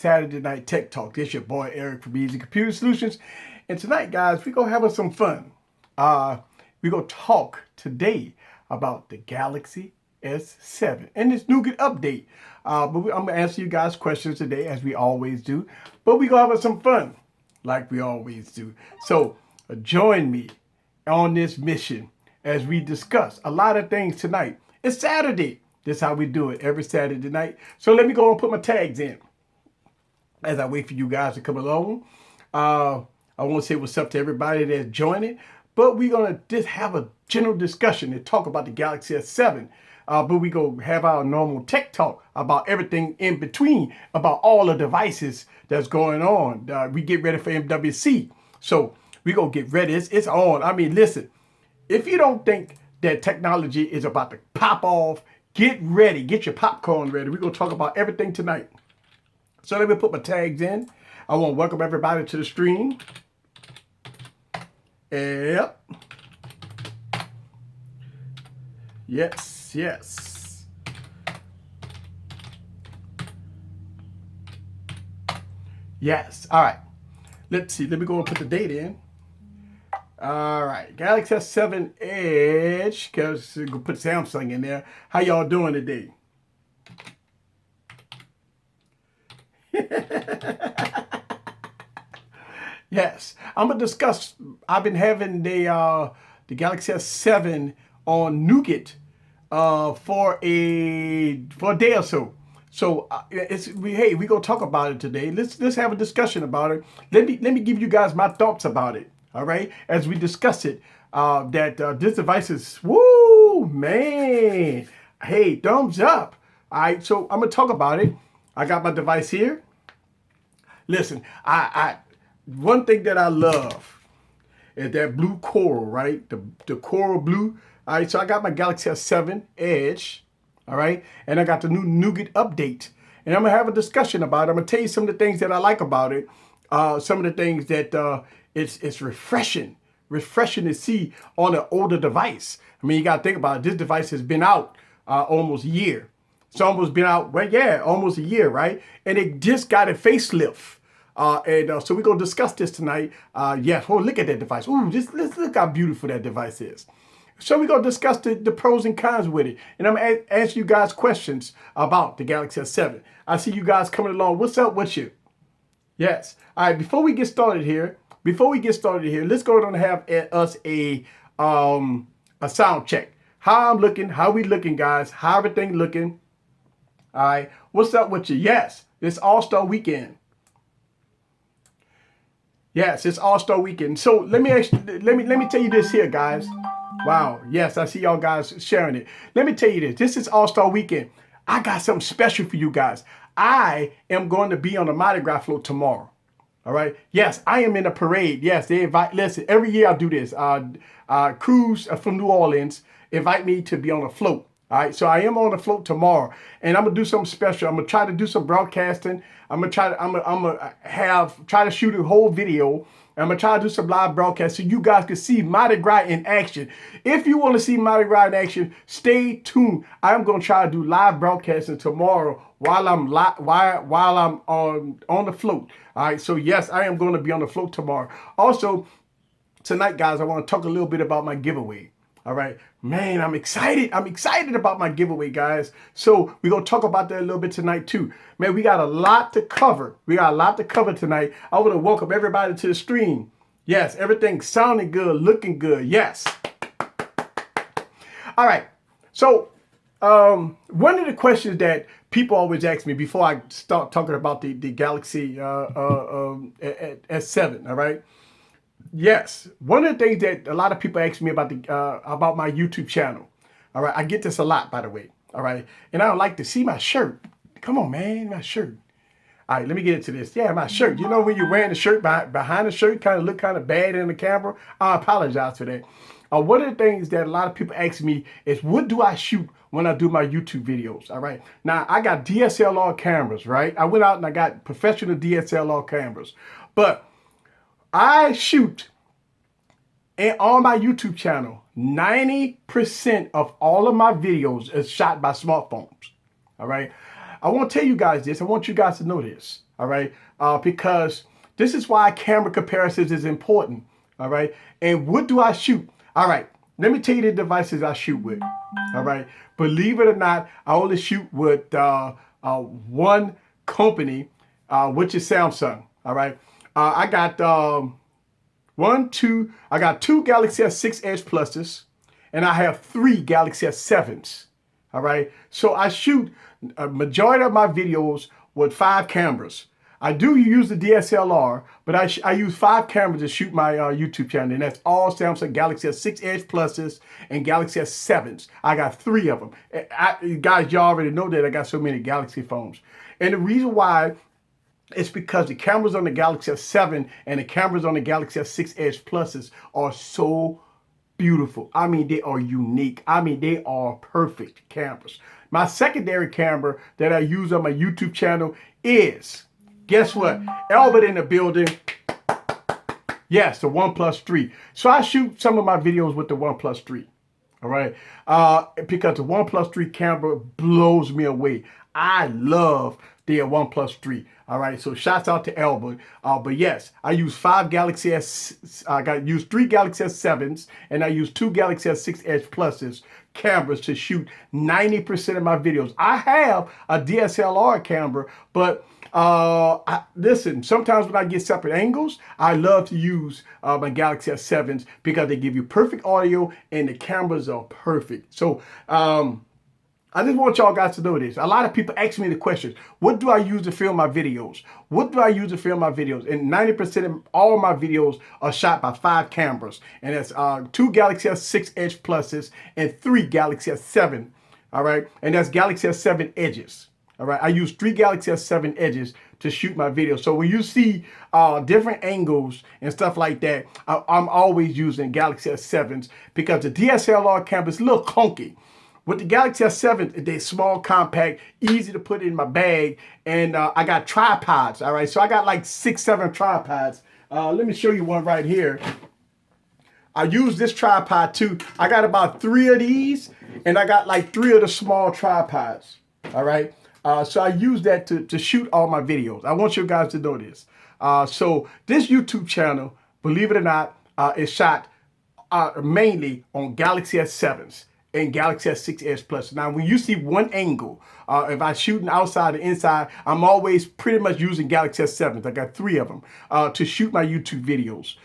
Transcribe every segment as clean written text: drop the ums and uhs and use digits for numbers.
Saturday Night Tech Talk. This your boy Eric from Easy Computer Solutions. And tonight, guys, we're going to have some fun. We're going to talk today about the Galaxy S7 and this nougat update. I'm going to answer you guys questions today, as we always do. But we're going to have some fun, like we always do. So join me on this mission as we discuss a lot of things tonight. It's Saturday. This is how we do it every Saturday night. So let me go and put my tags in as I wait for you guys to come along. I want to say what's up to everybody that's joining, but we're going to just have a general discussion and talk about the Galaxy S7. But we go have our normal tech talk about everything in between, about all the devices that's going on. We get ready for MWC. So we going to get ready. It's on. I mean, listen, if you don't think that technology is about to pop off, get ready. Get your popcorn ready. We're going to talk about everything tonight. So let me put my tags in. I want to welcome everybody to the stream. Yep. Yes, yes. Yes. All right. Let's see. Let me go and put the date in. All right. Galaxy S7 Edge. Because we're going to put Samsung in there. How y'all doing today? Yes, I'm gonna discuss. I've been having the Galaxy S7 on Nougat for a day or so. So hey, we gonna talk about it today. Let's have a discussion about it. Let me give you guys my thoughts about it. All right, as we discuss it. This device is woo man. Hey, thumbs up. All right, so I'm gonna talk about it. I got my device here. Listen, one thing that I love is that blue coral, right? The coral blue. All right, so I got my Galaxy S7 Edge, all right? And I got the new Nougat update. And I'm going to have a discussion about it. I'm going to tell you some of the things that I like about it. Some of the things that it's refreshing to see on an older device. I mean, you got to think about it. This device has been out almost a year. It's almost been out, well, yeah, almost a year, right? And it just got a facelift. So we're going to discuss this tonight. Yes, oh, look at that device. Ooh, let's look how beautiful that device is. So we're going to discuss the pros and cons with it. And I'm going to answer you guys questions about the Galaxy S7. I see you guys coming along. What's up with you? Yes. All right, before we get started here, let's go and have us a sound check. How I'm looking, how we looking, guys, how everything looking. All right, what's up with you? Yes, it's All-Star Weekend. Yes, it's All-Star Weekend. So let me tell you this here, guys. Wow. Yes, I see y'all guys sharing it. Let me tell you this. This is All-Star Weekend. I got something special for you guys. I am going to be on the Mardi Gras float tomorrow. All right. Yes, I am in a parade. Yes, they invite. Listen, every year I do this. Cruise from New Orleans invite me to be on a float. All right, so I am on the float tomorrow, and I'm gonna do something special. I'm gonna try to do some broadcasting. I'm gonna try to shoot a whole video. I'm gonna try to do some live broadcast so you guys can see Mardi Gras in action. If you want to see Mardi Gras in action, stay tuned. I'm gonna try to do live broadcasting tomorrow while I'm on the float. All right, so yes, I am going to be on the float tomorrow. Also, tonight, guys, I want to talk a little bit about my giveaway. All right, man, I'm excited. I'm excited about my giveaway, guys. So we're going to talk about that a little bit tonight, too. Man, we got a lot to cover. We got a lot to cover tonight. I want to welcome everybody to the stream. Yes, everything sounding good, looking good. Yes. All right. So one of the questions that people always ask me before I start talking about the Galaxy S7, all right? Yes, one of the things that a lot of people ask me about about my YouTube channel. All right, I get this a lot, by the way. All right, and I don't like to see my shirt. Come on, man, my shirt. All right, let me get into this. Yeah, my shirt. You know when you're wearing the shirt behind the shirt, kind of look kind of bad in the camera. I apologize for that. One of the things that a lot of people ask me is, what do I shoot when I do my YouTube videos? All right, now I got DSLR cameras, right? I went out and I got professional DSLR cameras, but I shoot on my YouTube channel, 90% of all of my videos is shot by smartphones. All right. I want to tell you guys this. I want you guys to know this, all right? Because this is why camera comparisons is important, all right? And what do I shoot? All right, let me tell you the devices I shoot with, all right? Believe it or not, I only shoot with one company, which is Samsung, all right? I got I got two Galaxy S6 Edge Pluses, and I have three Galaxy S7s, all right? So I shoot a majority of my videos with 5 cameras. I do use the DSLR, but I use 5 cameras to shoot my YouTube channel, and that's all Samsung Galaxy S6 Edge Pluses and Galaxy S7s. I got 3 of them. Guys, y'all already know that I got so many Galaxy phones. And the reason why it's because the cameras on the Galaxy S7 and the cameras on the Galaxy S6 Edge Pluses are so beautiful. I mean, they are unique. I mean, they are perfect cameras. My secondary camera that I use on my YouTube channel is, guess what? Albert in the building. Yes, the OnePlus 3. So I shoot some of my videos with the OnePlus 3. All right. Because the OnePlus 3 camera blows me away. I love the OnePlus 3. All right. So shouts out to Albert. But yes, I use 3 Galaxy S7s, and I use 2 Galaxy S6 Edge Pluses cameras to shoot 90% of my videos. I have a DSLR camera, but listen, sometimes when I get separate angles, I love to use my Galaxy S7s because they give you perfect audio and the cameras are perfect. So I just want y'all guys to know this. A lot of people ask me the question, what do I use to film my videos? What do I use to film my videos? And 90% of all my videos are shot by 5 cameras. And that's 2 Galaxy S6 Edge Pluses and 3 Galaxy S7. All right. And that's Galaxy S7 Edges. All right. I use 3 Galaxy S7 Edges to shoot my videos. So when you see different angles and stuff like that, I'm always using Galaxy S7s because the DSLR camera is a little clunky. With the Galaxy S7, they're small, compact, easy to put in my bag, and I got tripods, all right? So I got like 6, 7 tripods. Let me show you one right here. I use this tripod too. I got about 3 of these, and I got like 3 of the small tripods, all right? So I use that to shoot all my videos. I want you guys to know this. So this YouTube channel, believe it or not, is shot mainly on Galaxy S7s and Galaxy S6 Edge Plus. Now, when you see one angle, if I'm shooting outside or inside, I'm always pretty much using Galaxy S7s. I got 3 of them to shoot my YouTube videos.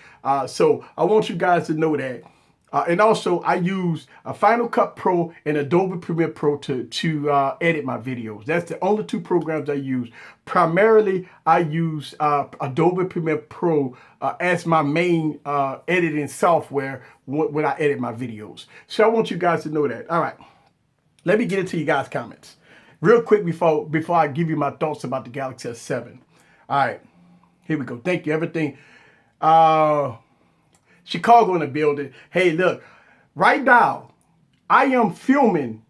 So I want you guys to know that. And also, I use a Final Cut Pro and Adobe Premiere Pro to edit my videos. That's the only 2 programs I use. Primarily, I use Adobe Premiere Pro as my main editing software when I edit my videos. So I want you guys to know that. All right, let me get into you guys' comments real quick before I give you my thoughts about the Galaxy S7. All right, here we go. Thank you. Everything. Chicago in the building. Hey, look, right now, I am filming.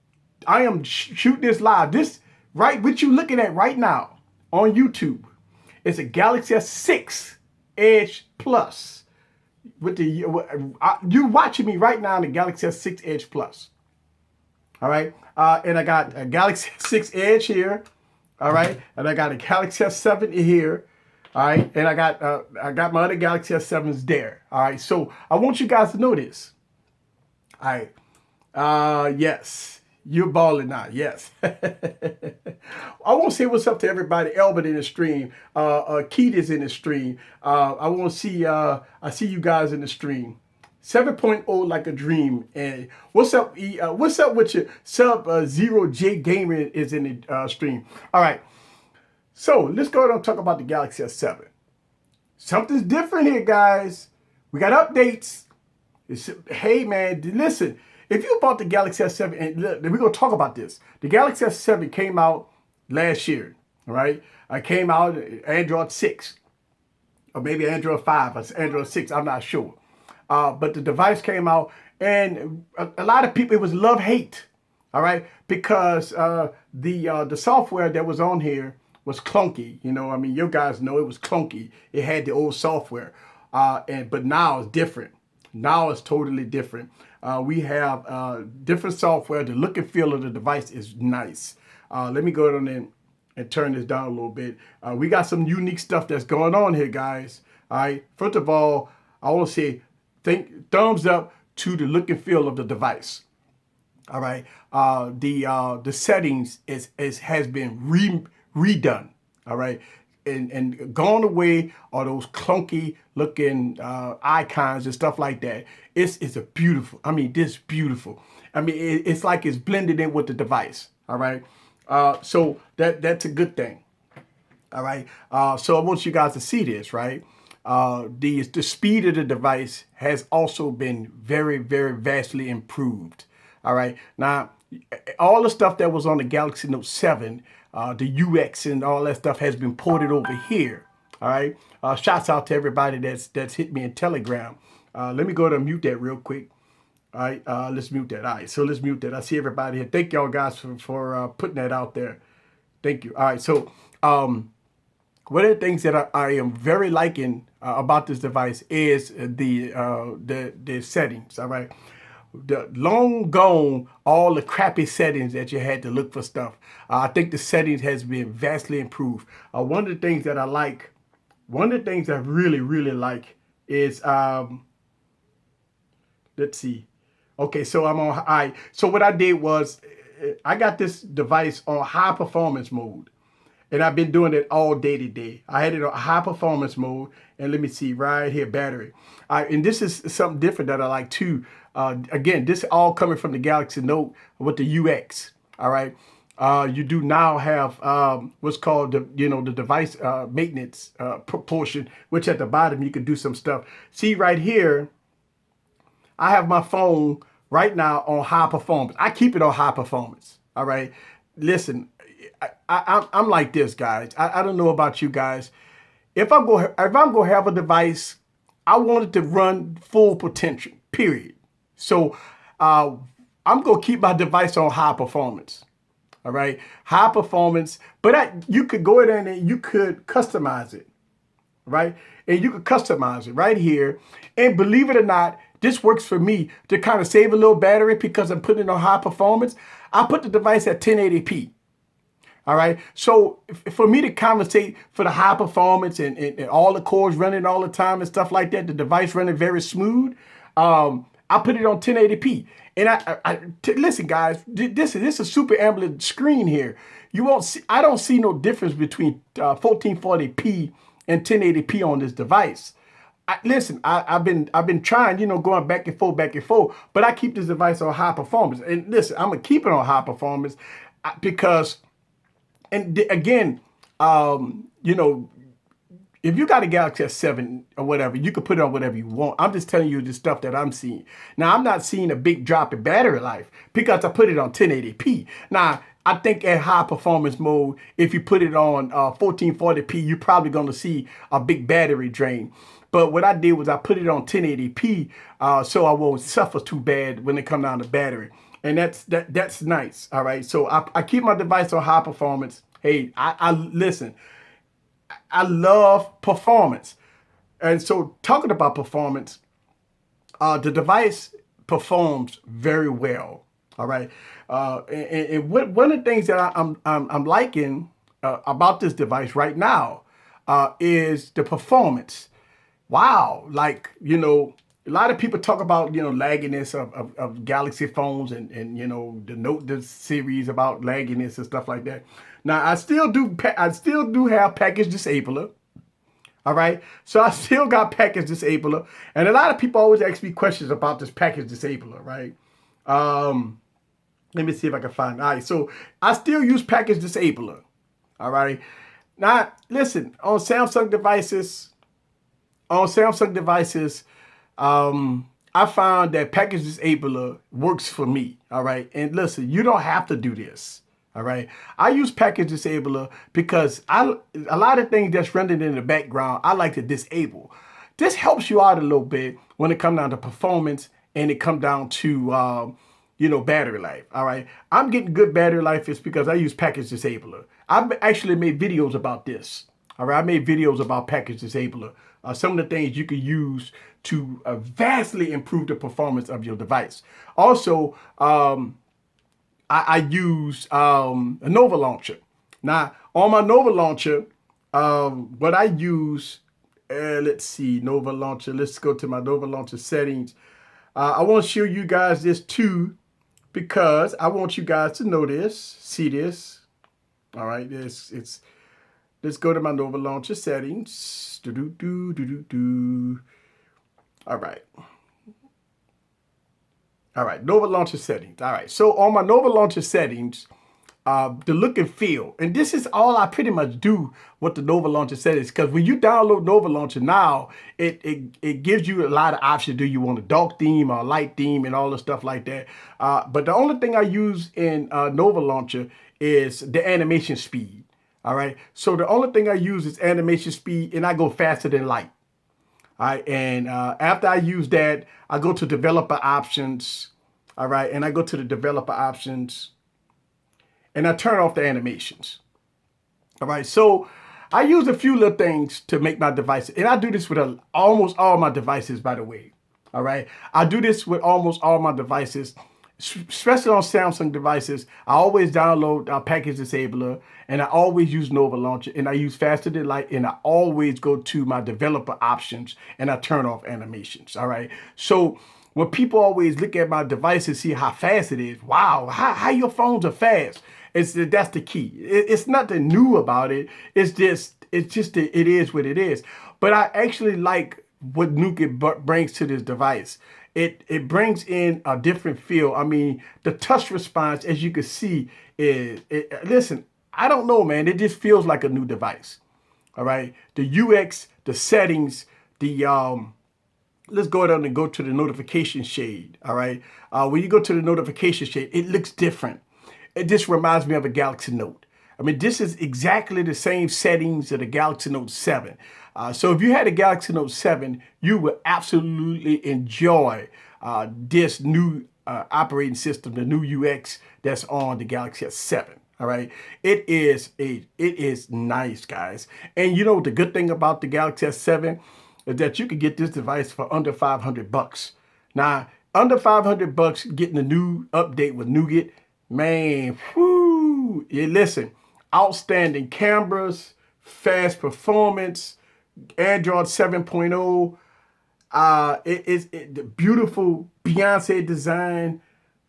I am shooting this live. This, right, what you looking at right now on YouTube, is a Galaxy S6 Edge Plus. With the you watching me right now in the Galaxy S6 Edge Plus. All right, and I got a Galaxy S6 Edge here. All right, and I got a Galaxy S7 here. All right, and I got my other Galaxy S7s there. All right, so I want you guys to know this. All right, yes, you're balling now. Yes, I want to say what's up to everybody. Albert in the stream, Keith is in the stream. I want to see I see you guys in the stream. 7.0 like a dream. And what's up? What's up with you? Sub Zero J Gaming is in the stream. All right. So let's go ahead and talk about the Galaxy S7. Something's different here, guys. We got updates. Hey, man, listen. If you bought the Galaxy S7, and look, we're going to talk about this. The Galaxy S7 came out last year, all right? It came out Android 6, or maybe Android 5, or Android 6, I'm not sure. But the device came out, and a lot of people, it was love-hate, all right? Because the software that was on here was clunky. You know, I mean, you guys know it was clunky. It had the old software, but now it's different. Now it's totally different. We have different software. The look and feel of the device is nice. Let me go on in and turn this down a little bit. We got some unique stuff that's going on here, guys. All right. First of all, I want to say thumbs up to the look and feel of the device. All right. The settings has been redone. All right. And gone away are those clunky looking icons and stuff like that. It's a beautiful. I mean, this beautiful. I mean, it's like it's blended in with the device. All right. So that's a good thing. All right. So I want you guys to see this, right? The speed of the device has also been very, very vastly improved. All right. Now, all the stuff that was on the Galaxy Note 7, the UX and all that stuff has been ported over here. All right. Shouts out to everybody that's hit me in Telegram. Let me go to mute that real quick. All right, let's mute that. All right, so let's mute that. I see everybody here. Thank y'all guys for putting that out there. Thank you. All right, so one of the things that I am very liking about this device is the settings. All right, the long gone all the crappy settings that you had to look for stuff. I think the settings has been vastly improved. One of the things that I like, one of the things I really like is let's see. Okay, so I'm on high. So what I did was I got this device on high performance mode. And I've been doing it all day today. I had it on high performance mode. And let me see right here, battery. And this is something different that I like too. Again, this all coming from the Galaxy Note with the UX. All right. You do now have what's called the device maintenance portion, which at the bottom you can do some stuff. See right here, I have my phone right now on high performance. I keep it on high performance. All right. Listen, I'm like this, guys. I don't know about you guys. If I'm gonna have a device, I want it to run full potential. Period. So I'm gonna keep my device on high performance. All right, high performance. But you could go in there and you could customize it, right? And you could customize it right here. And believe it or not, this works for me to kind of save a little battery because I'm putting it on high performance. I put the device at 1080p. All right. So for me to compensate for the high performance and all the cores running all the time and stuff like that, the device running very smooth, I put it on 1080p. And listen, guys, this is a super AMOLED screen here. You won't see. I don't see no difference between 1440p and 1080p on this device. Listen, I've been trying, going back and forth, but I keep this device on high performance. And listen, I'm gonna keep it on high performance because, and again, if you got a Galaxy S7 or whatever, you can put it on whatever you want. I'm just telling you the stuff that I'm seeing. Now, I'm not seeing a big drop in battery life because I put it on 1080p. Now, I think at high performance mode, if you put it on 1440p, you're probably going to see a big battery drain. But what I did was I put it on 1080p so I won't suffer too bad when it comes down to battery. And that's nice. All right. So I keep my device on high performance. Hey, I listen. I love performance. And so talking about performance, the device performs very well. All right. And one of the things that I'm liking about this device right now is the performance. Wow. Like, a lot of people talk about, lagginess of Galaxy phones and the Note series about lagginess and stuff like that. Now, I still do have package disabler. All right. So I still got package disabler. And a lot of people always ask me questions about this package disabler, right? Let me see if I can find it. All right. So I still use package disabler. All right. Now, listen, on Samsung devices, I found that package disabler works for me. All right. And listen, you don't have to do this. All right. I use package disabler because a lot of things that's running in the background, I like to disable. This helps you out a little bit when it comes down to performance and it comes down to, battery life. All right. I'm getting good battery life is because I use package disabler. I've actually made videos about this. All right. I made videos about package disabler. Some of the things you can use to vastly improve the performance of your device. Also, I use a Nova launcher. Now, on my Nova launcher, what I use, let's see, Nova launcher. Let's go to my Nova launcher settings. I want to show you guys this too, because I want you guys to know this, see this. All right, let's go to my Nova launcher settings. All right. All right, Nova launcher settings. All right, so on my Nova launcher settings, the look and feel, and this is all I pretty much do with the Nova launcher settings, because when you download Nova launcher now, it gives you a lot of options. Do you want a dark theme or a light theme and all the stuff like that? But the only thing I use in Nova launcher is the animation speed. All right, so the only thing I use is animation speed, and I go faster than light. All right, and after I use that, I go to developer options. All right, and I go to the developer options, and I turn off the animations. All right, so I use a few little things to make my devices, and I do this with almost all my devices, by the way. All right, I do this with almost all my devices, especially on Samsung devices. I always download package disabler, and I always use Nova launcher, and I use faster than light, and I always go to my developer options, and I turn off animations. All right, so when people always look at my device and see how fast it is, wow, how your phones are fast. That's the key. It's nothing new about it. It's just it is what it is. But I actually like what Nougat brings to this device. It brings in a different feel. I mean, the touch response, as you can see, listen, I don't know, man. It just feels like a new device. All right. The UX, the settings, let's go down and go to the notification shade. All right. When you go to the notification shade, it looks different. It just reminds me of a Galaxy Note. I mean, this is exactly the same settings of the Galaxy Note 7. So if you had a Galaxy Note 7, you would absolutely enjoy this new operating system, the new UX that's on the Galaxy S7. All right, it is nice, guys. And you know the good thing about the Galaxy S7 is that you can get this device for under $500. Now, under $500, getting the new update with Nougat. Man, whoo! Yeah, listen, outstanding cameras, fast performance, Android 7.0. The beautiful Beyonce design,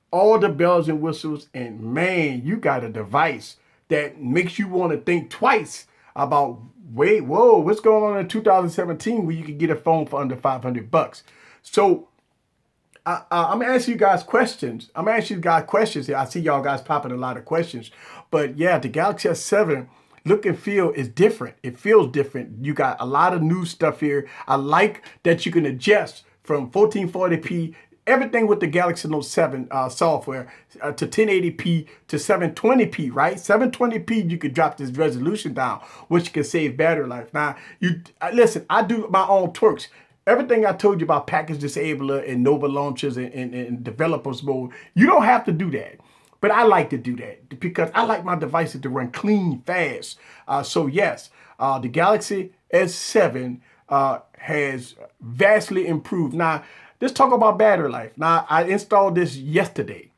all the bells and whistles, and man, you got a device that makes you want to think twice about, whoa, what's going on in 2017 where you can get a phone for under $500? So I'm gonna ask you guys questions. Here. I see y'all guys popping a lot of questions. But yeah, the Galaxy S7 look and feel is different. It feels different. You got a lot of new stuff here. I like that you can adjust from 1440p, everything with the Galaxy Note 7 software, to 1080p to 720p, right? 720p, you could drop this resolution down, which can save battery life. Now, listen, I do my own twerks. Everything I told you about package disabler and Nova launchers and developers mode, you don't have to do that. But I like to do that because I like my devices to run clean, fast. So yes, the Galaxy S7 has vastly improved. Now, let's talk about battery life. Now, I installed this yesterday.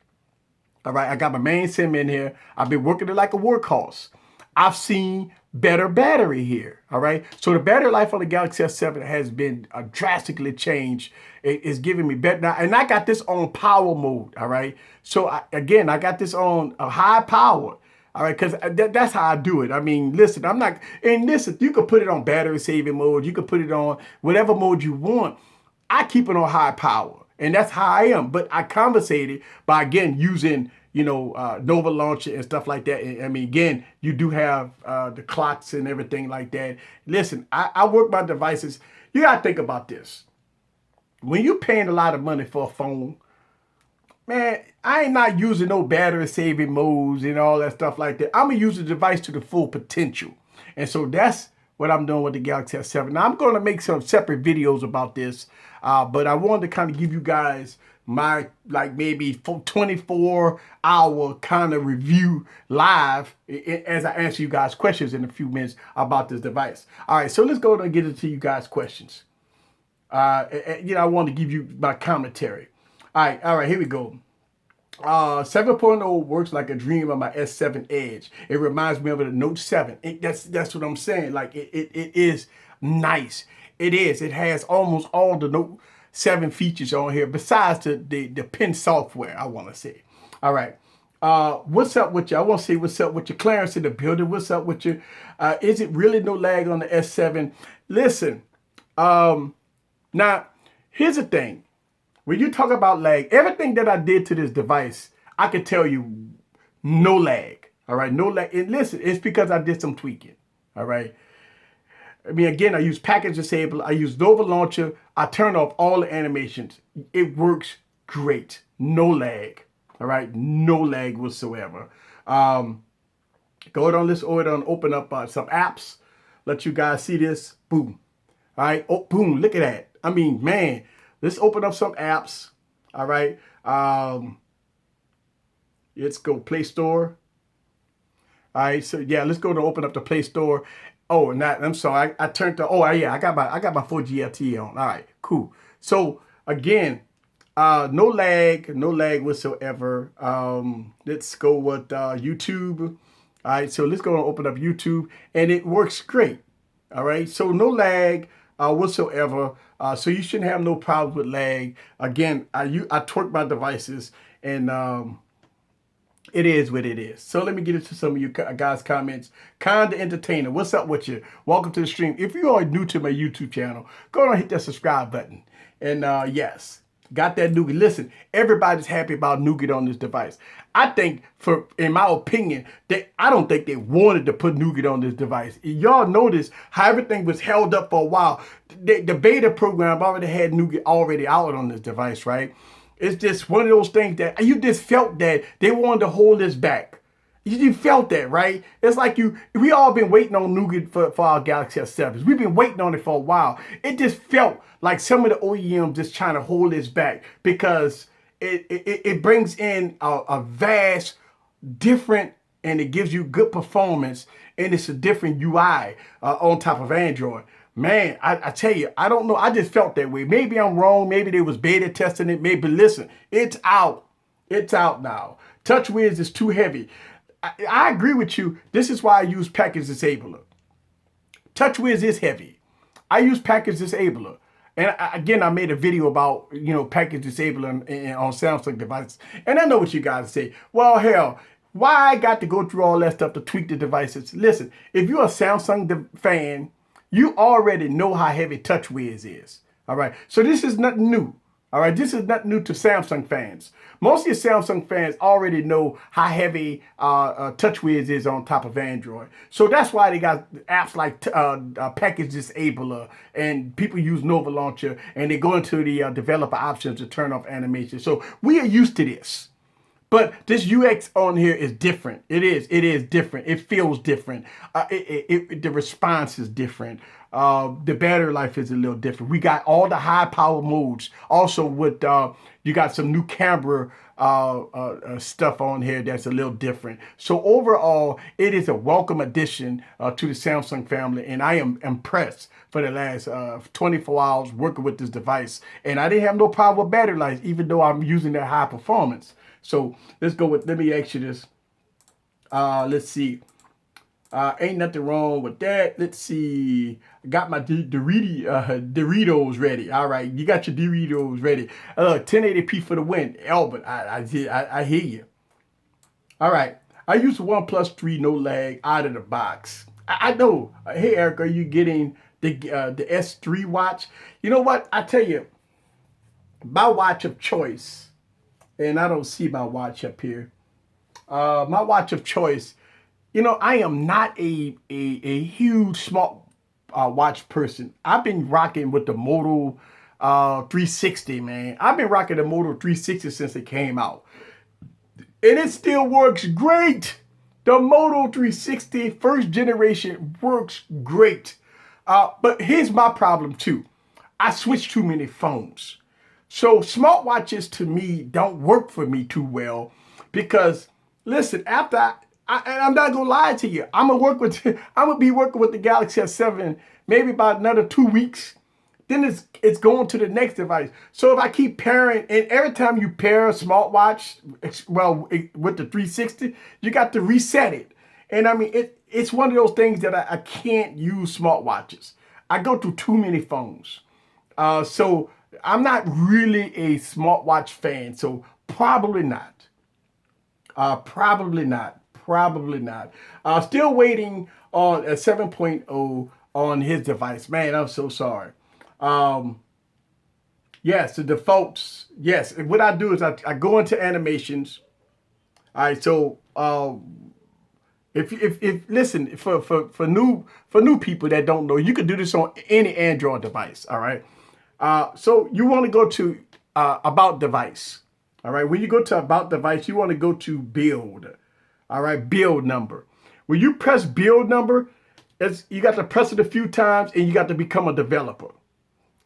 All right, I got my main SIM in here. I've been working it like a workhorse. I've seen better battery here. All right, so the battery life on the Galaxy S7 has been drastically changed. It is giving me better now, and I got this on power mode. All right, so I got this on a high power. All right, because that's how I do it. I mean, listen, you can put it on battery saving mode. You can put it on whatever mode you want. I keep it on high power, and that's how I am. But I compensated by, again, using, Nova launcher and stuff like that. And, I mean, again, you do have the clocks and everything like that. Listen, I work my devices. You got to think about this. When you're paying a lot of money for a phone, man, I ain't not using no battery saving modes and all that stuff like that. I'm going to use the device to the full potential. And so that's what I'm doing with the Galaxy S7. Now, I'm going to make some separate videos about this, but I wanted to kind of give you guys my maybe 24-hour kind of review live as I answer you guys questions in a few minutes about this device. All right, so let's go and get into you guys questions. I want to give you my commentary. All right, here we go. 7.0 works like a dream on my S7 Edge. It reminds me of the Note 7. That's what I'm saying. Like it is nice. It is. It has almost all the Note 7 features on here besides the pen software, I want to say. All right. What's up with you? I want to say what's up with your Clarence in the building. What's up with you? Is it really no lag on the S7? Listen, now here's the thing. When you talk about lag, everything that I did to this device, I can tell you no lag. All right, no lag. And listen, it's because I did some tweaking. All right. I mean, again, I use package disable. I use Nova Launcher. I turn off all the animations. It works great. No lag. All right, no lag whatsoever. Go on this order and open up some apps. Let you guys see this. Boom. All right. Oh, boom. Look at that. I mean, man. Let's open up some apps. All right. Let's go Play Store. All right. So yeah, let's go to open up the Play Store. Oh, and I'm sorry. I turned the. Oh yeah, I got my 4G LTE on. All right. Cool. So again, no lag whatsoever. Let's go with YouTube. All right. So let's go and open up YouTube, and it works great. All right. So no lag whatsoever. So you shouldn't have no problems with lag. Again, I twerk my devices, and it is what it is. So let me get into some of you guys' comments. Kinda Entertainer, what's up with you? Welcome to the stream. If you are new to my YouTube channel, go ahead and hit that subscribe button. And yes, got that nougat. Listen, everybody's happy about nougat on this device. I think, in my opinion, I don't think they wanted to put nougat on this device. Y'all notice how everything was held up for a while. The beta program already had nougat already out on this device, right? It's just one of those things that you just felt that they wanted to hold this back. You felt that, right? It's like we all been waiting on nougat for our Galaxy S7s. We've been waiting on it for a while. It just felt like some of the OEMs just trying to hold this back because it brings in a vast, different, and it gives you good performance, and it's a different UI on top of Android. Man, I tell you, I don't know. I just felt that way. Maybe I'm wrong. Maybe they was beta testing it. Maybe, listen, it's out. It's out now. TouchWiz is too heavy. I agree with you. This is why I use package disabler. TouchWiz is heavy. I use package disabler. And again, I made a video about, package disabler on Samsung devices. And I know what you guys say. Well, hell, why I got to go through all that stuff to tweak the devices? Listen, if you're a Samsung fan, you already know how heavy TouchWiz is. All right. So this is nothing new. All right. This is nothing new to Samsung fans. Most of your Samsung fans already know how heavy TouchWiz is on top of Android. So that's why they got apps like Package Disabler, and people use Nova Launcher, and they go into the developer options to turn off animation. So we are used to this. But this UX on here is different. It is different. It feels different. The response is different. The battery life is a little different. We got all the high power modes. Also with, you got some new camera stuff on here that's a little different. So overall, it is a welcome addition to the Samsung family. And I am impressed for the last 24 hours working with this device. And I didn't have no problem with battery life, even though I'm using that high performance. So let's go with, let me ask you this. Let's see. Ain't nothing wrong with that. Let's see. I got my Doritos ready. All right. You got your Doritos ready. 1080p for the win. Albert, I hear you. All right. I use the OnePlus 3 no lag out of the box. I know. Hey, Eric, are you getting the S3 watch? You know what? I tell you, my watch of choice, and I don't see my watch up here. My watch of choice, I am not a huge smart watch person. I've been rocking with the Moto 360, man. I've been rocking the Moto 360 since it came out. And it still works great. The Moto 360 first generation works great. But here's my problem too. I switch too many phones. So smartwatches to me don't work for me too well because, listen, after I'm not gonna lie to you, I'm gonna be working with the Galaxy S7 maybe about another 2 weeks then it's going to the next device. So if I keep pairing, and every time you pair a smartwatch, well, with the 360, you got to reset it. And I mean, it's one of those things that I can't use smartwatches. I go through too many phones. So I'm not really a smartwatch fan. So probably not. Probably not. Probably not. Still waiting on a 7.0 on his device. Man, I'm so sorry. Yes, the defaults. Yes, what I do is I go into animations. All right, so if listen, for new people that don't know, you can do this on any Android device. All right. So you want to go to about device. All right. When you go to about device, you want to go to build. All right. Build number. When you press build number, you got to press it a few times and you got to become a developer.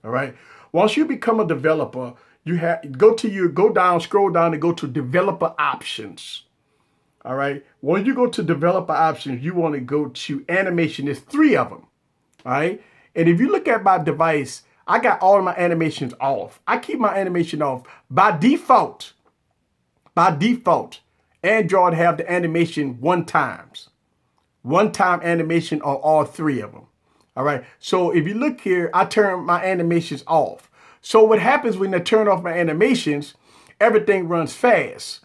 All right. Once you become a developer, you go down, scroll down and go to developer options. All right. When you go to developer options, you want to go to animation. There's 3 of them. All right. And if you look at my device, I got all of my animations off. I keep my animation off by default. By default, Android have the animation one time animation on all 3 of them. All right. So if you look here, I turn my animations off. So what happens when I turn off my animations, everything runs fast.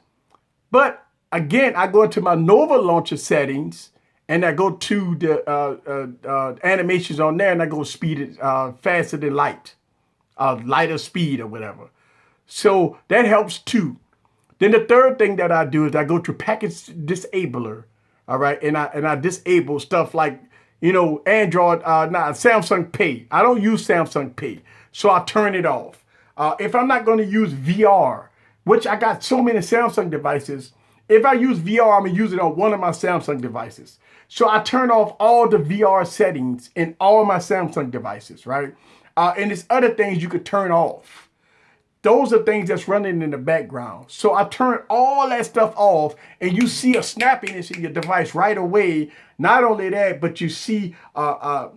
But again, I go into my Nova launcher settings and I go to the animations on there and I go speed it faster than light, lighter speed or whatever. So that helps too. Then the third thing that I do is I go to package disabler. All right. And I disable stuff like, Android, Samsung Pay. I don't use Samsung Pay. So I turn it off. If I'm not going to use VR, which I got so many Samsung devices, if I use VR, I'm going to use it on one of my Samsung devices. So I turn off all the VR settings in all my Samsung devices, right? And there's other things you could turn off. Those are things that's running in the background. So I turn all that stuff off and you see a snappiness in your device right away. Not only that, but you see an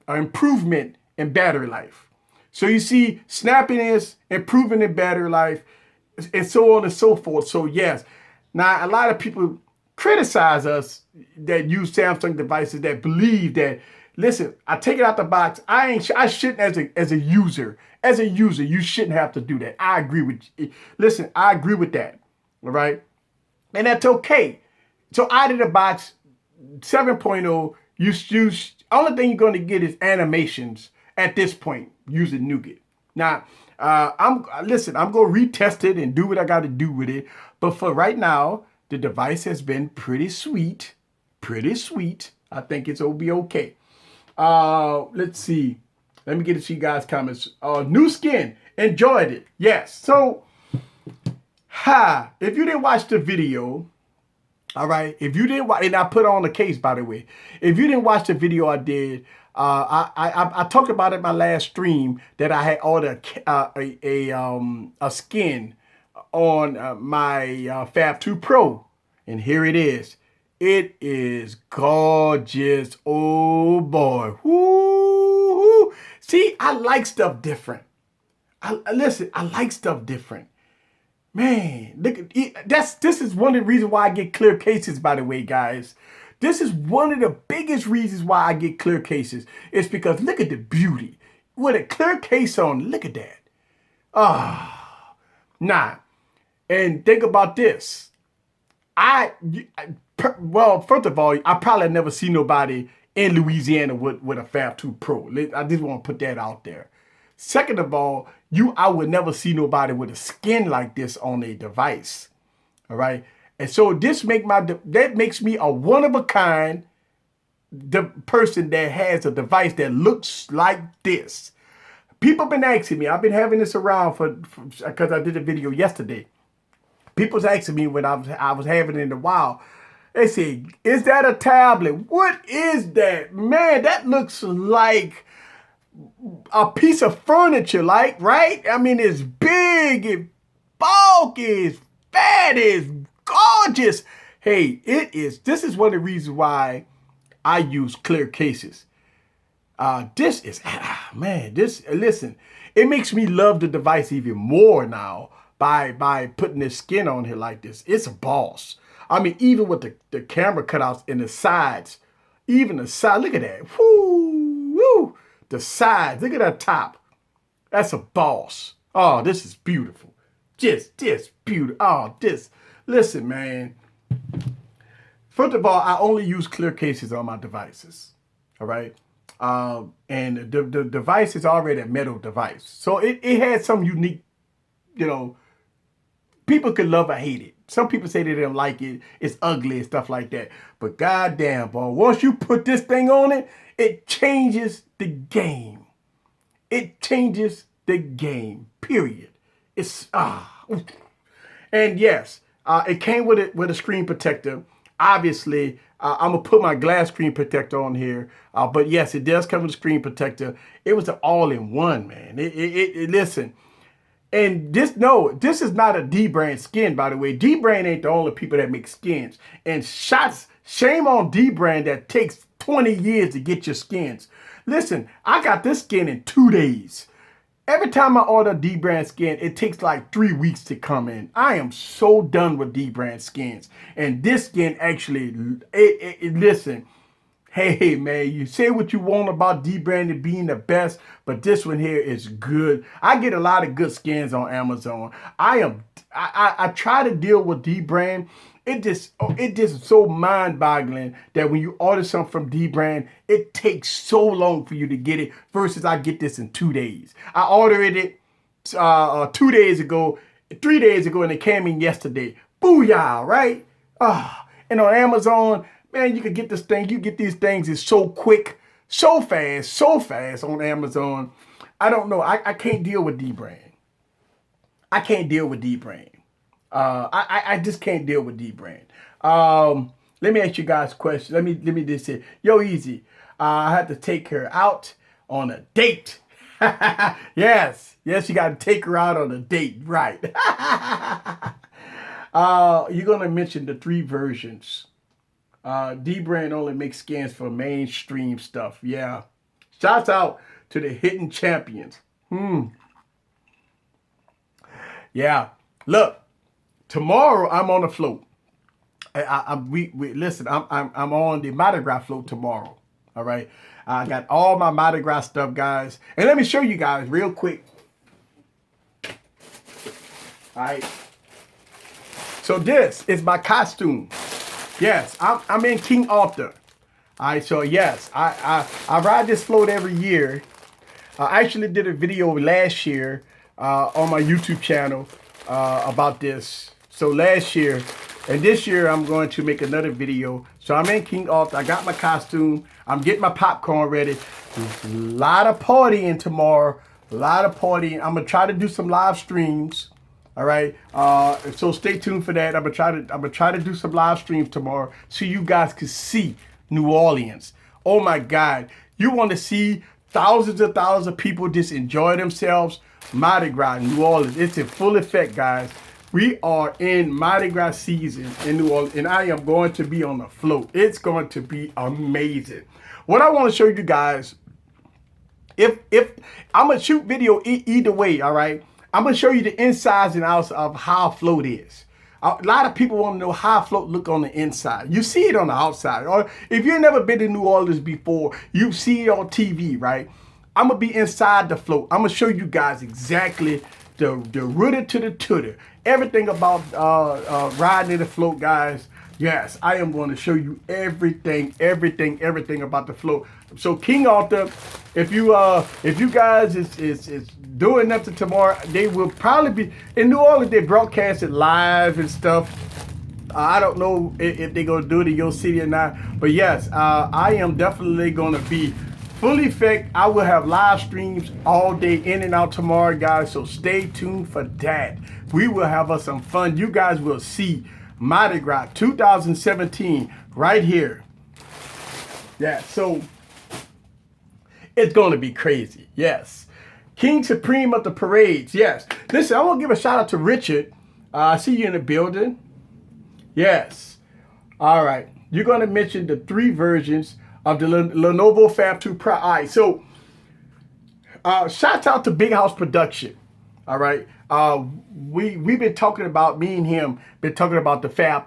improvement in battery life. So you see snappiness, improvement in battery life, and so on and so forth. So yes, now a lot of people criticize us that use Samsung devices that believe that, listen, I take it out the box. I shouldn't as a user. As a user, you shouldn't have to do that. I agree with you. Listen, I agree with that. All right. And that's okay. So out of the box, 7.0, only thing you're going to get is animations at this point using Nougat. Now, I'm going to retest it and do what I got to do with it. But for right now, the device has been pretty sweet. Pretty sweet. I think it'll be okay. Let's see. Let me get to you guys' comments. New skin. Enjoyed it. Yes. So, if you didn't watch the video, all right. If you didn't watch, and I put on the case, by the way. If you didn't watch the video I did, I talked about it in my last stream that I had ordered a skin on my Phab 2 Pro, and here it is. It is gorgeous. Oh boy. Woo-hoo. See, I like stuff different. I like stuff different. Man, look at it. This is one of the reasons why I get clear cases, by the way, guys. This is one of the biggest reasons why I get clear cases. It's because look at the beauty. With a clear case on, look at that. Nah. And think about this. Well, first of all, I probably never see nobody in Louisiana with a Phab 2 Pro. I just want to put that out there. Second of all, I would never see nobody with a skin like this on a device. All right. And so that makes me a one of a kind person that has a device that looks like this. People have been asking me. I've been having this around because I did a video yesterday. People's asking me when I was having it in the wild. They say, is that a tablet? What is that? Man, that looks like a piece of furniture, like, right? I mean, it's big, it's bulky, it's fat, it's gorgeous. Hey, this is one of the reasons why I use clear cases. This is, man, listen, it makes me love the device even more now by putting this skin on here like this. It's a boss. I mean, even with the camera cutouts in the sides, even the side, look at that. Woo, woo. The sides, look at that top. That's a boss. Oh, this is beautiful. Just beautiful. Oh, listen, man. First of all, I only use clear cases on my devices. All right. And the device is already a metal device. So it has some unique, people could love or hate it. Some people say they don't like it. It's ugly and stuff like that. But goddamn, boy, once you put this thing on it, it changes the game. It changes the game, period. It's, And yes, it came with a screen protector. Obviously, I'm going to put my glass screen protector on here. But yes, it does come with a screen protector. It was an all-in-one, man. Listen. And this is not a D-brand skin, by the way. D-brand ain't the only people that make skins. And shame on D-brand that takes 20 years to get your skins. Listen, I got this skin in 2 days. Every time I order D-brand skin, it takes like 3 weeks to come in. I am so done with D-brand skins. And this skin actually, listen, hey, man, you say what you want about D-branded being the best, but this one here is good. I get a lot of good skins on Amazon. I try to deal with D-brand. It just so mind-boggling that when you order something from D-brand, it takes so long for you to get it versus I get this in 2 days. I ordered it 2 days ago, 3 days ago, and it came in yesterday. Booyah, right? And on Amazon, man, you can get this thing. You get these things. It's so quick, so fast on Amazon. I don't know. I can't deal with D-brand. I can't deal with D-brand. I just can't deal with D-brand. Let me ask you guys a question. Let me just say, yo, Easy. I had to take her out on a date. Yes, you got to take her out on a date, right? You're gonna mention the 3 versions. D-brand only makes skins for mainstream stuff. Yeah. Shouts out to the hidden champions. Yeah. Look, tomorrow I'm on a float. Listen, I'm on the Mardi Gras float tomorrow. All right. I got all my Mardi Gras stuff, guys. And let me show you guys real quick. All right. So this is my costume. Yes, I'm in King Arthur. All right, so yes, I ride this float every year. I actually did a video last year on my YouTube channel about this. So last year, and this year I'm going to make another video. So I'm in King Arthur. I got my costume. I'm getting my popcorn ready. There's a lot of partying tomorrow. A lot of partying. I'm gonna try to do some live streams. All right, so stay tuned for that. I'm gonna try to do some live streams tomorrow so you guys can see New Orleans. Oh my God, you want to see thousands of people just enjoy themselves? Mardi Gras, New Orleans, it's in full effect, guys. We are in Mardi Gras season in New Orleans, and I am going to be on the float. It's going to be amazing. What I want to show you guys, if I'm gonna shoot video either way, all right. I'm going to show you the insides and outs of how a float is. A lot of people want to know how a float look on the inside. You see it on the outside. Or if you've never been to New Orleans before, you see it on TV, right? I'm going to be inside the float. I'm going to show you guys exactly the rooter to the tooter. Everything about riding in the float, guys. Yes, I am going to show you everything about the float. So King Arthur, if you guys is doing nothing tomorrow, they will probably be in New Orleans. They broadcast it live and stuff. I don't know if they're gonna do it in your city or not, but yes, I am definitely gonna be full effect. I will have live streams all day in and out tomorrow, guys. So stay tuned for that. We will have us some fun. You guys will see Mardi Gras 2017 right here. Yeah, so it's going to be crazy. Yes. King Supreme of the parades. Yes. Listen, I want to give a shout out to Richard. I see you in the building. Yes. All right. You're going to mention the 3 versions of the Lenovo Phab 2 Pro. All right. So Shout out to Big House Production. All right. We've been talking about, me and him been talking about the Phab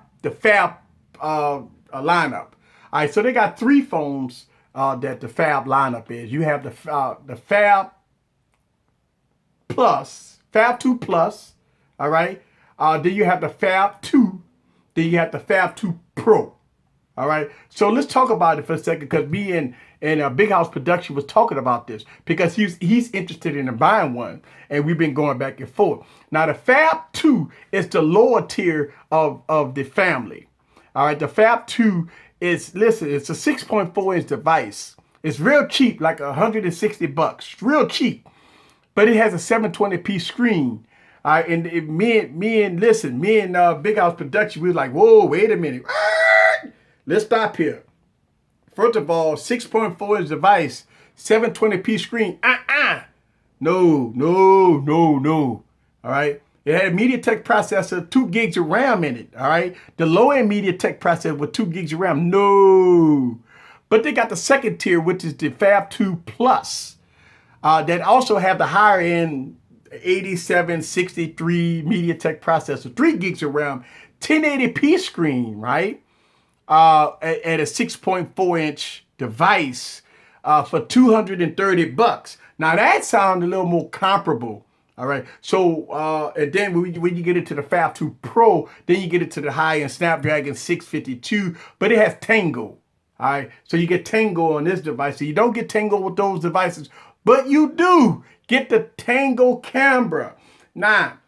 lineup. All right, so they got 3 phones that the Phab lineup is. You have the Phab Plus, Phab 2 Plus, all right? Then you have the Phab 2, then you have the Phab 2 Pro, all right? So let's talk about it for a second, because me and Big House Production was talking about this, because he's interested in buying one, and we've been going back and forth. Now, the Phab 2 is the lower tier of the family, all right? The Phab 2 is, listen, it's a 6.4-inch device. It's real cheap, like $160, real cheap. But it has a 720p screen. All right, and me and Big House Production, we was like, whoa, wait a minute. Let's stop here. First of all, 6.4-inch device, 720p screen. No. All right. It had a MediaTek processor, 2 gigs of RAM in it. All right. The low-end MediaTek processor with 2 gigs of RAM. No. But they got the second tier, which is the Phab 2 Plus. That also have the higher end 8763 MediaTek processor, 3 gigs of RAM, 1080p screen, right? At a 6.4-inch device for $230. Now that sounds a little more comparable. All right. So and then when you get into the Phab 2 Pro, then you get into the high-end Snapdragon 652, but it has Tango. All right. So you get Tango on this device. So you don't get Tango with those devices, but you do get the Tango camera. Now,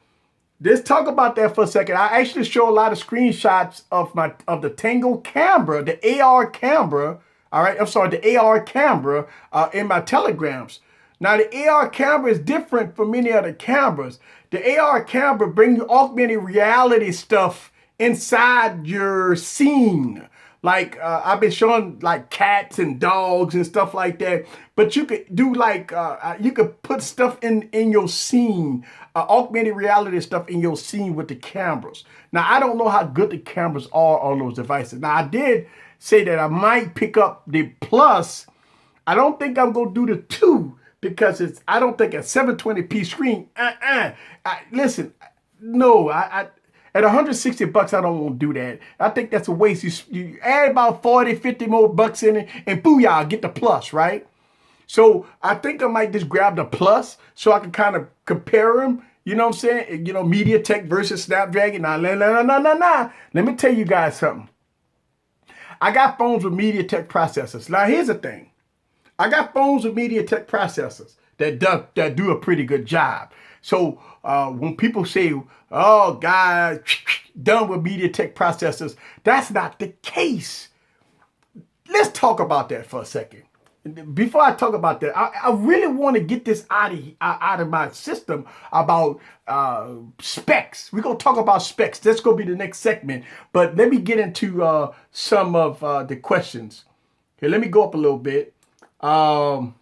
let's talk about that for a second. I actually show a lot of screenshots of the Tango camera, the AR camera. All right, I'm sorry, the AR camera in my telegrams. Now, the AR camera is different from many other cameras. The AR camera brings you augmented reality stuff inside your scene. Like I've been showing like cats and dogs and stuff like that, but you could do like you could put stuff in your scene, augmented reality stuff in your scene with the cameras. Now I don't know how good the cameras are on those devices. Now I did say that I might pick up the Plus. I don't think I'm gonna do the 2 because I don't think a 720p screen. Listen, no, at $160, I don't want to do that. I think that's a waste. You add about 40, 50 more bucks in it, and booyah, get the Plus, right? So I think I might just grab the Plus so I can kind of compare them. You know what I'm saying? You know, MediaTek versus Snapdragon. Nah. Let me tell you guys something. I got phones with MediaTek processors. Now, here's the thing. I got phones with MediaTek processors that do a pretty good job. So when people say, oh, guys, done with MediaTek processors, that's not the case. Let's talk about that for a second. Before I talk about that, I really want to get this out of my system about specs. We're going to talk about specs. That's going to be the next segment. But let me get into some of the questions. Okay, let me go up a little bit. Let's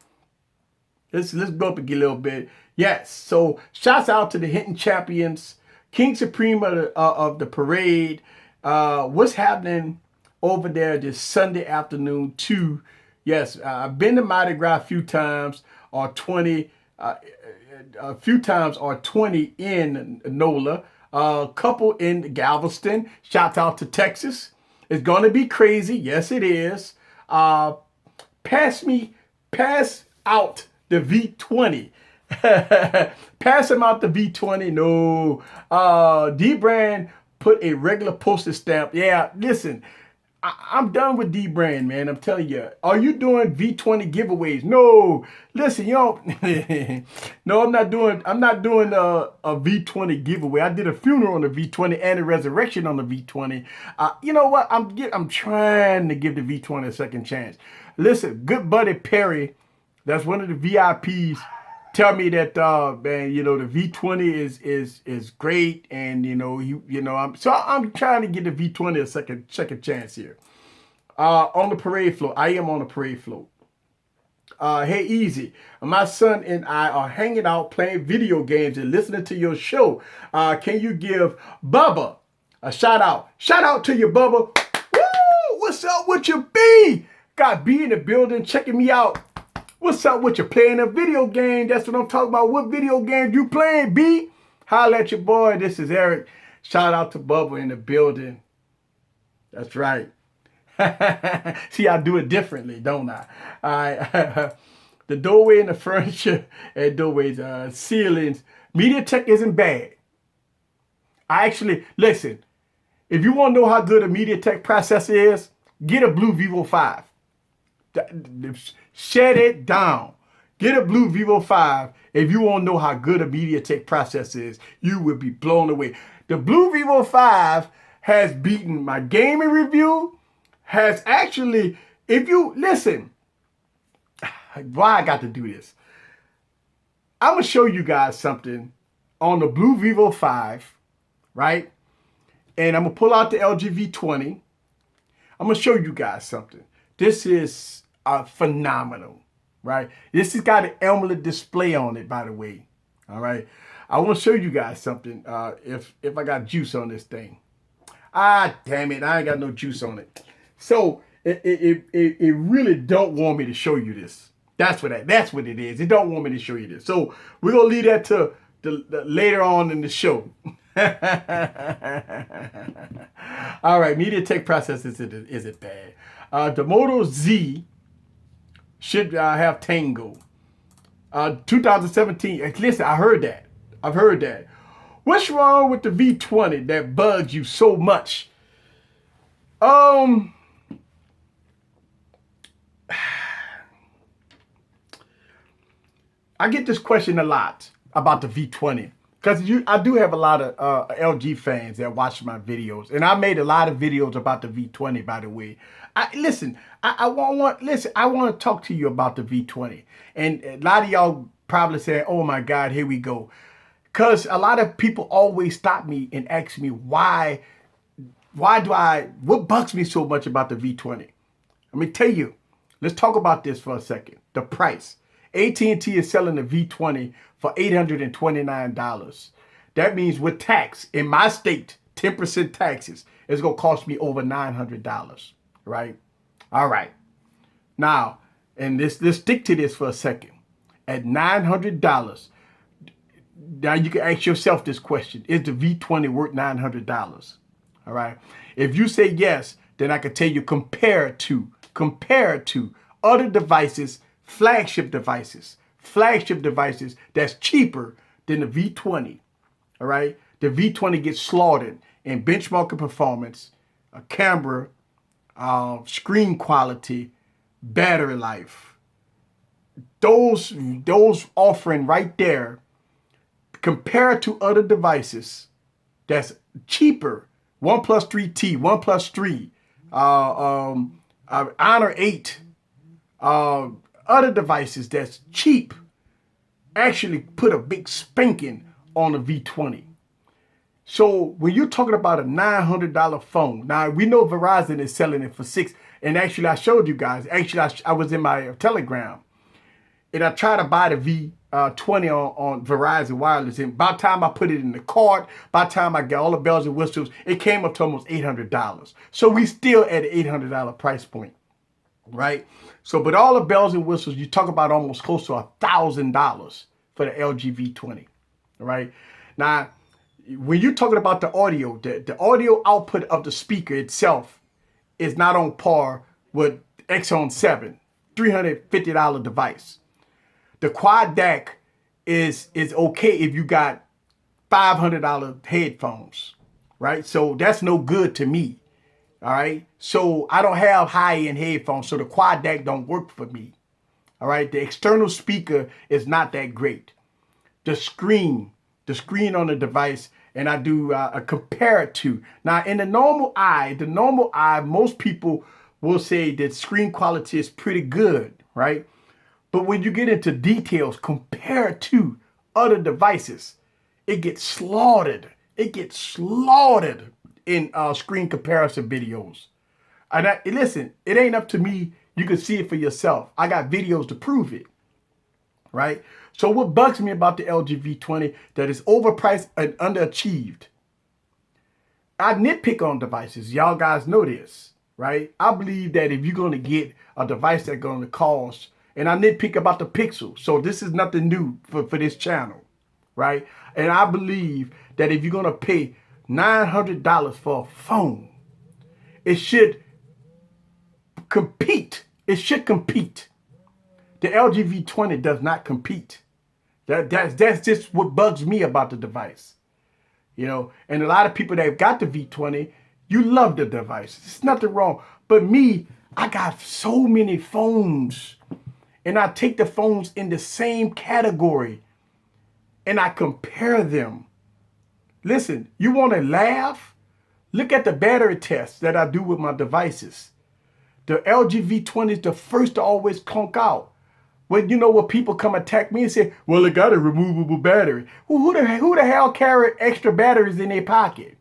go up a little bit. Yes, so shouts out to the Hinton champions, King Supreme of the parade. What's happening over there this Sunday afternoon too? Yes, I've been to Mardi Gras a few times, or 20, a few times, or 20 in NOLA, a couple in Galveston. Shout out to Texas. It's going to be crazy. Yes, it is. Pass out the V20. Pass him out the V20. No. D-Brand put a regular postage stamp. Yeah, listen. I'm done with D-Brand, man. I'm telling you. Are you doing V20 giveaways? No. Listen, you know, no, I'm not doing a V20 giveaway. I did a funeral on the V20 and a resurrection on the V20. You know what? I'm trying to give the V20 a second chance. Listen, good buddy Perry, that's one of the VIPs, tell me that man, you know, the V20 is great, and I'm trying to get the V20 a second chance here. On the parade float, I am on the parade float. Hey, Easy, my son and I are hanging out playing video games and listening to your show. Can you give Bubba a shout out? Shout out to you, Bubba. Woo! What's up with you, B? Got B in the building checking me out. What's up with you playing a video game? That's what I'm talking about. What video game you playing, B? Holla at your boy. This is Eric. Shout out to Bubba in the building. That's right. See, I do it differently, don't I? All right. The doorway and the furniture and doorways, ceilings. MediaTek isn't bad. I actually, listen, if you want to know how good a MediaTek processor is, get a Blue Vivo Phab. Shut it down. Get a Blue Vivo Phab. If you want to know how good a MediaTek processor is, you will be blown away. The Blue Vivo Phab has beaten my gaming review, has actually, if you, listen, why I got to do this? I'm going to show you guys something on the Blue Vivo Phab, right? And I'm going to pull out the LG V20. I'm going to show you guys something. This is phenomenal, right? This has got an AMOLED display on it, by the way. All right. I want to show you guys something. If I got juice on this thing. Ah, damn it. I ain't got no juice on it. So it really don't want me to show you this. That's what it is. It don't want me to show you this. So we're going to leave that to the later on in the show. All right, MediaTek processor isn't bad. The Moto Z should have Tango. 2017. Listen, I heard that. I've heard that. What's wrong with the V20 that bugs you so much? I get this question a lot about the V20 because I do have a lot of LG fans that watch my videos, and I made a lot of videos about the V20. By the way, I want to talk to you about the V20, and a lot of y'all probably say, "Oh my God, here we go," because a lot of people always stop me and ask me what bugs me so much about the V20. Let me tell you. Let's talk about this for a second. The price. AT&T is selling the V20 for $829. That means with tax, in my state, 10% taxes, it's going to cost me over $900, right? All right. Now, and let's stick to this for a second. At $900, now you can ask yourself this question. Is the V20 worth $900? All right. If you say yes, then I can tell you compare it to other devices, flagship devices that's cheaper than the V20, all right? The V20 gets slaughtered in benchmarking performance, camera, screen quality, battery life. Those offering right there, compared to other devices that's cheaper, OnePlus 3T, OnePlus 3, Honor 8, other devices that's cheap actually put a big spanking on the V20. So when you're talking about a $900 phone, now we know Verizon is selling it for $600. And actually I showed you guys, I was in my Telegram and I tried to buy the V20 on Verizon Wireless. And by the time I put it in the cart, by the time I got all the bells and whistles, it came up to almost $800. So we still at an $800 price point. Right? So, but all the bells and whistles, you talk about almost close to $1,000 for the LG V20, right? Now, when you're talking about the audio, the audio output of the speaker itself is not on par with Exxon 7, $350 device. The quad DAC is okay if you got $500 headphones, right? So that's no good to me. All right. So I don't have high-end headphones, so the quad DAC don't work for me. All right. The external speaker is not that great. The screen on the device, and I do compare it to. Now, in the normal eye, most people will say that screen quality is pretty good, right? But when you get into details, compare it to other devices, it gets slaughtered. It gets slaughtered in screen comparison videos. And listen, it ain't up to me. You can see it for yourself. I got videos to prove it, right? So what bugs me about the LG V20 that is overpriced and underachieved? I nitpick on devices. Y'all guys know this, right? I believe that if you're going to get a device that's going to cost And I nitpick about the Pixel. So this is nothing new for this channel, right? And I believe that if you're going to pay $900 for a phone, it should compete. It should compete. The LG V20 does not compete. That's just what bugs me about the device. You know, and a lot of people that have got the V20, you love the device. There's nothing wrong. But me, I got so many phones, and I take the phones in the same category, and I compare them. Listen, you want to laugh? Look at the battery tests that I do with my devices. The LG V20 is the first to always clunk out. When you know what people come attack me and say, well, it got a removable battery. Well, who the hell carry extra batteries in their pocket?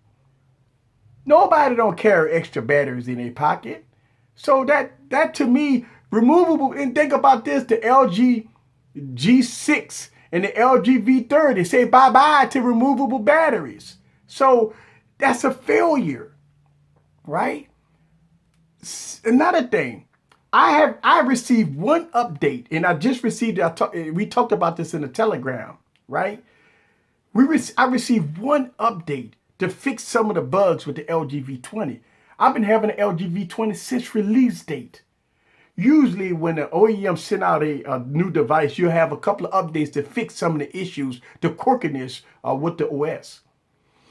Nobody don't carry extra batteries in their pocket. So that to me, removable, and think about this, the LG G6 and the LG V30 say bye-bye to removable batteries. So that's a failure, right? Another thing, I received one update, and I just received it. We talked about this in the Telegram, right? I received one update to fix some of the bugs with the LG V20. I've been having the LG V20 since release date. Usually when the OEM send out a new device, you have a couple of updates to fix some of the issues, the quirkiness with the OS.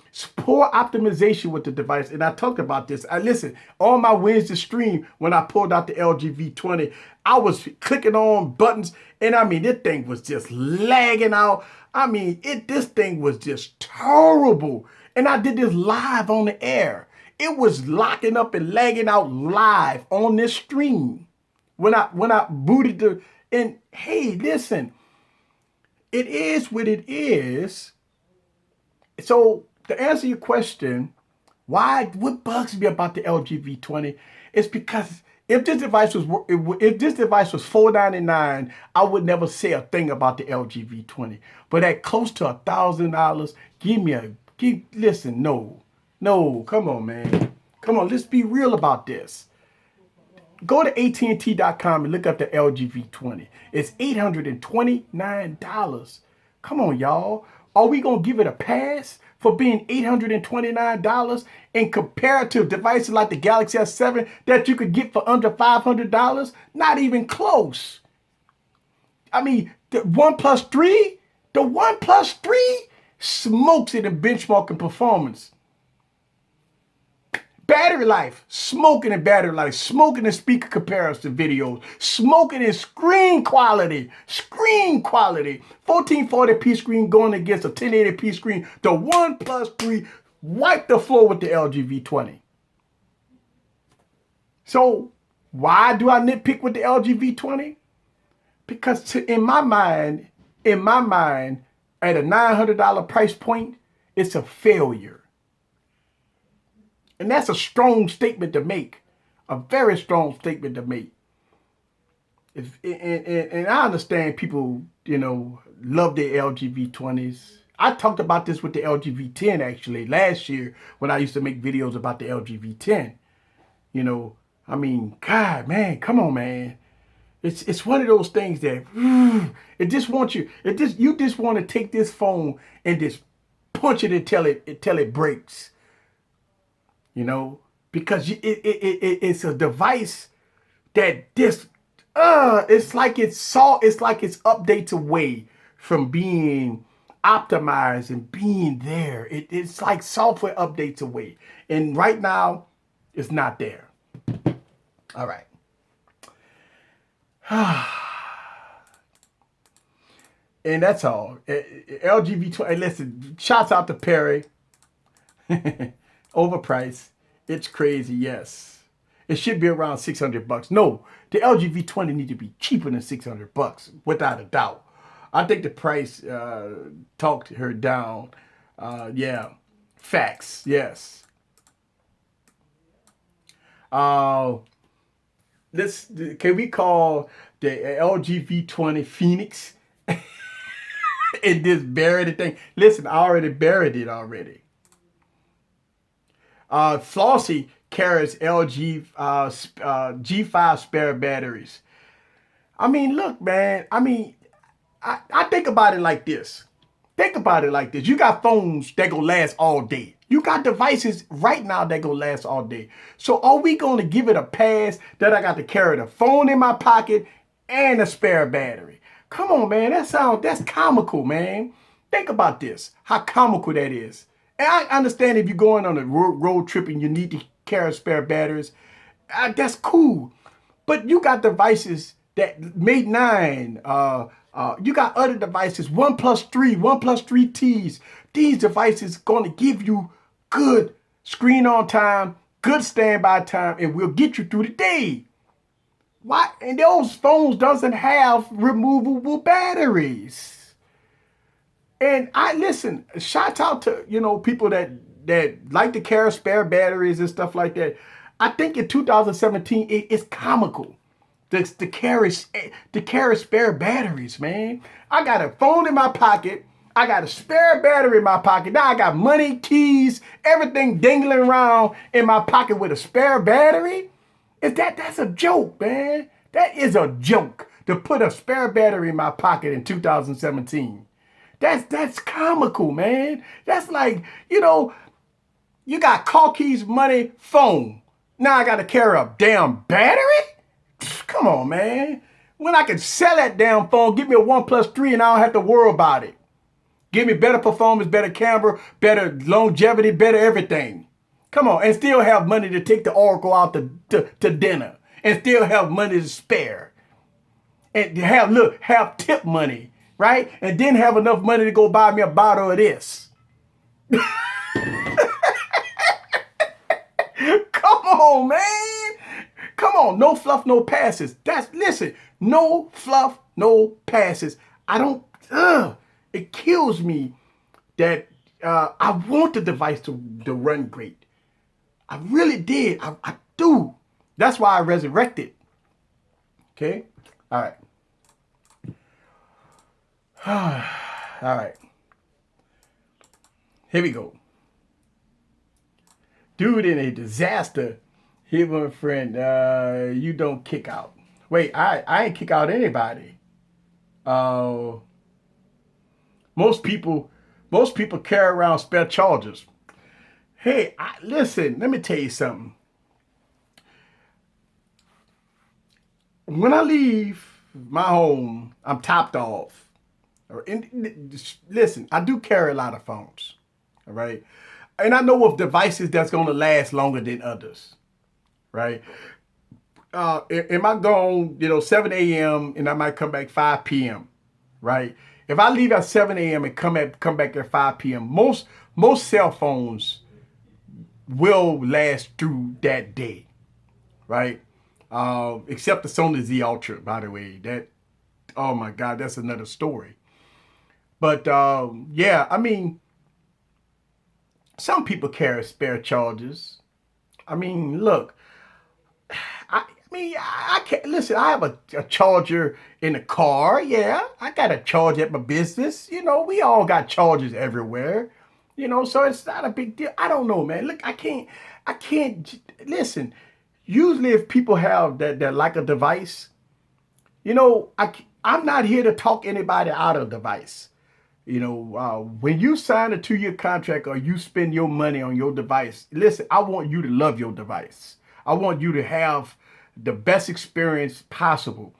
It's poor optimization with the device, and I talked about this. Listen, on my Wednesday stream, when I pulled out the LG V20, I was clicking on buttons, and I mean, this thing was just lagging out. I mean, this thing was just terrible. And I did this live on the air. It was locking up and lagging out live on this stream. When I booted and hey, listen, it is what it is. So to answer your question, what bugs me about the LG V20 is because if this device was $499, I would never say a thing about the LG V20. But at close to $1,000, listen, no, come on, man. Come on, let's be real about this. Go to AT&T.com and look up the LG V20. It's $829. Come on, y'all. Are we going to give it a pass for being $829 and compared to devices like the Galaxy S7 that you could get for under $500? Not even close. I mean, the OnePlus 3 smokes it in benchmarking performance. Battery life, smoking in battery life, smoking in speaker comparison videos, smoking in screen quality, 1440p screen going against a 1080p screen. The OnePlus 3 wiped the floor with the LG V20. So why do I nitpick with the LG V20? Because in my mind, at a $900 price point, it's a failure. And that's a strong statement to make, a very strong statement to make. And I understand people, love their LG V20s. I talked about this with the LG V10 actually last year when I used to make videos about the LG V10. I mean, God, man, come on, man. It's one of those things that you just want to take this phone and just punch it until it breaks. Because it's a device that it's like it's updates away from being optimized and being there. It's like software updates away. And right now, it's not there. All right. And that's all. LG V20, listen, shouts out to Perry. Overpriced. It's crazy, yes. It should be around $600. No, the LG V20 need to be cheaper than $600, without a doubt. I think the price talked her down. Yeah, facts, yes. Can we call the LG V20 Phoenix and just bury the thing? Listen, I already buried it already. Flossie carries LG G5 spare batteries. I mean, look, man. I mean, I think about it like this. Think about it like this. You got phones that gonna last all day. You got devices right now that gonna last all day. So are we gonna give it a pass that I got to carry the phone in my pocket and a spare battery? Come on, man. That's comical, man. Think about this. How comical that is. And I understand if you're going on a road trip and you need to carry spare batteries. That's cool. But you got devices that Mate 9, you got other devices, One Plus 3Ts. These devices going to give you good screen on time, good standby time, and will get you through the day. Why? And those phones doesn't have removable batteries. And I listen, shout out to, people that like to carry spare batteries and stuff like that. I think in 2017 it's comical to carry spare batteries, man. I got a phone in my pocket. I got a spare battery in my pocket. Now I got money, keys, everything dangling around in my pocket with a spare battery. That's a joke, man. That is a joke to put a spare battery in my pocket in 2017. That's comical, man. That's like, you got car keys, money, phone. Now I got to carry a damn battery? Come on, man. When I can sell that damn phone, give me a One Plus 3 and I don't have to worry about it. Give me better performance, better camera, better longevity, better everything. Come on, and still have money to take the Oracle out to dinner. And still have money to spare. And have tip money, right? And then have enough money to go buy me a bottle of this. Come on, man. Come on, no fluff, no passes. Listen, no fluff, no passes. It kills me that I want the device to run great. I really did. I do. That's why I resurrected. Okay? All right. All right. Here we go. Dude in a disaster. Here, my friend, you don't kick out. Wait, I ain't kick out anybody. Most people carry around spare chargers. Hey, listen, let me tell you something. When I leave my home, I'm topped off. Listen, I do carry a lot of phones. All right. And I know of devices that's going to last longer than others. Right. Am I gone, 7 a.m. and I might come back 5 p.m. Right. If I leave at 7 a.m. and come back at 5 p.m., most cell phones will last through that day. Right. Except the Sony Z Ultra, by the way. Oh my God, that's another story. But yeah, I mean, some people carry spare chargers. I mean, look, I can't listen. I have a charger in the car. Yeah, I got a charge at my business. We all got chargers everywhere. So it's not a big deal. I don't know, man. Look, I can't listen. Usually, if people have that like a device, I'm not here to talk anybody out of a device. When you sign a 2-year contract or you spend your money on your device, listen, I want you to love your device. I want you to have the best experience possible.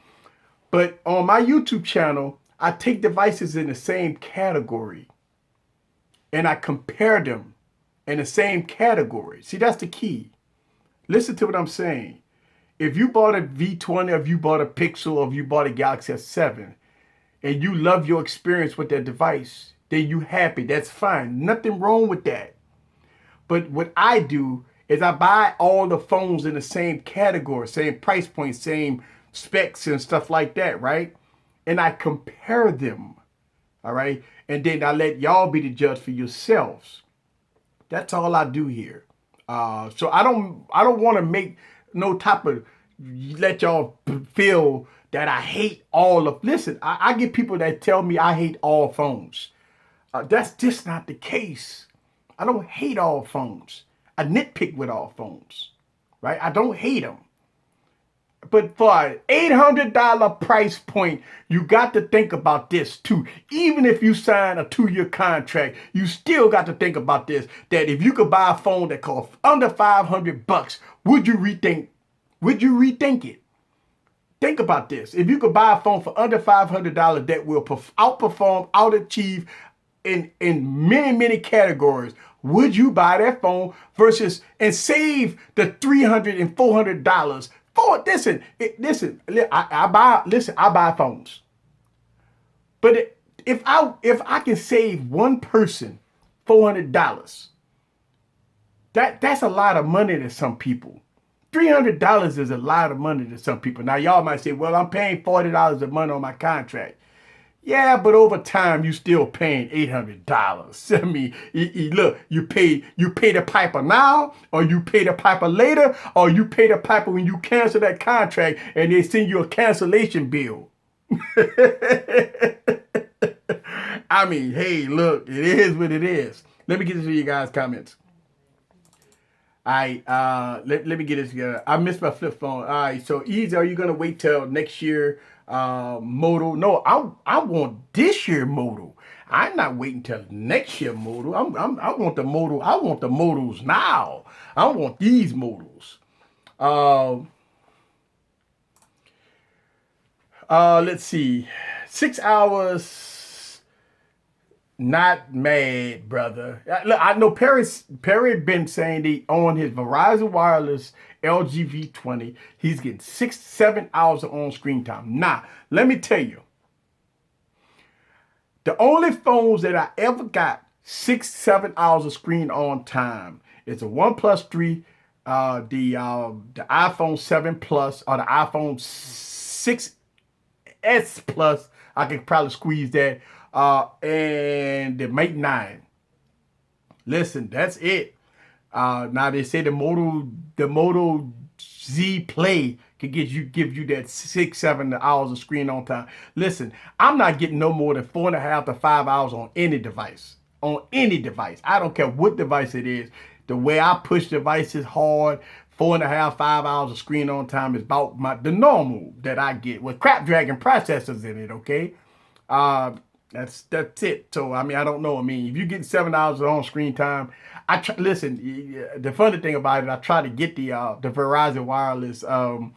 But on my YouTube channel, I take devices in the same category and I compare them in the same category. See, that's the key. Listen to what I'm saying. If you bought a V20, or if you bought a Pixel, or if you bought a Galaxy S7, and you love your experience with that device, then you happy. That's fine. Nothing wrong with that. But what I do is I buy all the phones in the same category, same price point, same specs and stuff like that, right? And I compare them, all right? And then I let y'all be the judge for yourselves. That's all I do here. So I don't want to make no type of, let y'all feel that I hate all of, listen, I get people that tell me I hate all phones. That's just not the case. I don't hate all phones. I nitpick with all phones, right? I don't hate them. But for an $800 price point, you got to think about this too. Even if you sign a 2-year contract, you still got to think about this. That if you could buy a phone that costs under $500, would you rethink? Would you rethink it? Think about this. If you could buy a phone for under $500 that will outperform, outachieve in many categories, would you buy that phone versus and save the $300 and $400 for it? Listen, I buy phones, but if I can save one person $400, that's a lot of money to some people. $300 is a lot of money to some people. Now, y'all might say, well, I'm paying $40 a month on my contract. Yeah, but over time, you still paying $800. I mean, look, you pay the piper now, or you pay the piper later, or you pay the piper when you cancel that contract and they send you a cancellation bill. I mean, hey, look, it is what it is. Let me get into you guys' comments. All right, let me get this together. I missed my flip phone. All right, so Easy, are you gonna wait till next year model? No, I want this year model. I'm not waiting till next year model. I want the model. I want the models now. I want these models. Let's see, 6 hours. Not mad, brother. Look, I know Perry been saying that on his Verizon Wireless LG V20, he's getting 6-7 hours of on-screen time. Nah, let me tell you, the only phones that I ever got 6-7 hours of screen on time is the OnePlus 3, the iPhone 7 Plus, or the iPhone 6s Plus. I could probably squeeze that. And the Mate 9. Listen, that's it. Now they say the Moto Z Play could give you that 6-7 hours of screen on time. Listen, I'm not getting no more than 4.5 to 5 hours on any device. On any device. I don't care what device it is. The way I push devices hard, 4.5, 5 hours of screen on time is about the normal that I get with Snapdragon processors in it, okay? That's it. So, I mean, I don't know. I mean, if you get 7 hours of on-screen time, listen, the funny thing about it, I tried to get the Verizon Wireless LG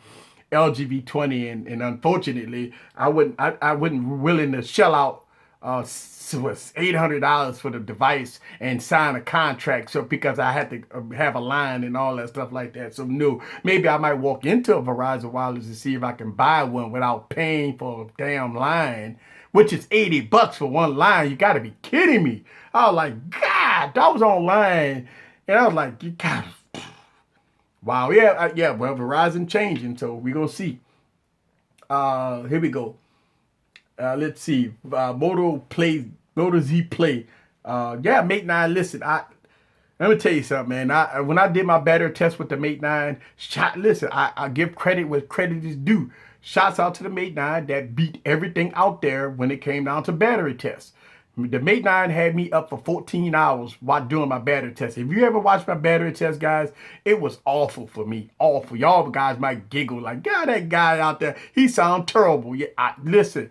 V20, and unfortunately, I wasn't willing to shell out $800 for the device and sign a contract. So because I had to have a line and all that stuff like that. So no, maybe I might walk into a Verizon Wireless and see if I can buy one without paying for a damn line, which is $80 for one line. You got to be kidding me. I was like, God, I was online and I was like, you got wow. Yeah. Well, Verizon changing. So we going to see. Here we go. Let's see. Moto Z Play. Yeah, Mate 9. Listen, let me tell you something, man. When I did my battery test with the Mate 9, listen, I give credit where credit is due. Shouts out to the Mate 9 that beat everything out there when it came down to battery tests. The Mate 9 had me up for 14 hours while doing my battery test. If you ever watched my battery test, guys, it was awful for me. Awful. Y'all guys might giggle like, God, that guy out there, he sounds terrible. Yeah, listen,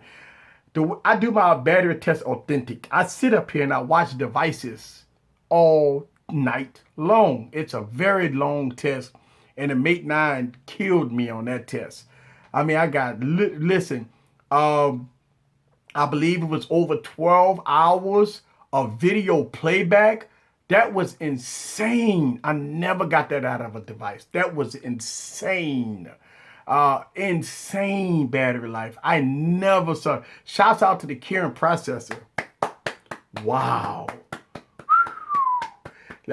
I do my battery test authentic. I sit up here and I watch devices all night long. It's a very long test, and the Mate 9 killed me on that test. I mean, I got, listen, I believe it was over 12 hours of video playback. That was insane. I never got that out of a device. That was insane. Insane battery life. I never saw. Shouts out to the Kirin processor. Wow.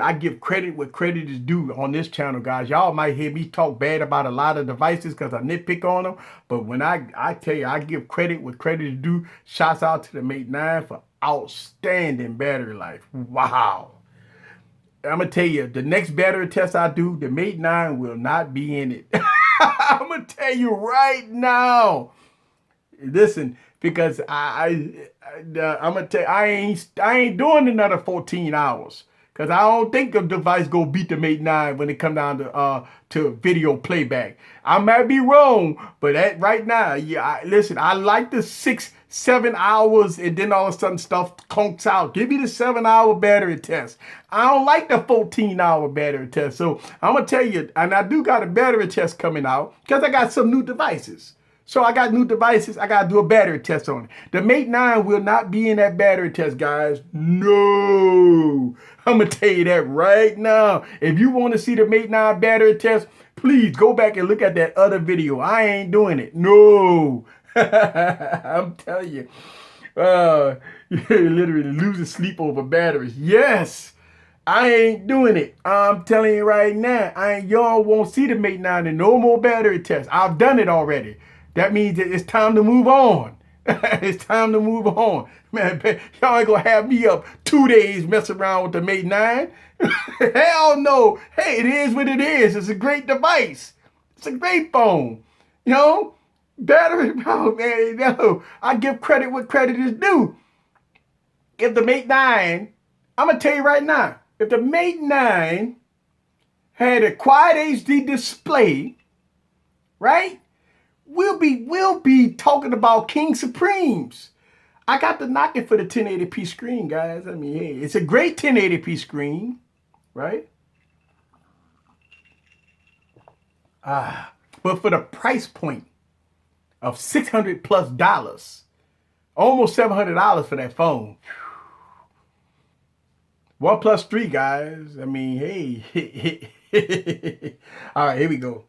I give credit where credit is due on this channel, guys. Y'all might hear me talk bad about a lot of devices because I nitpick on them. But when I tell you, I give credit where credit is due. Shouts out to the Mate 9 for outstanding battery life. Wow. I'm going to tell you, the next battery test I do, the Mate 9 will not be in it. I'm going to tell you right now. Listen, because I'm going to tell you, I ain't doing another 14 hours. Because I don't think the device go beat the Mate 9 when it come down to video playback. I might be wrong, but right now, yeah, listen, I like the 6-7 hours and then all of a sudden stuff clunks out. Give me the 7-hour battery test. I don't like the 14-hour battery test. So I'm going to tell you, and I do got a battery test coming out because I got some new devices. So I got new devices. I got to do a battery test on it. The Mate 9 will not be in that battery test, guys. No. I'm going to tell you that right now. If you want to see the Mate 9 battery test, please go back and look at that other video. I ain't doing it. No. I'm telling you. You're literally losing sleep over batteries. Yes. I ain't doing it. I'm telling you right now. Y'all won't see the Mate 9 in no more battery tests. I've done it already. That means that it's time to move on. It's time to move on. Man, y'all ain't gonna have me up 2 days messing around with the Mate 9. Hell no. Hey, it is what it is. It's a great device. It's a great phone. You know? Battery, oh man, no. I give credit what credit is due. If the Mate 9, I'm gonna tell you right now, if the Mate 9 had a Quad HD display, right? We'll be talking about King Supremes. I got the knocking for the 1080p screen, guys. I mean, hey, it's a great 1080p screen, right? But for the price point of $600+, almost $700 for that phone. OnePlus 3, guys. I mean, hey. All right, here we go.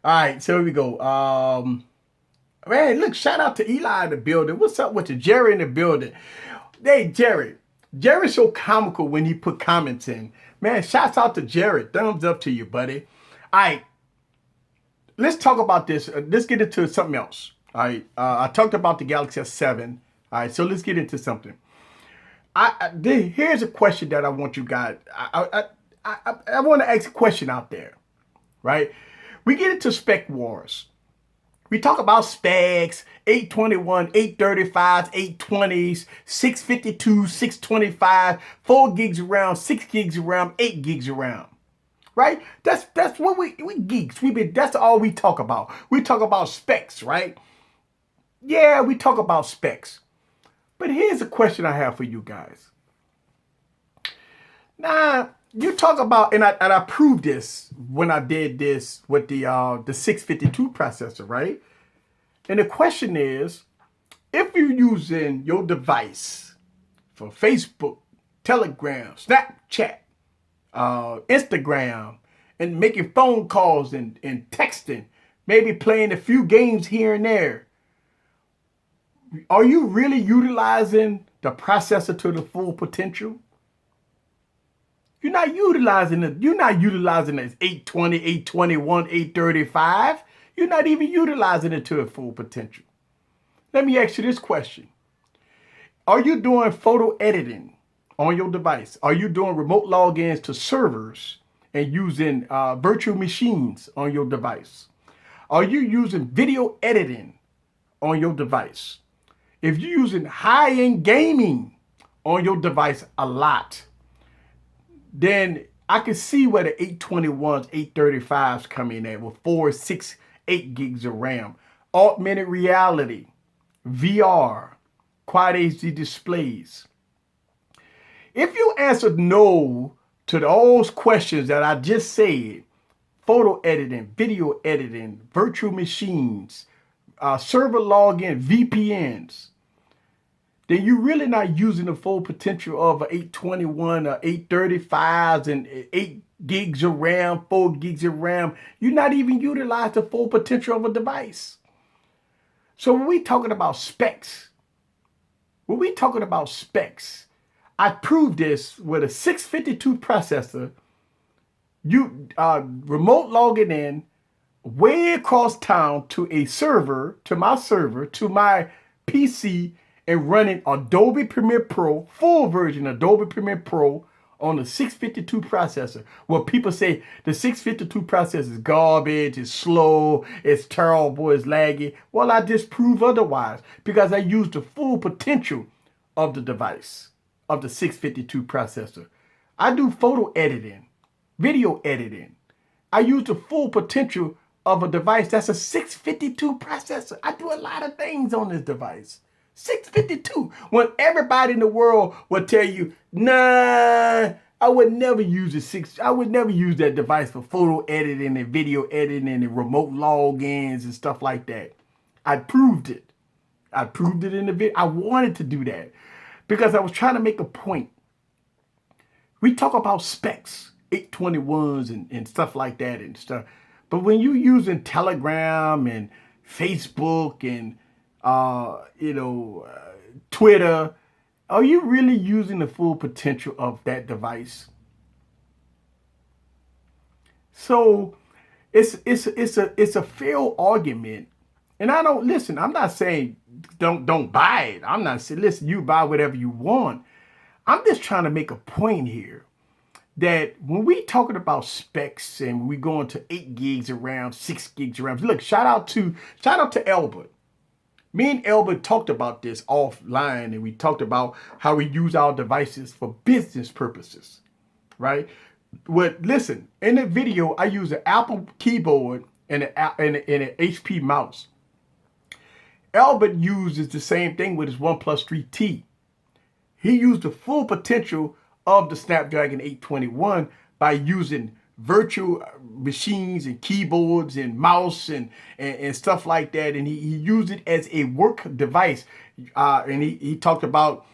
All right, so here we go. Man, look, shout out to Eli in the building. What's up with you? Jerry in the building. Hey, Jerry. Jerry's so comical when he put comments in. Man, shouts out to Jerry. Thumbs up to you, buddy. All right, let's talk about this. Let's get into something else. All right, I talked about the Galaxy S7. All right, so let's get into something. Here's a question that I want you guys. I want to ask a question out there, right? We get into spec wars. We talk about specs, 821, 835s, 820s, 652, 625, 4 gigs of RAM, 6 gigs of RAM, 8 gigs of RAM. Right? That's what we geeks. That's all we talk about. We talk about specs, right? Yeah, we talk about specs. But here's a question I have for you guys. Now, you talk about, and I proved this when I did this with the 652 processor, right? And the question is, if you're using your device for Facebook, Telegram, Snapchat, Instagram, and making phone calls and texting, maybe playing a few games here and there, are you really utilizing the processor to the full potential? You're not utilizing it. You're not utilizing it as 820, 821, 835. You're not even utilizing it to its full potential. Let me ask you this question. Are you doing photo editing on your device? Are you doing remote logins to servers and using virtual machines on your device? Are you using video editing on your device? If you're using high-end gaming on your device a lot, then I can see where the 821s, 835s come in at with 4, 6, 8 gigs of RAM. Augmented reality, VR, Quad HD displays. If you answered no to those questions that I just said, photo editing, video editing, virtual machines, server login, VPNs, then you're really not using the full potential of an 821 or 835s and 8 gigs of RAM, 4 gigs of RAM. You're not even utilizing the full potential of a device. So when we talking about specs, I proved this with a 652 processor. You remote logging in way across town to a server, to my PC, and running Adobe Premiere Pro, full version Adobe Premiere Pro on the 652 processor. Well, people say the 652 processor is garbage, it's slow, it's terrible, it's laggy. Well, I disprove otherwise because I use the full potential of the device. of the 652 processor. I do photo editing, video editing. I use the full potential of a device that's a 652 processor. I do a lot of things on this device. 652. When everybody in the world will tell you, nah, I would never use I would never use that device for photo editing and video editing and remote logins and stuff like that. I proved it. I proved it in the video. I wanted to do that because I was trying to make a point. We talk about specs, 821s and stuff like that and stuff. But when you're using Telegram and Facebook and Twitter, are you really using the full potential of that device? So it's a fair argument. And I don't listen. I'm not saying don't buy it. I'm not saying listen. You buy whatever you want. I'm just trying to make a point here that when we talking about specs and we going to 8 gigs of RAM, 6 gigs of RAM. Look, shout out to Albert. Me and Albert talked about this offline, and we talked about how we use our devices for business purposes, right? Listen, in the video, I use an Apple keyboard and an HP mouse. Albert uses the same thing with his OnePlus 3T. He used the full potential of the Snapdragon 821 by using virtual machines and keyboards and mouse and stuff like that. And he used it as a work device. And he talked about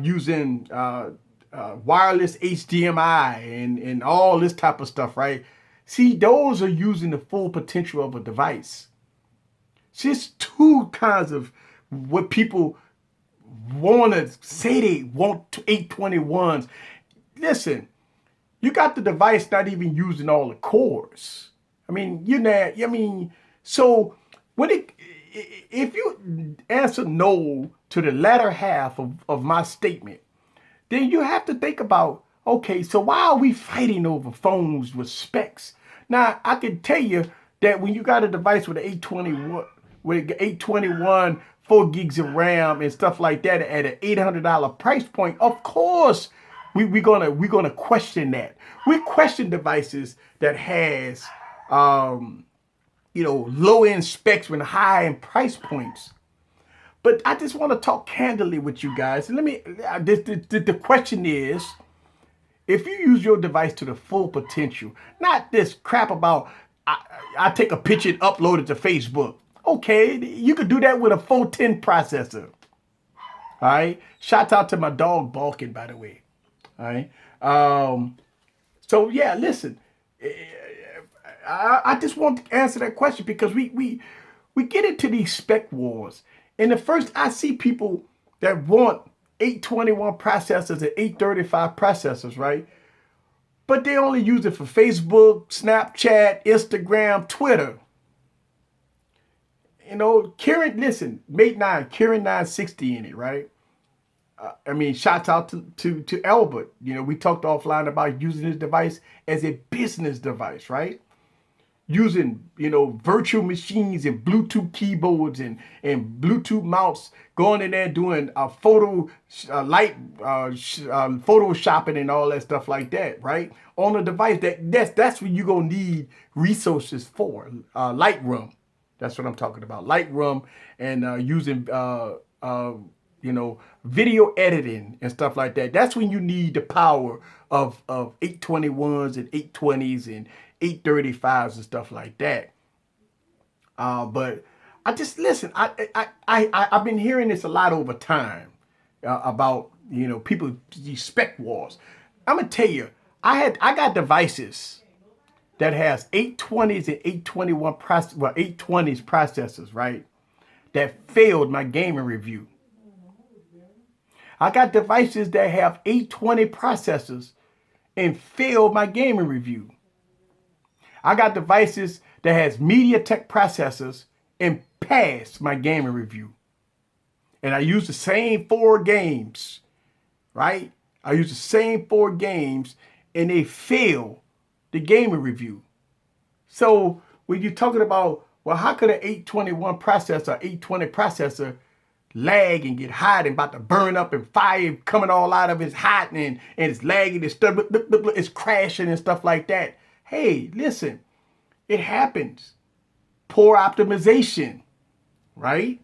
using wireless HDMI and all this type of stuff, right? See, those are using the full potential of a device. See, it's two kinds of what people want to say they want 821s. Listen, you got the device not even using all the cores. I mean, so if you answer no to the latter half of my statement, then you have to think about, okay, so why are we fighting over phones with specs? Now, I can tell you that when you got a device with an 821, 4 gigs of RAM and stuff like that at an $800 price point, of course, we're gonna question that. We question devices that has low end specs with high end price points. But I just want to talk candidly with you guys. And the question is, if you use your device to the full potential, not this crap about I take a picture and upload it to Facebook. Okay, you could do that with a 410 processor. All right. Shout out to my dog barking, by the way. All right. So yeah, listen. I just want to answer that question because we get into these spec wars, and the first I see people that want 821 processors and 835 processors, right? But they only use it for Facebook, Snapchat, Instagram, Twitter. Kirin, listen, Mate 9, Kirin 960 in it, right? Shouts out to Albert. We talked offline about using this device as a business device, right? Using, virtual machines and Bluetooth keyboards and Bluetooth mouse, going in there doing photoshopping and all that stuff like that, right? On a device that's what you're going to need resources for. Lightroom. That's what I'm talking about. Lightroom and using, video editing and stuff like that. That's when you need the power of 821s and 820s and 835s and stuff like that. But I just listen. I've been hearing this a lot over time about people, these spec wars. I'm gonna tell you, I got devices that has 820s and 820s processors, right? That failed my gaming review. I got devices that have 820 processors and failed my gaming review. I got devices that has MediaTek processors and passed my gaming review. And I use the same 4 games, right? I use the same 4 games and they fail the gaming review. So when you're talking about, well, how could an 821 processor, 820 processor lag and get hot and about to burn up and fire coming all out of his hot and it's lagging and stuff, it's crashing and stuff like that. Hey, listen, it happens. Poor optimization, right?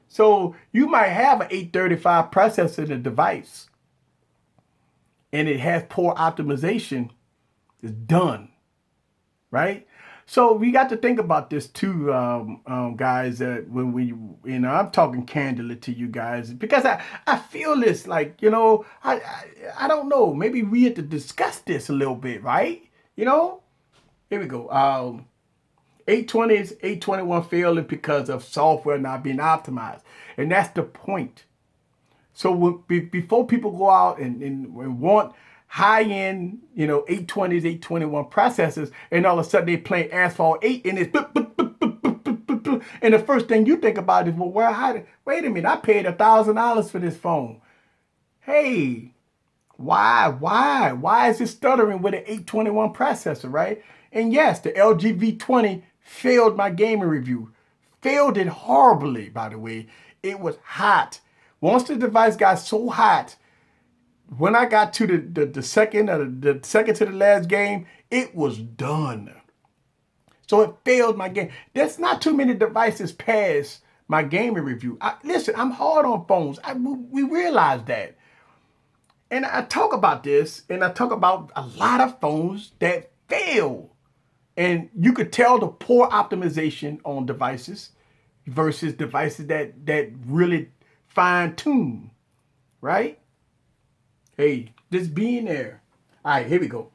So you might have an 835 processor in the device and it has poor optimization. It's done, right? So we got to think about this too, guys, that when we, I'm talking candidly to you guys, because I feel this like, I don't know, maybe we had to discuss this a little bit, right? Here we go. 820s, 821 failing because of software not being optimized. And that's the point. So before people go out and want high-end, 820s, 821 processors, and all of a sudden they play Asphalt 8 and it's and the first thing you think about is, well, wait a minute, I paid $1,000 for this phone. Hey, why is it stuttering with an 821 processor, right? And yes, the LG V20 failed my gaming review. Failed it horribly, by the way. It was hot. Once the device got so hot, when I got to the second to the last game, it was done. So it failed my game. There's not too many devices past my gaming review. Listen, I'm hard on phones. We realize that. And I talk about this, and I talk about a lot of phones that fail. And you could tell the poor optimization on devices versus devices that really fine-tune, right? Hey, just being there. All right, here we go.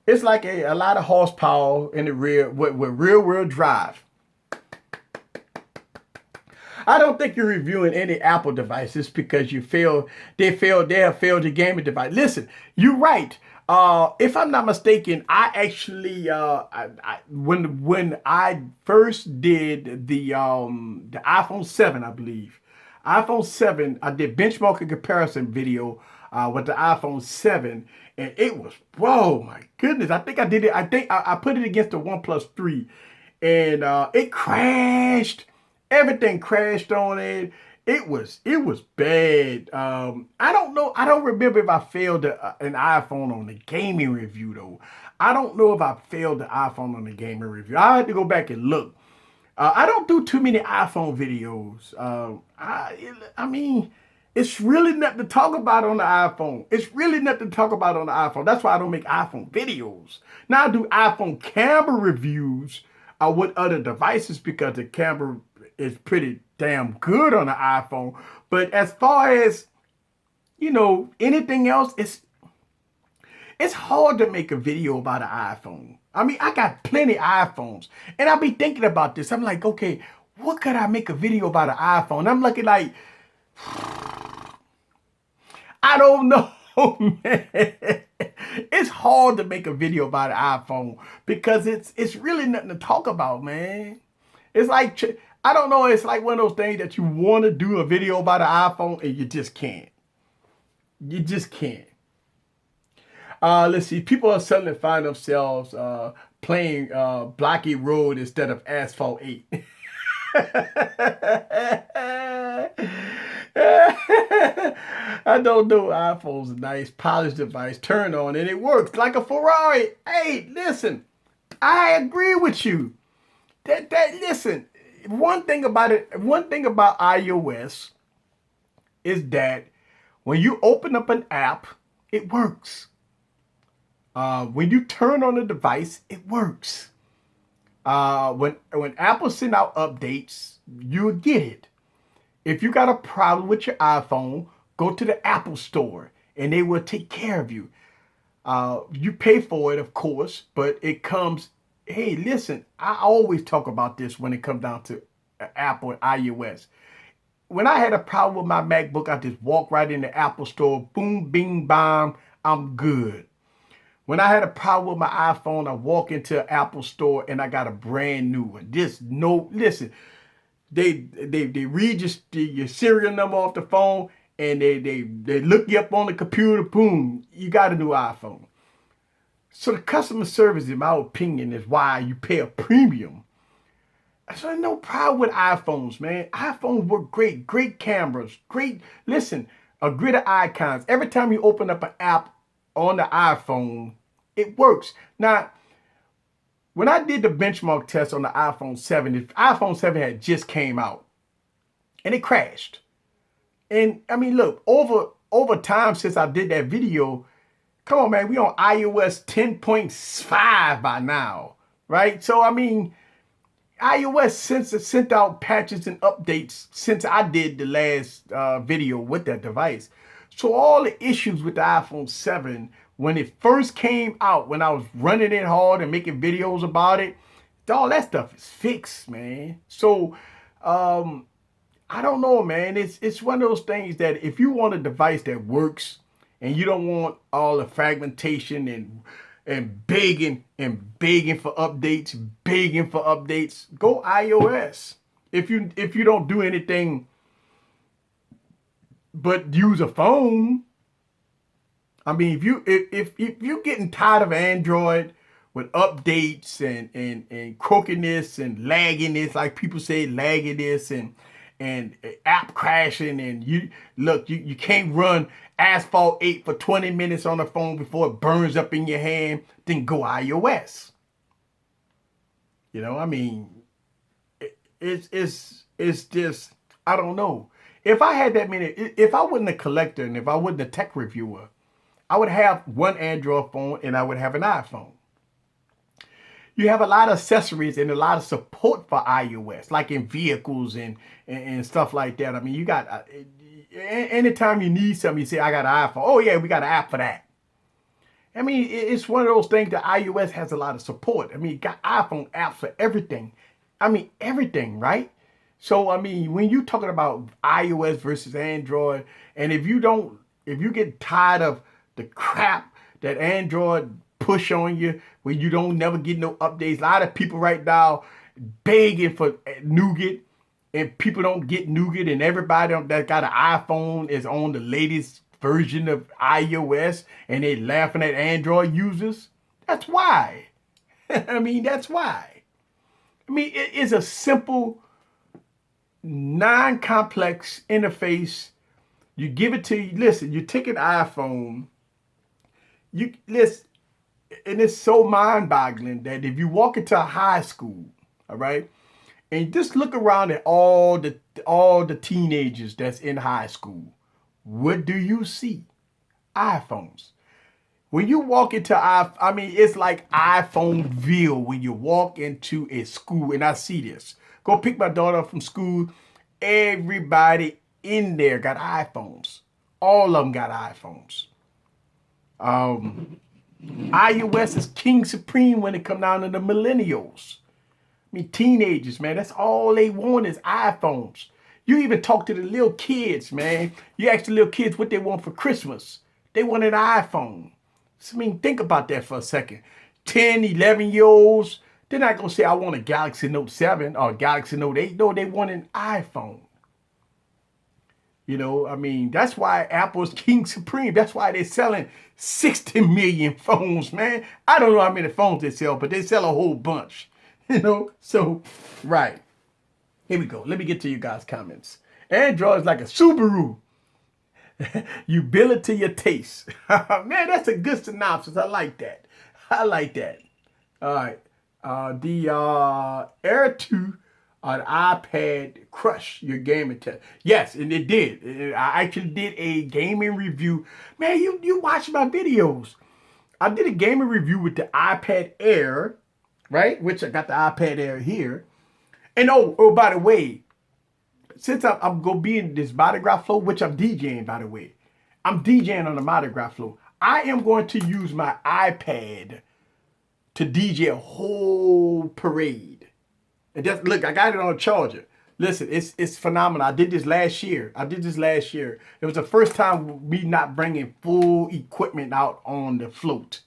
It's like a lot of horsepower in the rear with rear-wheel drive. I don't think you're reviewing any Apple devices because they have failed your gaming device. Listen, you're right. If I'm not mistaken, I actually when I first did the iPhone 7, I believe. iPhone 7, I did benchmarking comparison video with the iPhone 7, and it was, whoa, my goodness. I think I did it. I think I put it against the OnePlus 3, and it crashed. Everything crashed on it. It was bad. I don't know. I don't remember if I failed an iPhone on the gaming review, though. I don't know if I failed the iPhone on the gaming review. I had to go back and look. I don't do too many iPhone videos. I mean, it's really nothing to talk about on the iPhone. It's really nothing to talk about on the iPhone. That's why I don't make iPhone videos. Now I do iPhone camera reviews with other devices because the camera is pretty damn good on the iPhone. But as far as, anything else, it's hard to make a video about an iPhone. I mean, I got plenty of iPhones. And I'll be thinking about this. I'm like, okay, what could I make a video about an iPhone? And I'm looking like, I don't know, man. It's hard to make a video about an iPhone because it's really nothing to talk about, man. It's like, I don't know, it's like one of those things that you want to do a video about an iPhone and you just can't. You just can't. Let's see. People are suddenly find themselves playing Blocky Road instead of Asphalt 8. I don't know. iPhone's a nice polished device. Turn on and it works like a Ferrari. Hey, listen. I agree with you. Listen. One thing about iOS is that when you open up an app, it works. When you turn on the device, it works. When Apple send out updates, you'll get it. If you got a problem with your iPhone, go to the Apple Store and they will take care of you. You pay for it, of course, but it comes. Hey, listen, I always talk about this when it comes down to Apple and iOS. When I had a problem with my MacBook, I just walk right in the Apple Store, boom, bing, bam, I'm good. When I had a problem with my iPhone, I walk into an Apple Store and I got a brand new one. Listen, they read your serial number off the phone and they look you up on the computer, boom, you got a new iPhone. So the customer service, in my opinion, is why you pay a premium. So no problem with iPhones, man. iPhones work great, great cameras, great. Listen, a grid of icons. Every time you open up an app on the iPhone, it works. Now, when I did the benchmark test on the iPhone 7, the iPhone 7 had just came out and it crashed. And I mean, look, over time since I did that video, come on, man, we on iOS 10.5 by now, right? So I mean, iOS sent out patches and updates since I did the last video with that device. So all the issues with the iPhone 7, when it first came out, when I was running it hard and making videos about it, all that stuff is fixed, man. So I don't know, man. It's one of those things that if you want a device that works and you don't want all the fragmentation and begging for updates, go iOS. If you don't do anything but use a phone, I mean, if you're getting tired of Android with updates and crookedness and lagginess, like people say, lagginess and app crashing, and you can't run Asphalt 8 for 20 minutes on the phone before it burns up in your hand, then go iOS. You know, I mean, it's just, I don't know. If I had that many, if I wasn't a collector and if I wasn't a tech reviewer, I would have one Android phone and I would have an iPhone. You have a lot of accessories and a lot of support for iOS, like in vehicles and stuff like that. I mean, you got, anytime you need something, you say, I got an iPhone. Oh yeah, we got an app for that. I mean, it's one of those things that iOS has a lot of support. I mean, you got iPhone apps for everything. I mean, everything, right? So, I mean, when you're talking about iOS versus Android, and if you get tired of the crap that Android push on you, where you don't never get no updates. A lot of people right now begging for nougat, and people don't get nougat, and everybody that got an iPhone is on the latest version of iOS, and they laughing at Android users. That's why. I mean, that's why. I mean, it is a simple, non-complex interface. You give it to you. Listen, you take an iPhone. You listen, and it's so mind-boggling that if you walk into a high school, all right, and just look around at all the teenagers that's in high school, what do you see? iPhones. When you walk into I mean, it's like iPhoneville when you walk into a school, and I see this. Go pick my daughter up from school. Everybody in there got iPhones. All of them got iPhones. iOS is king supreme when it come down to the millennials. I mean, teenagers, man, that's all they want is iPhones. You even talk to the little kids, man. You ask the little kids what they want for Christmas. They want an iPhone. So, I mean, think about that for a second. 10, 11-year-olds, they're not going to say, I want a Galaxy Note 7 or a Galaxy Note 8. No, they want an iPhone. You know, I mean, that's why Apple's king supreme. That's why they're selling 60 million phones, man. I don't know how many phones they sell, but they sell a whole bunch. You know, so, right. Here we go. Let me get to you guys' comments. Android is like a Subaru. You build it to your taste. Man, that's a good synopsis. I like that. I like that. All right. The Air 2 on iPad crush your gaming test. Yes, and it did. I actually did a gaming review. Man, you watch my videos. I did a gaming review with the iPad Air, right? Which I got the iPad Air here. And oh, by the way, since I'm going to be in this Mardi Gras flow, which I'm DJing, by the way. I'm DJing on the Mardi Gras flow. I am going to use my iPad to DJ a whole parade. And just look, I got it on a charger. Listen, it's phenomenal. I did this last year. It was the first time me not bringing full equipment out on the float,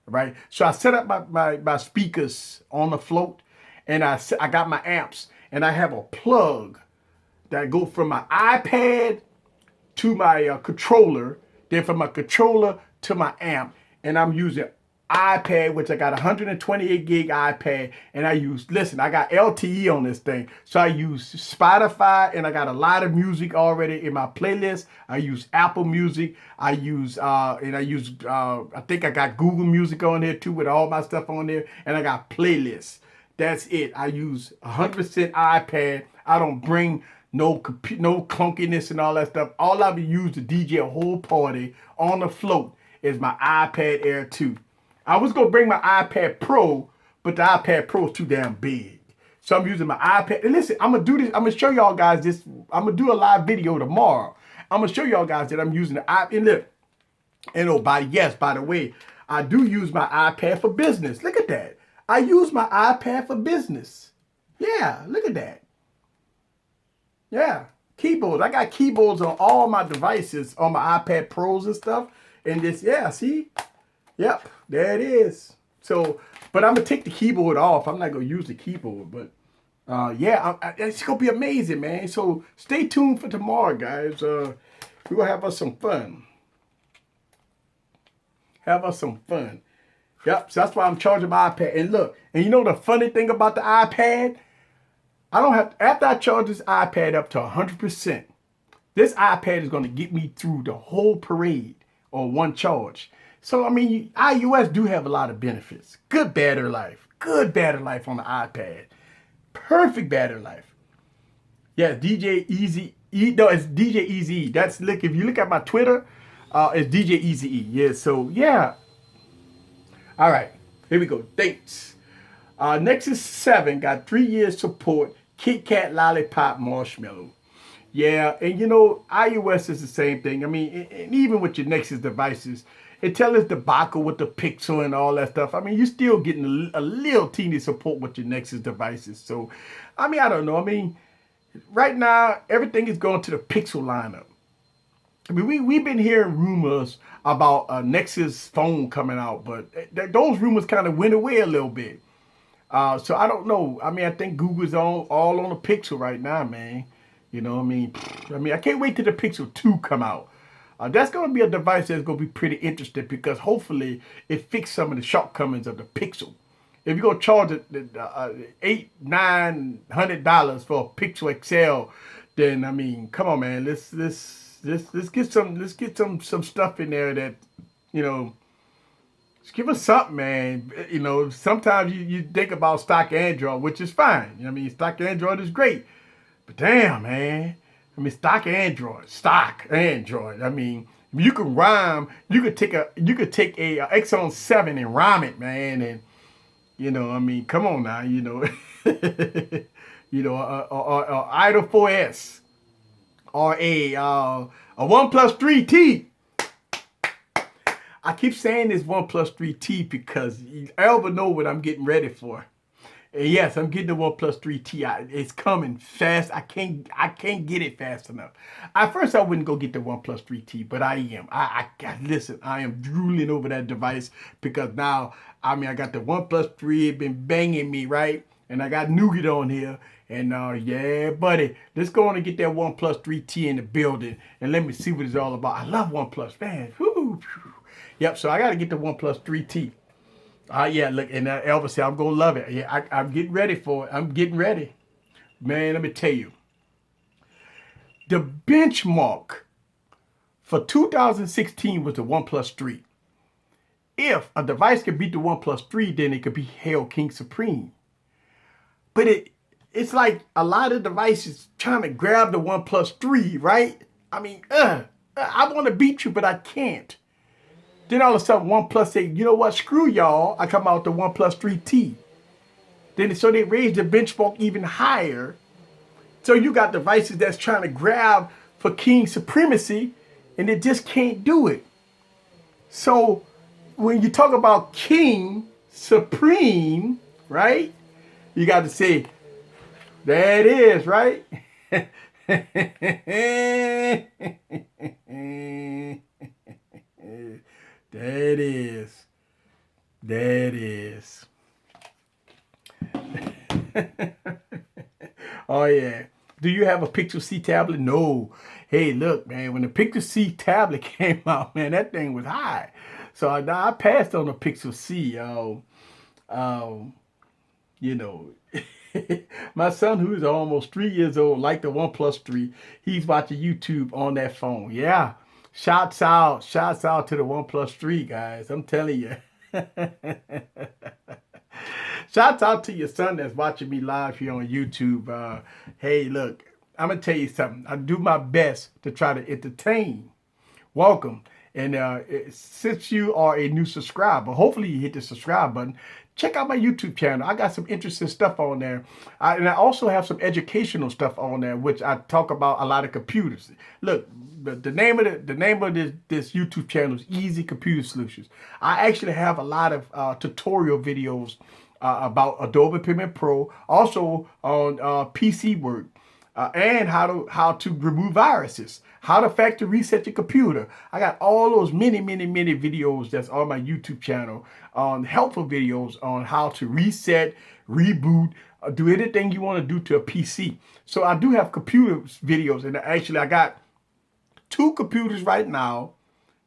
right? So I set up my speakers on the float, and I got my amps, and I have a plug that go from my iPad to my controller, then from my controller to my amp, and I'm using iPad, which I got 128 gig iPad, and I use, listen, I got LTE on this thing. So I use Spotify, and I got a lot of music already in my playlist. I use Apple Music. I think I got Google Music on there too with all my stuff on there, and I got playlists. That's it. I use 100% iPad. I don't bring no clunkiness and all that stuff. All I've used to DJ a whole party on the float is my iPad Air 2. I was going to bring my iPad Pro, but the iPad Pro is too damn big. So I'm using my iPad. And listen, I'm going to do this. I'm going to show y'all guys this. I'm going to do a live video tomorrow. I'm going to show y'all guys that I'm using the iPad. And look, by the way, I do use my iPad for business. Look at that. I use my iPad for business. Yeah, look at that. Yeah, keyboards. I got keyboards on all my devices, on my iPad Pros and stuff. And this, yeah, see? Yep, there it is. So, but I'm going to take the keyboard off. I'm not going to use the keyboard, but yeah, it's going to be amazing, man. So stay tuned for tomorrow, guys. We're going to have us some fun. Have us some fun. Yep, so that's why I'm charging my iPad. And look, and you know the funny thing about the iPad? I don't have, after I charge this iPad up to 100%, this iPad is going to get me through the whole parade on one charge. So, I mean, iOS do have a lot of benefits. Good battery life. Good battery life on the iPad. Perfect battery life. Yeah, DJ Easy. No, it's DJ Easy. That's, look, if you look at my Twitter, it's DJ Easy. Yeah, so, yeah. All right, here we go. Dates. Nexus 7 got 3 years support. Kit Kat, Lollipop, Marshmallow. Yeah, and you know, iOS is the same thing. I mean, and even with your Nexus devices, it tells us debacle with the Pixel and all that stuff. I mean, you're still getting a little teeny support with your Nexus devices. So, I mean, I don't know. I mean, right now, everything is going to the Pixel lineup. I mean, we've been hearing rumors about a Nexus phone coming out, but those rumors kind of went away a little bit. So I don't know. I mean, I think Google's all on the Pixel right now, man. You know, I mean, I can't wait till the Pixel 2 come out. That's going to be a device that's going to be pretty interesting because hopefully it fixes some of the shortcomings of the Pixel. If you're going to charge $800-900 for a Pixel XL, then I mean, come on, man. Let's get some stuff in there that, you know, just give us something, man. You know, sometimes you think about stock Android, which is fine. You know, I mean, stock Android is great. But damn, man. I mean, stock Android. I mean, you can rhyme. You could take a Exxon 7 and rhyme it, man. And you know, I mean, come on now. You know, you know, Idol 4S or a OnePlus 3T. I keep saying this OnePlus 3T because Elba know what I'm getting ready for. And yes, I'm getting the OnePlus 3T. It's coming fast. I can't get it fast enough. At first, I wouldn't go get the OnePlus 3T, but I am. Listen, I am drooling over that device because now, I mean, I got the OnePlus 3. It's been banging me, right? And I got Nougat on here. And yeah, buddy, let's go on and get that OnePlus 3T in the building and let me see what it's all about. I love OnePlus, man. Woo. Yep, so I got to get the OnePlus 3T. Yeah, look, and Elvis said, I'm going to love it. Yeah, I'm getting ready for it. I'm getting ready. Man, let me tell you. The benchmark for 2016 was the OnePlus 3. If a device could beat the OnePlus 3, then it could be held king supreme. But it's like a lot of devices trying to grab the OnePlus 3, right? I mean, I want to beat you, but I can't. Then all of a sudden, OnePlus said, you know what, screw y'all. I come out the OnePlus 3T. So they raised the benchmark even higher. So you got devices that's trying to grab for king supremacy, and it just can't do it. So when you talk about king supreme, right, you got to say, there it is, right? There it is. There it is. Oh, yeah. Do you have a Pixel C tablet? No. Hey, look, man, when the Pixel C tablet came out, man, that thing was high. So I passed on the Pixel C. You know, my son, who is almost 3 years old, like the OnePlus 3, he's watching YouTube on that phone. Yeah, shouts out to the OnePlus 3, guys. I'm telling you. Shouts out to your son that's watching me live here on YouTube. Hey, look, I'm gonna tell you something. I do my best to try to entertain. Welcome. And since you are a new subscriber, hopefully you hit the subscribe button. Check out my YouTube channel. I got some interesting stuff on there. And I also have some educational stuff on there, which I talk about a lot of computers. Look, the name of this YouTube channel is Easy Computer Solutions. I actually have a lot of tutorial videos about Adobe Premiere Pro, also on PC work. And how to remove viruses, how to factory reset your computer. I got all those many videos that's on my YouTube channel on helpful videos on how to reset, reboot, do anything you want to do to a PC. So I do have computer videos, and actually I got 2 computers right now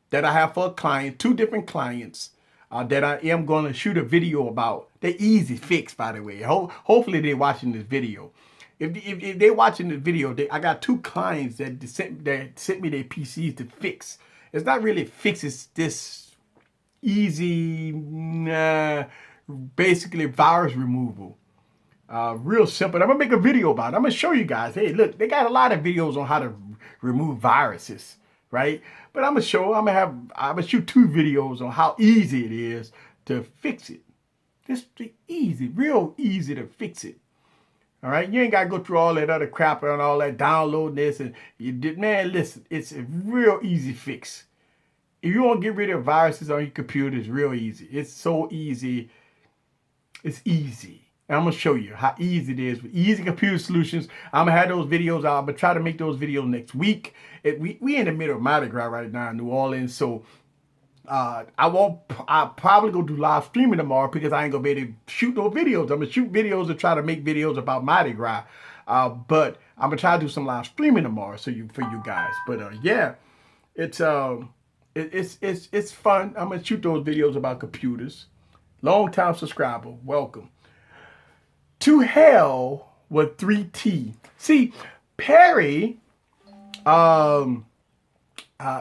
that I have for a client, 2 different clients that I am going to shoot a video about. They're easy fix, by the way. Hopefully they're watching this video. If they're watching the video, I got 2 clients that sent me their PCs to fix. It's not really fixes this easy, basically virus removal. Real simple. I'm gonna make a video about it. I'm gonna show you guys. Hey, look, they got a lot of videos on how to remove viruses, right? But I'm gonna shoot 2 videos on how easy it is to fix it. Just easy, real easy to fix it. All right, you ain't got to go through all that other crap and all that downloading this. And you did, man, listen, it's a real easy fix. If you want to get rid of viruses on your computer, it's real easy. It's so easy. It's easy. And I'm going to show you how easy it is with Easy Computer Solutions. I'm going to have those videos out. I'm going to try to make those videos next week. We in the middle of Mardi Gras right now in New Orleans, so I'll probably go do live streaming tomorrow because I ain't gonna be able to shoot no videos. I'm gonna shoot videos and try to make videos about Mardi Gras. But I'm gonna try to do some live streaming tomorrow for you guys. But yeah, it's fun. I'm gonna shoot those videos about computers. Long time subscriber, welcome. To hell with 3T. See, Perry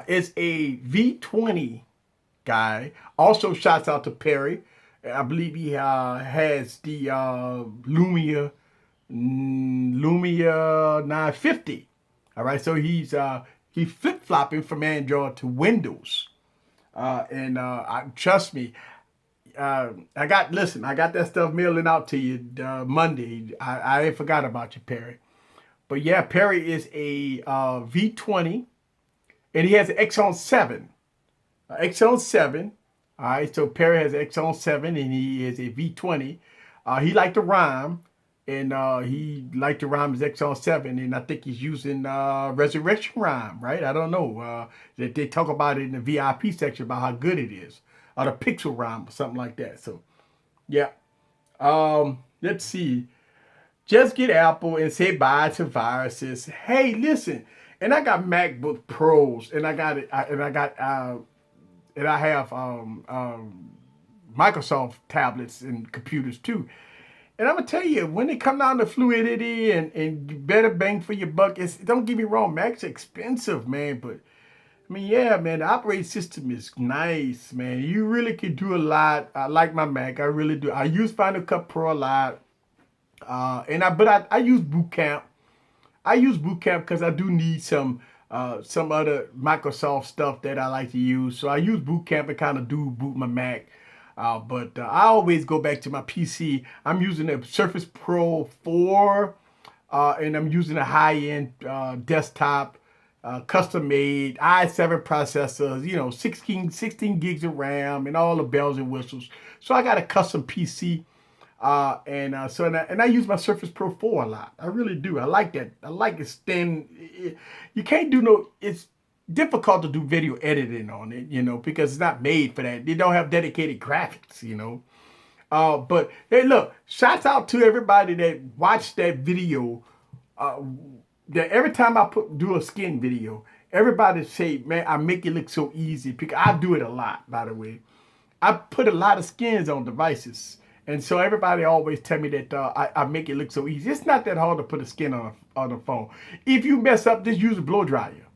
is a V20 guy. Also shouts out to Perry. I believe he has the Lumia 950. All right, so he's flip-flopping from Android to Windows. Trust me, I got that stuff mailing out to you Monday. I ain't forgot about you, Perry. But yeah, Perry is a V20, and he has an Exxon 7. Exxon 7. All right, so Perry has an Exxon 7, and he is a V20. He liked to rhyme, and he liked to rhyme his Exxon 7, and I think he's using Resurrection Rhyme, right? I don't know. They talk about it in the VIP section about how good it is, or the Pixel Rhyme or something like that. So, yeah. Let's see. Just get Apple and say bye to viruses. Hey, listen, and I got MacBook Pros, and I have Microsoft tablets and computers too. And I'm gonna tell you, when it come down to fluidity and better bang for your buck, don't get me wrong, Mac's expensive, man. But I mean, yeah, man, the operating system is nice, man. You really can do a lot. I like my Mac, I really do. I use Final Cut Pro a lot, but I use Boot Camp. I use Boot Camp because I do need some other Microsoft stuff that I like to use. So I use Boot Camp and kind of do boot my Mac. But I always go back to my PC. I'm using a Surface Pro 4, and I'm using a high-end desktop, custom-made i7 processors, 16 gigs of RAM and all the bells and whistles. So I got a custom PC. And I use my Surface Pro 4 a lot. I really do. I like that. I like it thin. You can't do it's difficult to do video editing on it, because it's not made for that. They don't have dedicated graphics, But hey, look, shouts out to everybody that watched that video that every time I do a skin video, everybody say, man, I make it look so easy. Because I do it a lot, by the way. I put a lot of skins on devices. And so everybody always tell me that I make it look so easy. It's not that hard to put a skin on the phone. If you mess up, just use a blow dryer.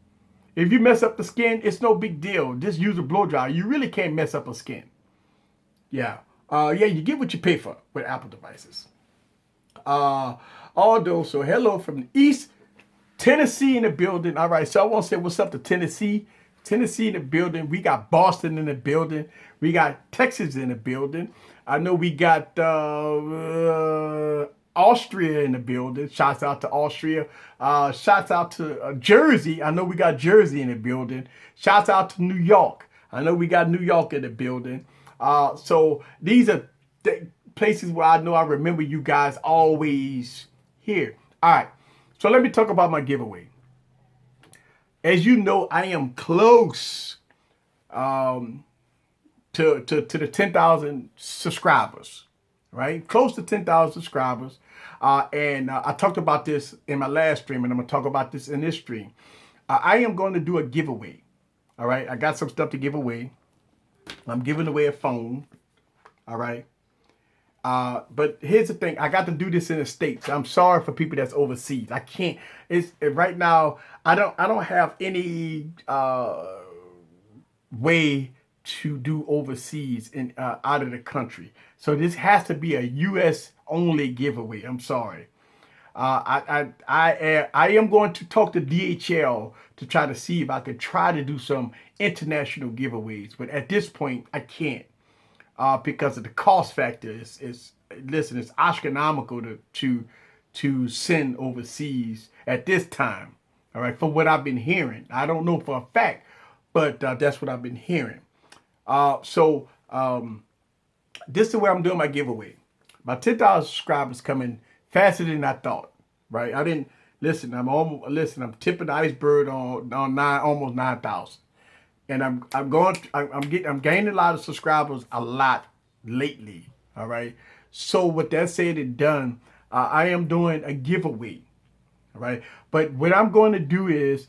If you mess up the skin, it's no big deal. Just use a blow dryer. You really can't mess up a skin. Yeah. Yeah, you get what you pay for with Apple devices. Although, so hello from the East Tennessee in the building. All right, so I want to say what's up to Tennessee. Tennessee in the building. We got Boston in the building. We got Texas in the building. I know we got Austria in the building. Shouts out to Austria. Shouts out to Jersey. I know we got Jersey in the building. Shouts out to New York. I know we got New York in the building. So these are places where I know I remember you guys always here. All right. So let me talk about my giveaway. As you know, I am close to the 10,000 subscribers, right? Close to 10,000 subscribers. And I talked about this in my last stream, and I'm going to talk about this in this stream. I am going to do a giveaway. All right. I got some stuff to give away. I'm giving away a phone. All right. But here's the thing. I got to do this in the States. I'm sorry for people that's overseas. I can't. It's right now. I don't have any way to do overseas and out of the country. So this has to be a U.S. only giveaway. I'm sorry. I am going to talk to DHL to try to see if I could try to do some international giveaways. But at this point, I can't. Because of the cost factor, listen, it's astronomical to send overseas at this time. All right, for what I've been hearing, I don't know for a fact, but that's what I've been hearing. So this is where I'm doing my giveaway. My 10,000 subscribers coming faster than I thought. Right, I didn't listen. I'm tipping the iceberg on almost 9,000. And I'm gaining a lot of subscribers a lot lately. All right. So with that said and done, I am doing a giveaway. All right. But what I'm going to do is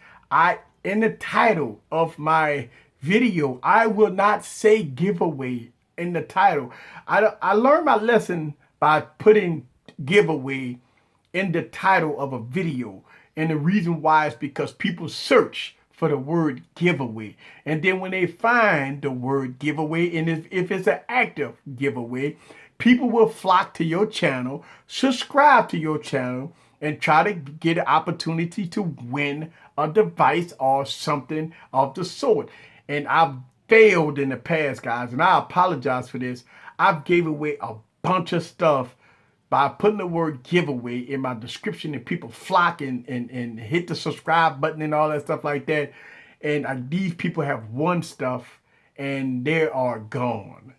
in the title of my video, I will not say giveaway in the title. I learned my lesson by putting giveaway in the title of a video. And the reason why is because people search for the word giveaway. And then when they find the word giveaway, and if it's an active giveaway, people will flock to your channel, subscribe to your channel, and try to get an opportunity to win a device or something of the sort. And I've failed in the past, guys, and I apologize for this. I've gave away a bunch of stuff by putting the word giveaway in my description, and people flock and hit the subscribe button and all that stuff like that. And these people have won stuff and they are gone.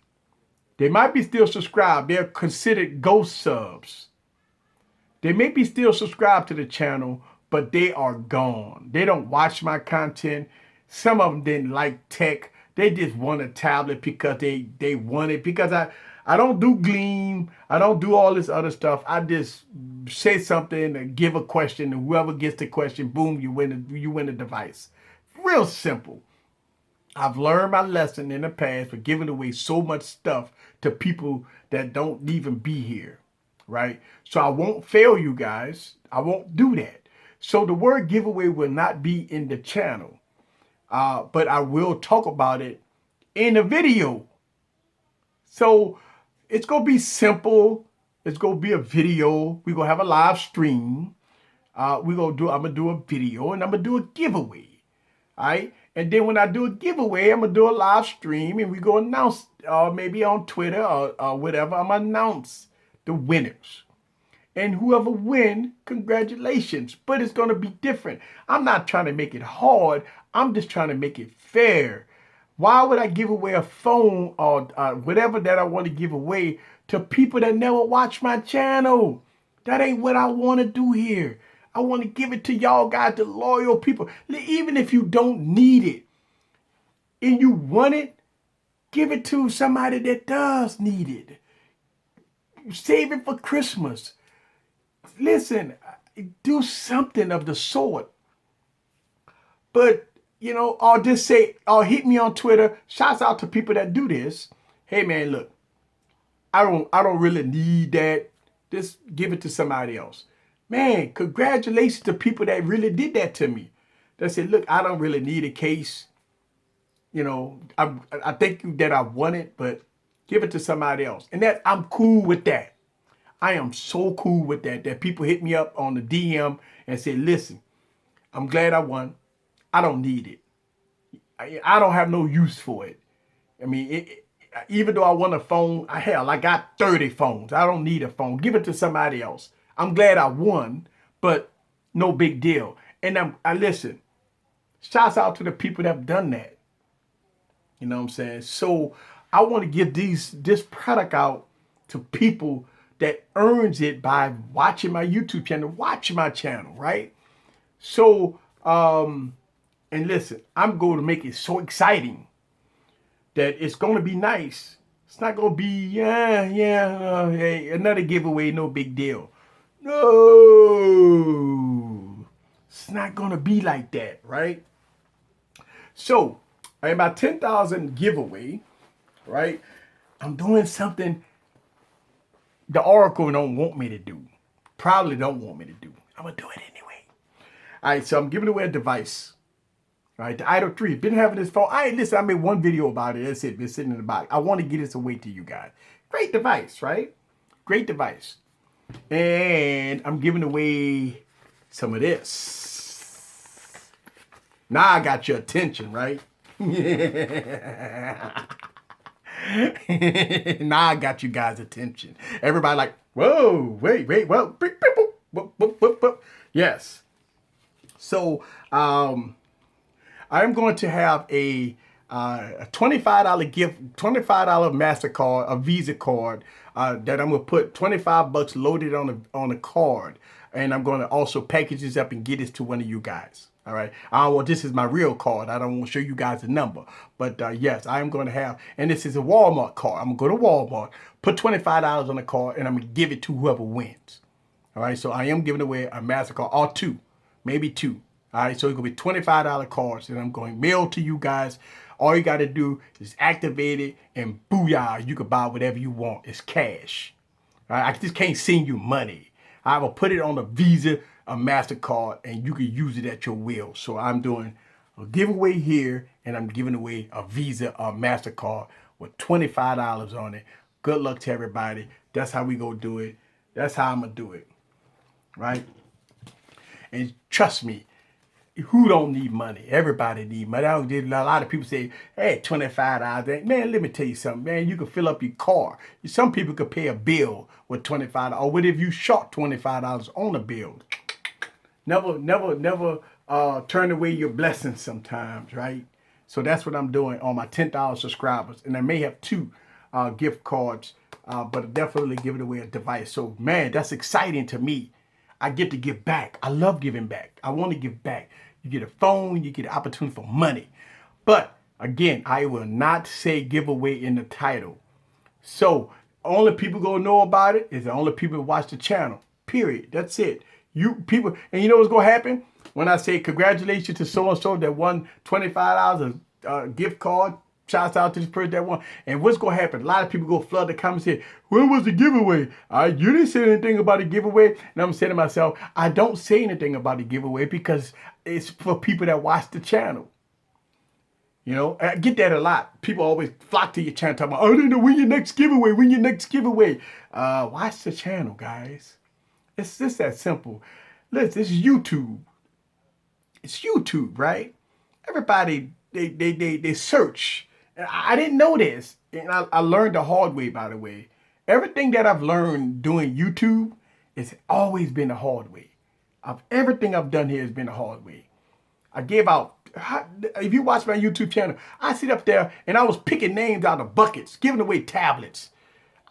They might be still subscribed. They're considered ghost subs. They may be still subscribed to the channel, but they are gone. They don't watch my content. Some of them didn't like tech. They just want a tablet because they want it. Because I don't do Gleam. I don't do all this other stuff. I just say something and give a question, and whoever gets the question, boom, you win the device. Real simple. I've learned my lesson in the past for giving away so much stuff to people that don't even be here, right? So I won't fail you guys. I won't do that. So the word giveaway will not be in the channel, but I will talk about it in a video. So it's going to be simple. It's going to be a video. We're going to have a live stream. I'm going to do a video, and I'm going to do a giveaway. All right. And then when I do a giveaway, I'm going to do a live stream, and we're going to announce, maybe on Twitter or whatever, I'm going to announce the winners. And whoever win, congratulations. But it's going to be different. I'm not trying to make it hard. I'm just trying to make it fair. Why would I give away a phone or whatever that I want to give away to people that never watch my channel? That ain't what I want to do here. I want to give it to y'all guys, the loyal people. Even if you don't need it and you want it, give it to somebody that does need it. Save it for Christmas. Listen, Do something of the sort. But, you know, or just say, or hit me on Twitter. Shouts out to people that do this. Hey man, look, I don't really need that. Just give it to somebody else. Man, congratulations to people that really did that to me. They said, look, I don't really need a case. You know, I think that I want it, but give it to somebody else. And that I'm cool with that. I am so cool with that. That people hit me up on the DM and say, listen, I'm glad I won. I don't need it. I don't have no use for it. I mean, even though I want a phone, hell, I got 30 phones. I don't need a phone. Give it to somebody else. I'm glad I won, but no big deal. And I listen, shouts out to the people that have done that. You know what I'm saying? So I want to give this product out to people that earns it by watching my YouTube channel, watching my channel, right? So, and listen, I'm going to make it so exciting that it's going to be nice. It's not going to be, hey, another giveaway, no big deal. No, it's not going to be like that, right? So, in my 10,000 giveaway, right, I'm doing something the Oracle don't want me to do. Probably don't want me to do. I'm going to do it anyway. All right, so I'm giving away a device. All right, the Idol 3. Been having this phone. I made one video about it. That's it. Been sitting in the box. I want to get this away to you guys. Great device, right? Great device. And I'm giving away some of this. Now I got your attention, right? Now I got you guys' attention. Everybody like, whoa, wait, whoa. Yes. So, I'm going to have a $25 gift, $25 MasterCard, a Visa card that I'm going to put $25 loaded on the card. And I'm going to also package this up and get this to one of you guys. All right. This is my real card. I don't want to show you guys the number. But yes, I am going to have, and this is a Walmart card. I'm going to go to Walmart, put $25 on the card, and I'm going to give it to whoever wins. All right. So I am giving away a MasterCard, or two, maybe two. All right. So it's going to be $25 cards that I'm going to mail to you guys. All you got to do is activate it, and booyah, you can buy whatever you want. It's cash. All right. I just can't send you money. I will put it on a Visa, a MasterCard, and you can use it at your will. So I'm doing a giveaway here, and I'm giving away a Visa or MasterCard with $25 on it. Good luck to everybody. That's how we go do it. That's how I'm going to do it. Right? And trust me, who don't need money? Everybody need money. A lot of people say, hey, $25. Man, let me tell you something, man. You can fill up your car. Some people could pay a bill with $25. Or what if you short $25 on a bill? Never turn away your blessings sometimes, right? So that's what I'm doing on my 10,000 subscribers. And I may have two gift cards, but definitely giving away a device. So, man, that's exciting to me. I get to give back. I love giving back. I want to give back. You get a phone, you get an opportunity for money. But again, I will not say giveaway in the title. So only people gonna know about it is the only people who watch the channel. Period. That's it. You people, and you know what's gonna happen? When I say congratulations to so-and-so that won $25 gift card, shouts out to this person that won. And what's going to happen? A lot of people go flood the comments and say, where was the giveaway? You didn't say anything about the giveaway. And I'm saying to myself, I don't say anything about the giveaway because it's for people that watch the channel. You know, I get that a lot. People always flock to your channel talking about, oh, I didn't know when your next giveaway, when your next giveaway. Watch the channel, guys. It's just that simple. Listen, it's YouTube. It's YouTube, right? Everybody, they search. I didn't know this, and I learned the hard way, by the way. Everything that I've learned doing YouTube has always been the hard way. Everything I've done here has been the hard way. I gave out, if you watch my YouTube channel, I sit up there and I was picking names out of buckets, giving away tablets.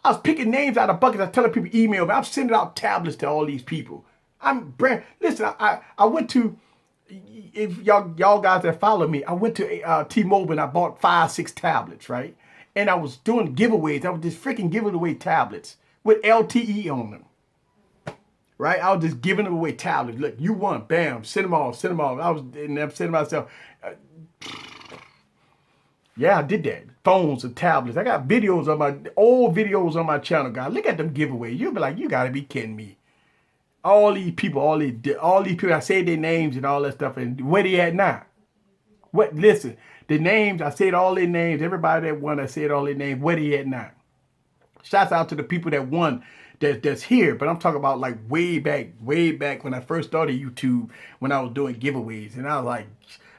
I was picking names out of buckets. I was telling people email me. I'm sending out tablets to all these people. Listen, I went to, if y'all guys that follow me, I went to T-Mobile and I bought 5-6 tablets, right? And I was doing giveaways. I was just freaking giving away tablets with LTE on them, right? I was just giving them away tablets. Look, you won, bam, send them all, send them all. I was and I'm saying to myself, yeah, I did that. Phones and tablets. I got videos on my old videos on my channel, guys. Look at them giveaways. You'll be like, you gotta be kidding me. All these people, all these people, I say their names and all that stuff, and where they at now? What? Listen, the names, I said all their names. Everybody that won, I said all their names. Where they at now? Shouts out to the people that won that's here, but I'm talking about like way back when I first started YouTube, when I was doing giveaways, and I was like,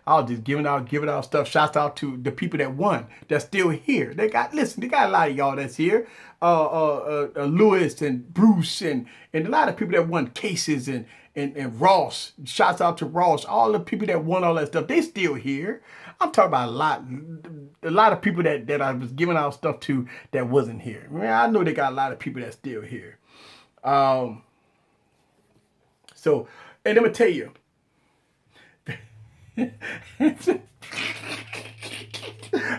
I was just giving out stuff. Shouts out to the people that won, that's still here. They got a lot of y'all that's here. Lewis and Bruce and a lot of people that won cases and Ross. Shouts out to Ross. All the people that won all that stuff, they still here. I'm talking about a lot of people that I was giving out stuff to that wasn't here. I know they got a lot of people that's still here. So, and I'm gonna tell you.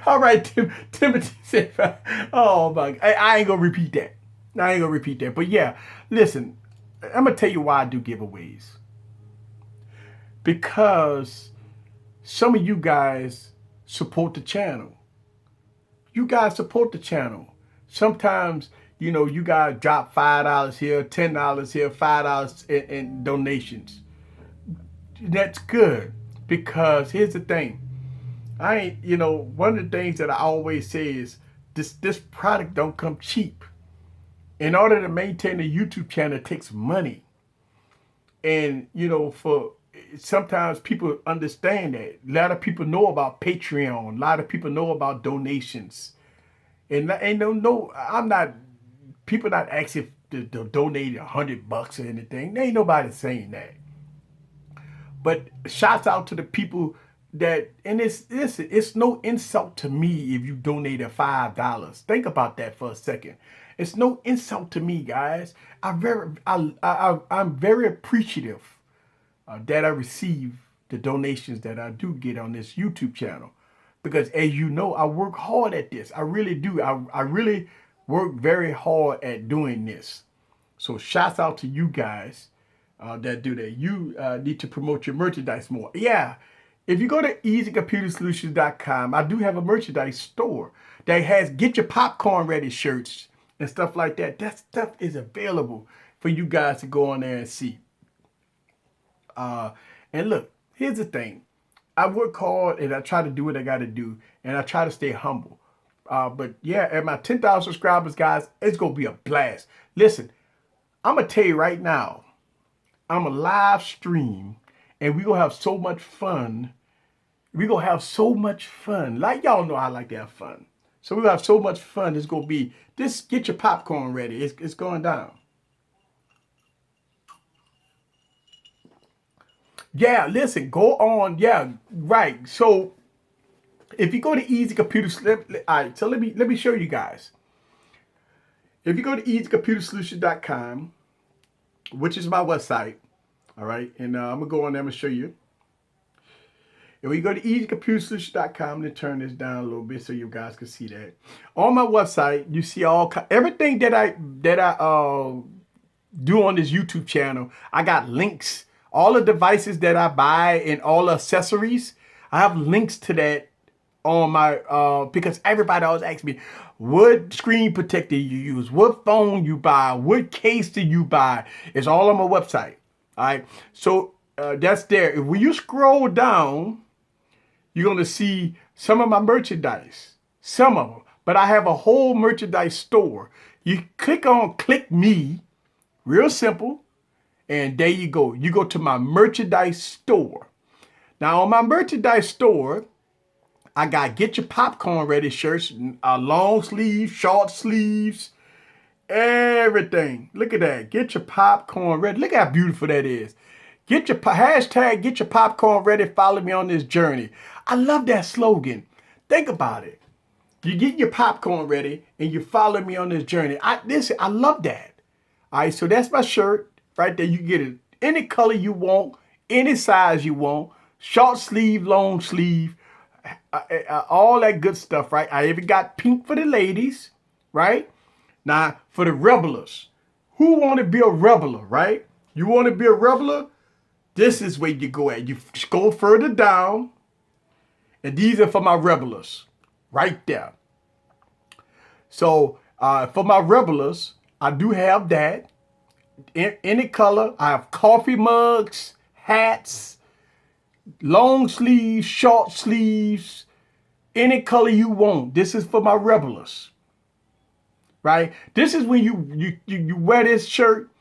All right, Timothy said, oh my, I ain't gonna repeat that. But yeah, listen, I'm gonna tell you why I do giveaways. Because some of you guys support the channel. You guys support the channel. Sometimes, you know, you guys drop $5 here, $10 here, $5 in donations. That's good. Because here's the thing, one of the things that I always say is this product don't come cheap. In order to maintain a YouTube channel, it takes money. And, for sometimes people understand that. A lot of people know about Patreon. A lot of people know about donations. And people not asking to donate $100 or anything. There ain't nobody saying that. But shouts out to the people that, and it's no insult to me if you donated $5. Think about that for a second. It's no insult to me, guys. I'm very appreciative that I receive the donations that I do get on this YouTube channel, because as you know, I work hard at this. I really do. I really work very hard at doing this. So shouts out to you guys. That do that. You need to promote your merchandise more. Yeah. If you go to easycomputersolutions.com, I do have a merchandise store that has get your popcorn ready shirts and stuff like that. That stuff is available for you guys to go on there and see. And look, here's the thing. I work hard and I try to do what I got to do, and I try to stay humble. But yeah, at my 10,000 subscribers, guys, it's going to be a blast. Listen, I'm going to tell you right now, I'm a live stream, and we're going to have so much fun. We're going to have so much fun. Like y'all know I like to have fun. So we're going to have so much fun. It's going to be, just get your popcorn ready. It's going down. Yeah, listen, go on. Yeah, right. So if you go to Easy Computers, all right, so let me show you guys. If you go to easycomputersolutions.com, which is my website, all right, and I'm gonna go on there. I'm gonna show you. And when you go to easycomputersolutions.com, and turn this down a little bit so you guys can see that. On my website, you see everything that I do on this YouTube channel. I got links, all the devices that I buy and all the accessories. I have links to that on my because everybody always asks me, what screen protector you use, what phone you buy, what case do you buy. It's all on my website. All right, so that's there. When you scroll down, you're gonna see some of my merchandise, some of them. But I have a whole merchandise store. You click me, real simple, and there you go. You go to my merchandise store. Now on my merchandise store, I got get your popcorn ready shirts, long sleeves, short sleeves, everything. Look at that. Get your popcorn ready. Look how beautiful that is. Get your popcorn ready. Follow me on this journey. I love that slogan. Think about it. You get your popcorn ready and you follow me on this journey. I love that. All right, so that's my shirt right there. You can get it any color you want, any size you want, short sleeve, long sleeve. All that good stuff, right? I even got pink for the ladies, right? Now, for the rebelers, who want to be a rebeler, right? You want to be a reveler? This is where you go at. You scroll further down, and these are for my revelers, right there. So for my revelers, I do have that. In any color. I have coffee mugs, hats, long sleeves, short sleeves, any color you want. This is for my revelers, right? This is when you wear this shirt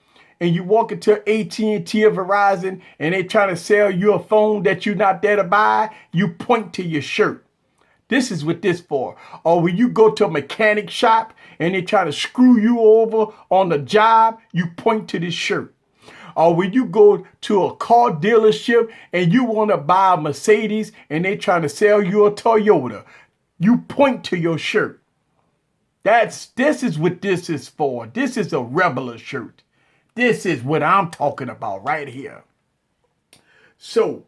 and you walk into AT&T or Verizon and they trying to sell you a phone that you're not there to buy. You point to your shirt. This is what this for. Or when you go to a mechanic shop and they try to screw you over on the job, you point to this shirt. Or when you go to a car dealership and you want to buy a Mercedes and they trying to sell you a Toyota, you point to your shirt. This is what this is for. This is a Reveler shirt. This is what I'm talking about right here. So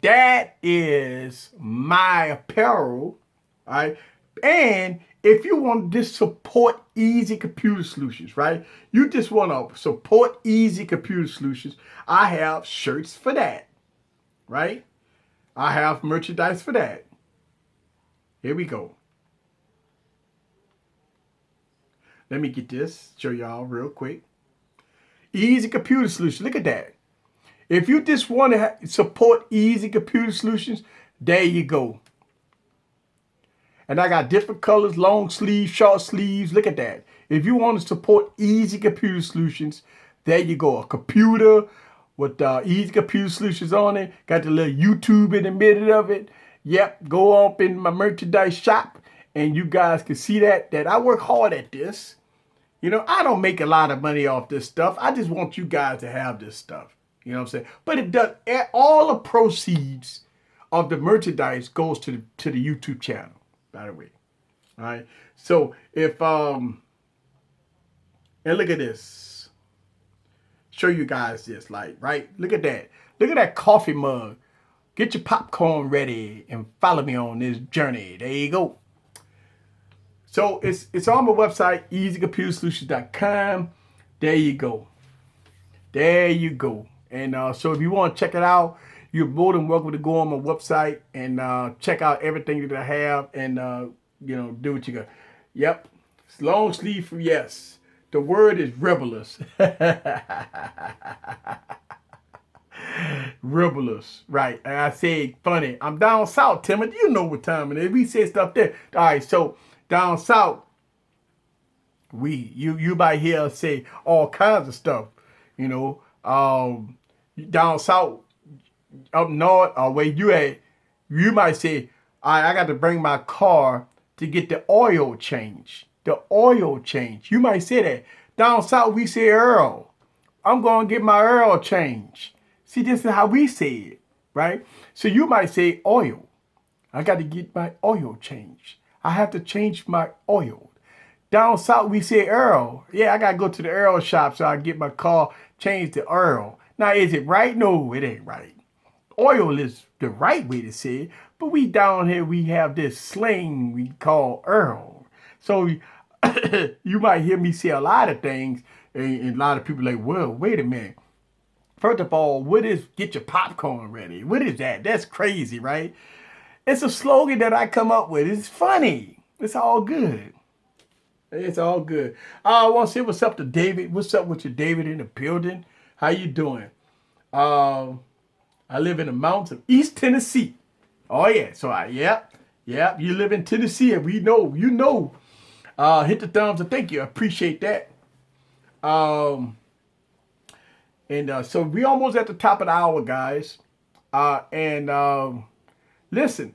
that is my apparel, right? And if you want to just support Easy Computer Solutions, right? You just want to support Easy Computer Solutions. I have shirts for that, right? I have merchandise for that. Here we go. Let me get this, show y'all real quick. Easy Computer Solutions, look at that. If you just want to support Easy Computer Solutions, there you go. And I got different colors, long sleeves, short sleeves. Look at that. If you want to support Easy Computer Solutions, there you go. A computer with Easy Computer Solutions on it. Got the little YouTube in the middle of it. Yep, go up in my merchandise shop and you guys can see that I work hard at this. You know, I don't make a lot of money off this stuff. I just want you guys to have this stuff. You know what I'm saying? But it does, all the proceeds of the merchandise goes to the YouTube channel, by the way. All right. So if, and look at this. Show you guys this, like, right? Look at that. Look at that coffee mug. Get your popcorn ready and follow me on this journey. There you go. So it's on my website, easycomputersolutions.com. There you go. There you go. And so if you want to check it out, you're more than welcome to go on my website and check out everything that I have and, you know, do what you got. Yep. It's long sleeve for yes. The word is revelers. Revelers. Right. And I say funny. I'm down south, Timothy. You know what time it is. We say stuff there. All right. So down south, you might hear us say all kinds of stuff, you know. Down south, up north, or where you at, you might say, I got to bring my car to get the oil change. The oil change. You might say that. Down south, we say Earl. I'm going to get my Earl change. See, this is how we say it, right? So you might say oil. I got to get my oil change. I have to change my oil. Down south, we say Earl. Yeah, I got to go to the Earl shop so I get my car changed to Earl. Now, is it right? No, it ain't right. Oil is the right way to say it, but we down here, we have this slang we call Earl. So you might hear me say a lot of things, and a lot of people like, well, wait a minute. First of all, what is get your popcorn ready? What is that? That's crazy, right? It's a slogan that I come up with. It's funny. It's all good. It's all good. I want to say what's up to David. What's up with you, David, in the building? How you doing? I live in the mountains of East Tennessee. Oh, yeah. So, yep. You live in Tennessee, and we know, you know. Hit the thumbs and thank you. I appreciate that. So we almost at the top of the hour, guys. Listen,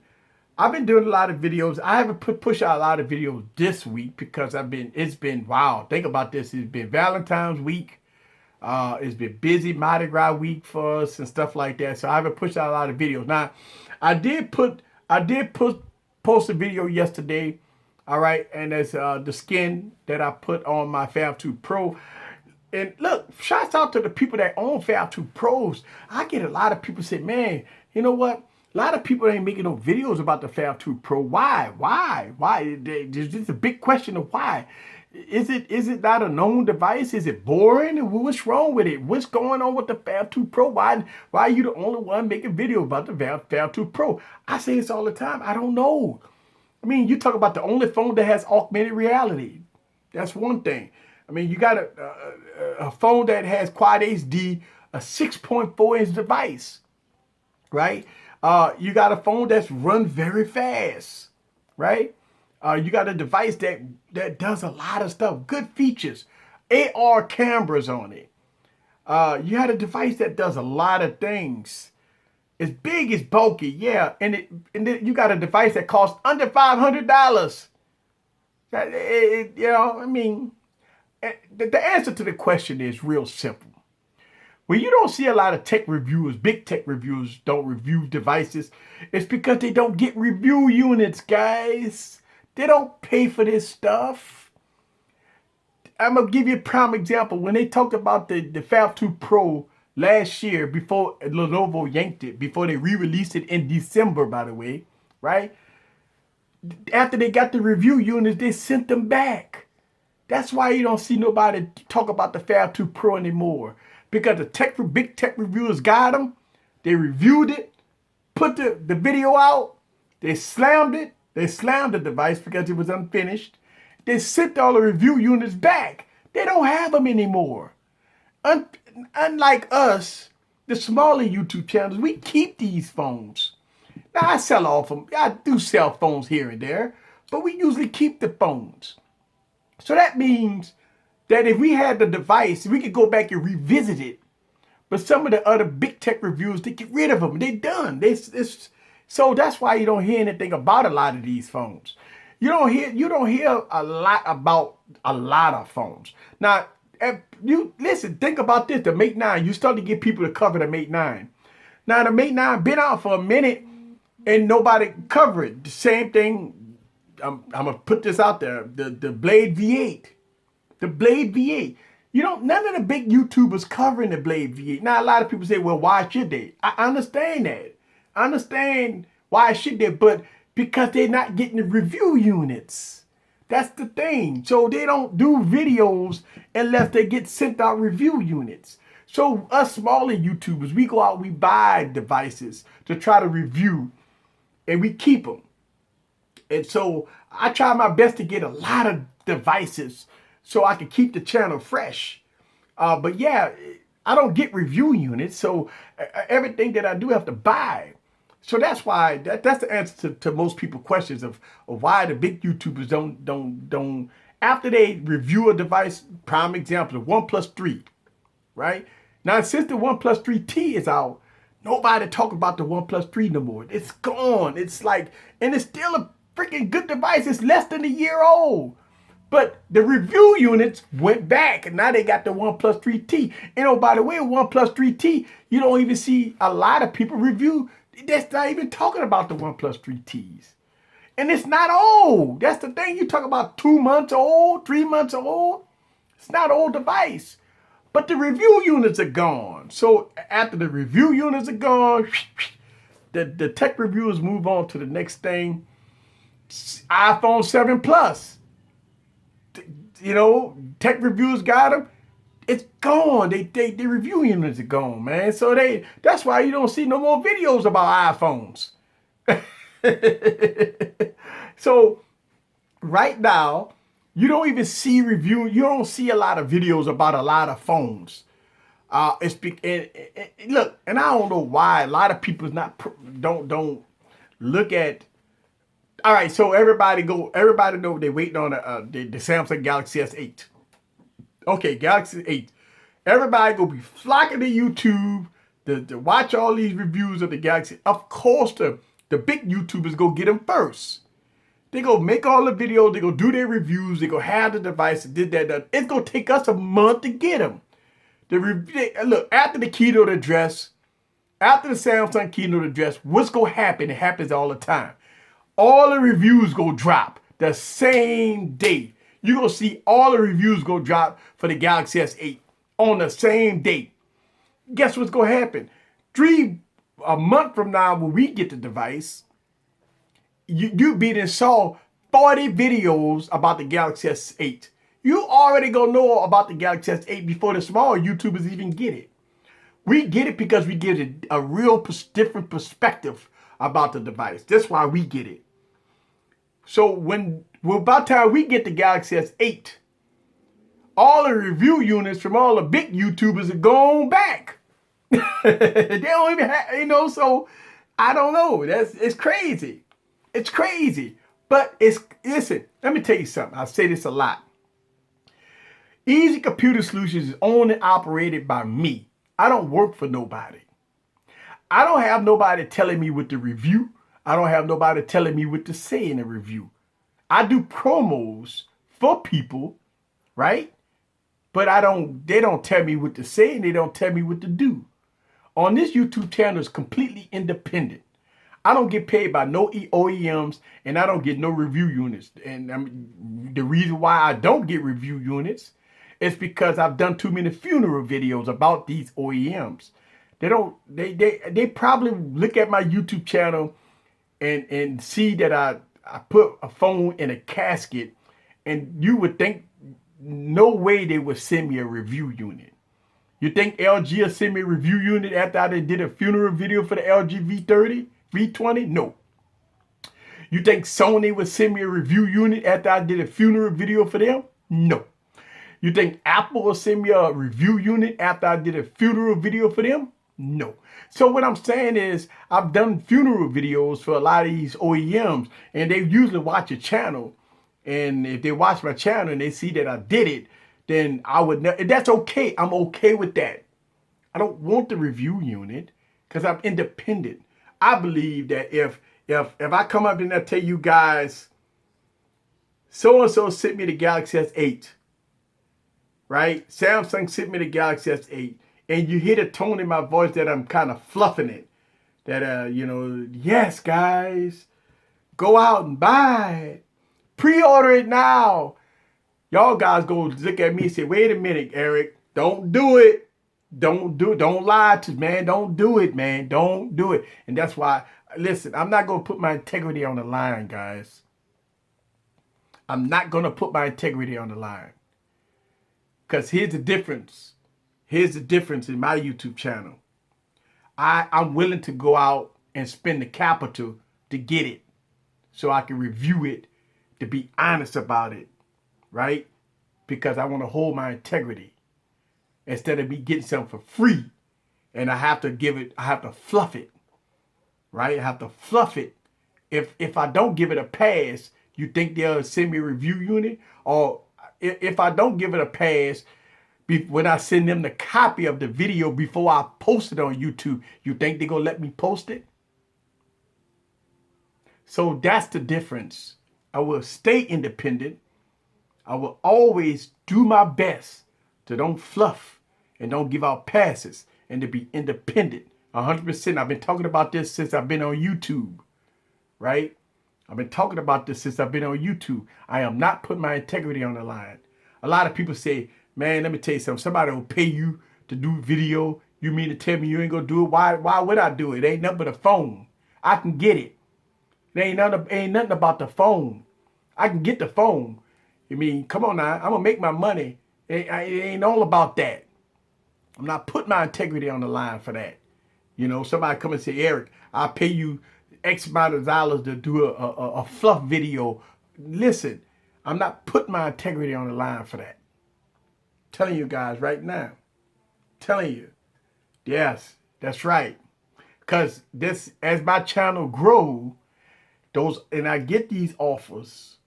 I've been doing a lot of videos. I haven't pushed out a lot of videos this week because it's been, wow, think about this. It's been Valentine's week. It's been busy Mardi Gras week for us and stuff like that. So I haven't pushed out a lot of videos. Now, I did post a video yesterday. All right. And that's the skin that I put on my Phab 2 Pro. And look, shouts out to the people that own Phab 2 Pros. I get a lot of people say, man, you know what? A lot of people ain't making no videos about the Phab 2 Pro. Why? There's just a big question of why. Is it not a known device? Is it boring? What's wrong with it? What's going on with the Phab 2 Pro? Why are you the only one making video about the Phab 2 Pro? I say this all the time. I don't know. I mean, you talk about the only phone that has augmented reality. That's one thing. I mean, you got a phone that has Quad HD, a 6.4-inch device, right? You got a phone that's run very fast, right? You got a device that does a lot of stuff, good features, AR cameras on it. You had a device that does a lot of things. It's big, it's bulky, yeah, and then you got a device that costs under $500. You know, I mean, the answer to the question is real simple. When you don't see a lot of tech reviewers, big tech reviewers don't review devices, it's because they don't get review units, guys. They don't pay for this stuff. I'm going to give you a prime example. When they talked about the Phab 2 Pro last year, before Lenovo yanked it, before they re-released it in December, by the way, right? After they got the review units, they sent them back. That's why you don't see nobody talk about the Phab 2 Pro anymore. Because the big tech reviewers got them. They reviewed it, put the video out, they slammed it. They slammed the device because it was unfinished. They sent all the review units back. They don't have them anymore. Unlike us, the smaller YouTube channels, we keep these phones. Now, I sell off them. I do sell phones here and there, but we usually keep the phones. So that means that if we had the device, we could go back and revisit it. But some of the other big tech reviews, they get rid of them. They're done. So that's why you don't hear anything about a lot of these phones. You don't hear a lot about a lot of phones. Now, you listen, think about this, the Mate 9. You start to get people to cover the Mate 9. Now, the Mate 9 been out for a minute and nobody covered it. The same thing, I'm going to put this out there, the Blade V8. The Blade V8. None of the big YouTubers covering the Blade V8. Now, a lot of people say, well, why should they? I understand that. I understand why should they, but because they're not getting the review units. That's the thing. So they don't do videos unless they get sent out review units. So us smaller YouTubers, we go out, we buy devices to try to review, and we keep them. And so I try my best to get a lot of devices so I can keep the channel fresh. But yeah, I don't get review units, so everything that I do have to buy. So that's why that's the answer to most people's questions of why the big YouTubers don't after they review a device. Prime example, the OnePlus 3, right? Now since the OnePlus 3T is out, nobody talk about the OnePlus 3 no more. It's gone. It's like, and it's still a freaking good device. It's less than a year old. But the review units went back, and now they got the OnePlus 3T. And oh, by the way, OnePlus 3T, you don't even see a lot of people review. That's not even talking about the OnePlus 3Ts. And it's not old. That's the thing. You talk about 2 months old, 3 months old. It's not an old device. But the review units are gone. So after the review units are gone, the tech reviewers move on to the next thing. iPhone 7 Plus. Tech reviewers got them. It's gone. The review units are gone, man. So that's why you don't see no more videos about iPhones. So right now, you don't even see you don't see a lot of videos about a lot of phones. Look, and I don't know why a lot of people don't look at. All right, so everybody know they're waiting on the Samsung Galaxy S8. Okay, Galaxy 8. Everybody gonna be flocking to YouTube to watch all these reviews of the Galaxy. Of course, the big YouTubers go get them first. They go make all the videos. They go do their reviews. They go have the device. Did that. It's gonna take us a month to get them. Look, after the keynote address, after the Samsung keynote address, what's gonna happen? It happens all the time. All the reviews go drop the same day. You're going to see all the reviews go drop for the Galaxy S8 on the same date. Guess what's going to happen? A month from now, when we get the device, you saw 40 videos about the Galaxy S8. You already gonna know about the Galaxy S8 before the small YouTubers even get it. We get it because we get a real different perspective about the device. That's why we get it. So about time we get the Galaxy S8, all the review units from all the big YouTubers are going back. They don't even have, so I don't know. It's crazy. It's crazy. But listen, let me tell you something. I say this a lot. Easy Computer Solutions is owned and operated by me. I don't work for nobody. I don't have nobody telling me what to review. I don't have nobody telling me what to say in a review. I do promos for people, right? But they don't tell me what to say and they don't tell me what to do. On this YouTube channel is completely independent. I don't get paid by no OEMs and I don't get no review units. And the reason why I don't get review units is because I've done too many funeral videos about these OEMs. They probably look at my YouTube channel and see that I put a phone in a casket, and you would think no way they would send me a review unit. You think LG will send me a review unit after I did a funeral video for the LG V30, V20? No. You think Sony would send me a review unit after I did a funeral video for them? No. You think Apple will send me a review unit after I did a funeral video for them? No. So what I'm saying is I've done funeral videos for a lot of these OEMs, and they usually watch a channel. And if they watch my channel and they see that I did it, then I would know. That's okay. I'm okay with that. I don't want the review unit because I'm independent. I believe that if I come up and I tell you guys, so-and-so sent me the Galaxy S8, right? Samsung sent me the Galaxy S8, and you hear the tone in my voice that I'm kind of fluffing it. That, yes, guys, go out and buy it. Pre-order it now. Y'all guys go look at me and say, wait a minute, Eric, don't do it. Don't lie to me, man. Don't do it, man. Don't do it. And that's why, listen, I'm not going to put my integrity on the line, guys. I'm not going to put my integrity on the line. Because here's the difference. Here's the difference in my YouTube channel. I'm willing to go out and spend the capital to get it so I can review it, to be honest about it, right? Because I want to hold my integrity instead of me getting something for free and I have to fluff it, right? I have to fluff it. If I don't give it a pass, you think they'll send me a review unit? Or if I don't give it a pass, when I send them the copy of the video before I post it on YouTube, you think they're going to let me post it? So that's the difference. I will stay independent. I will always do my best to don't fluff and don't give out passes and to be independent. 100%. I've been talking about this since I've been on YouTube, right? I've been talking about this since I've been on YouTube. I am not putting my integrity on the line. A lot of people say, man, let me tell you something. Somebody will pay you to do video. You mean to tell me you ain't going to do it? Why would I do it? It ain't nothing but a phone. I can get it. There ain't nothing about the phone. I can get the phone. I mean, come on now. I'm going to make my money. It ain't all about that. I'm not putting my integrity on the line for that. Somebody come and say, Eric, I'll pay you X amount of dollars to do a fluff video. Listen, I'm not putting my integrity on the line for that. Telling you guys right now. Telling you. Yes, that's right. Because as my channel grows, and I get these offers,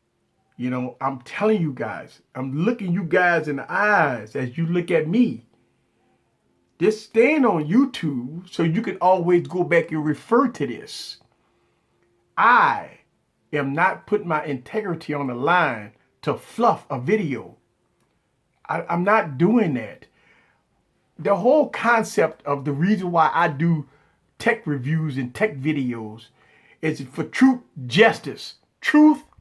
I'm telling you guys, I'm looking you guys in the eyes as you look at me. This staying on YouTube so you can always go back and refer to this. I am not putting my integrity on the line to fluff a video. I'm not doing that. The whole concept of the reason why I do tech reviews and tech videos is for truth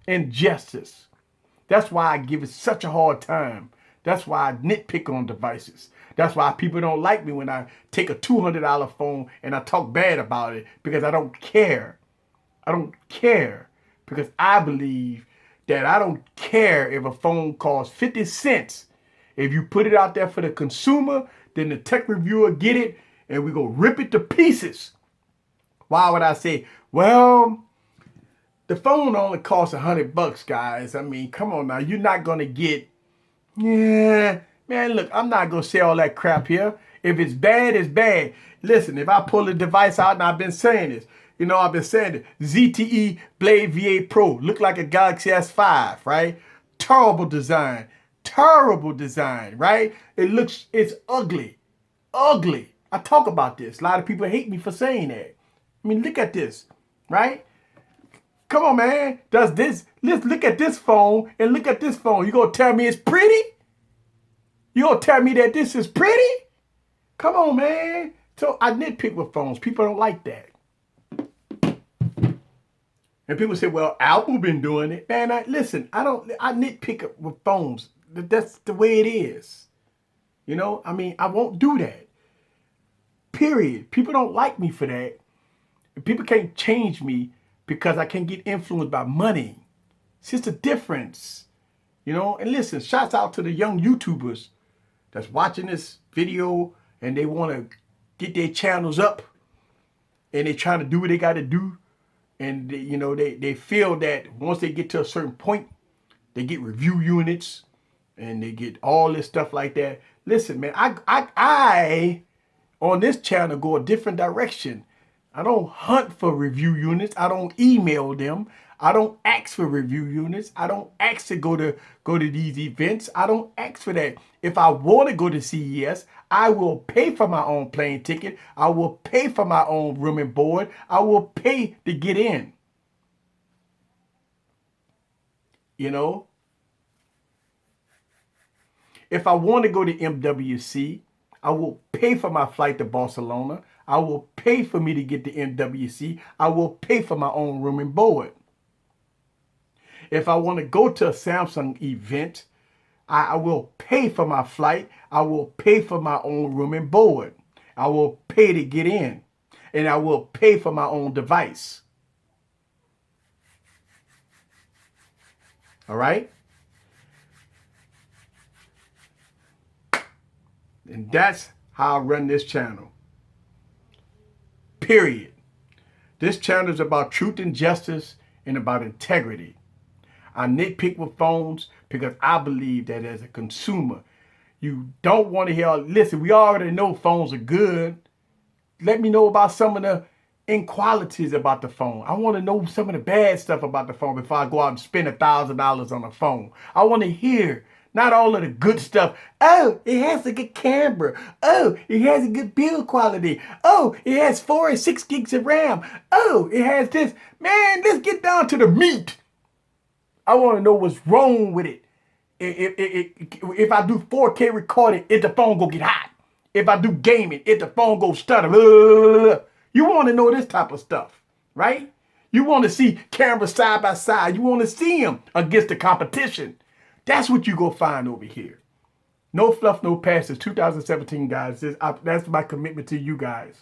and justice. That's why I give it such a hard time. That's why I nitpick on devices. That's why people don't like me when I take a $200 phone and I talk bad about it, because I don't care. I don't care because I believe that I don't care if a phone costs 50 cents. If you put it out there for the consumer, then the tech reviewer get it and we go rip it to pieces. Why would I say, well, the phone only costs $100, guys. I mean, come on now. You're not going to get, yeah, man, look, I'm not going to say all that crap here. If it's bad, it's bad. Listen, if I pull the device out, and I've been saying this, I've been saying it. ZTE Blade V8 Pro. Look like a Galaxy S5, right? Terrible design. Terrible design, right? It's ugly. Ugly. I talk about this. A lot of people hate me for saying that. I mean, look at this, right? Come on, man. Let's look at this phone and look at this phone. You gonna tell me it's pretty? You gonna tell me that this is pretty? Come on, man. So I nitpick with phones. People don't like that. And people say, well, Apple been doing it. Man, I nitpick with phones. That's the way it is. I mean, I won't do that. Period. People don't like me for that. People can't change me because I can't get influenced by money. It's just a difference. And listen, shouts out to the young YouTubers that's watching this video and they want to get their channels up and they trying to do what they got to do. And they feel that once they get to a certain point, they get review units and they get all this stuff like that. Listen, man, I on this channel go a different direction. I don't hunt for review units. I don't email them. I don't ask for review units. I don't ask to go to these events. I don't ask for that. If I want to go to CES, I will pay for my own plane ticket. I will pay for my own room and board. I will pay to get in. If I want to go to MWC, I will pay for my flight to Barcelona. I will pay for me to get to MWC. I will pay for my own room and board. If I want to go to a Samsung event, I will pay for my flight. I will pay for my own room and board. I will pay to get in. And I will pay for my own device. All right? And that's how I run this channel. Period. This channel is about truth and justice and about integrity. I nitpick with phones because I believe that as a consumer, you don't want to hear, listen, we already know phones are good. Let me know about some of the inequalities about the phone. I want to know some of the bad stuff about the phone before I go out and spend $1,000 on a phone. I want to hear not all of the good stuff. Oh, it has a good camera. Oh, it has a good build quality. Oh, it has 4 and 6 gigs of RAM. Oh, it has this. Man, let's get down to the meat. I want to know what's wrong with it. If I do 4K recording, if the phone go get hot. If I do gaming, if the phone go stutter. You want to know this type of stuff, right? You want to see cameras side by side. You want to see them against the competition. That's what you go find over here. No fluff, no passes. 2017, guys. That's my commitment to you guys.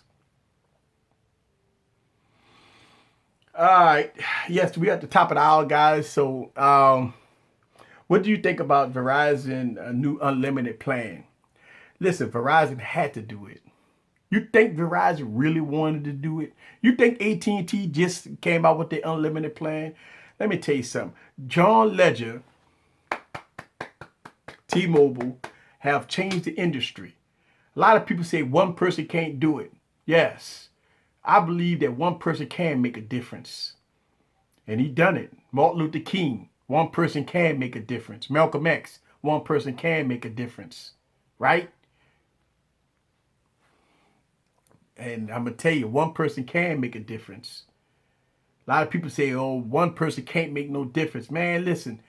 All right. Yes, we're at the top of the hour, guys. So what do you think about Verizon new unlimited plan? Listen, Verizon had to do it. You think Verizon really wanted to do it? You think AT&T just came out with the unlimited plan? Let me tell you something. John Legend, T-Mobile, have changed the industry. A lot of people say one person can't do it. Yes, I believe that one person can make a difference. And he done it. Martin Luther King, one person can make a difference. Malcolm X, one person can make a difference. Right? And I'm going to tell you, one person can make a difference. A lot of people say, oh, one person can't make no difference. Man, listen,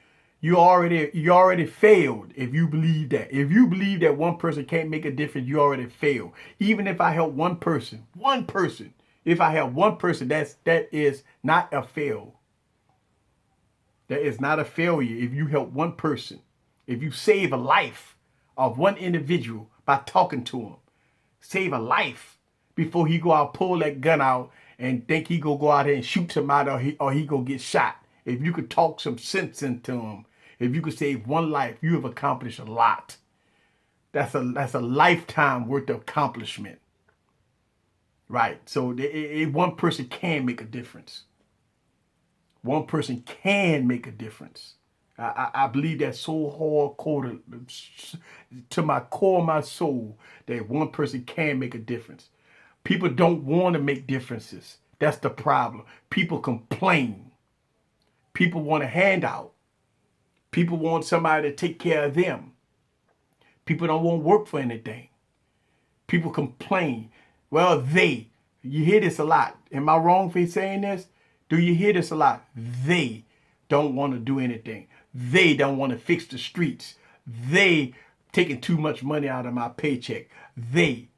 you already failed if you believe that. If you believe that one person can't make a difference, you already failed. Even if I help one person, if I help one person, that is not a fail. That is not a failure if you help one person. If you save a life of one individual by talking to him. Save a life before he go out, pull that gun out and think he go out there and shoot somebody or he go get shot If you could talk some sense into them, if you could save one life, you have accomplished a lot. That's a lifetime worth of accomplishment, right? So one person can make a difference. One person can make a difference. I believe that so hardcore to my core of my soul that one person can make a difference. People don't want to make differences. That's the problem. People complain. People want a handout. People want somebody to take care of them. People don't want to work for anything. People complain. Well, you hear this a lot. Am I wrong for saying this? Do you hear this a lot? They don't want to do anything. They don't want to fix the streets. They taking too much money out of my paycheck. They.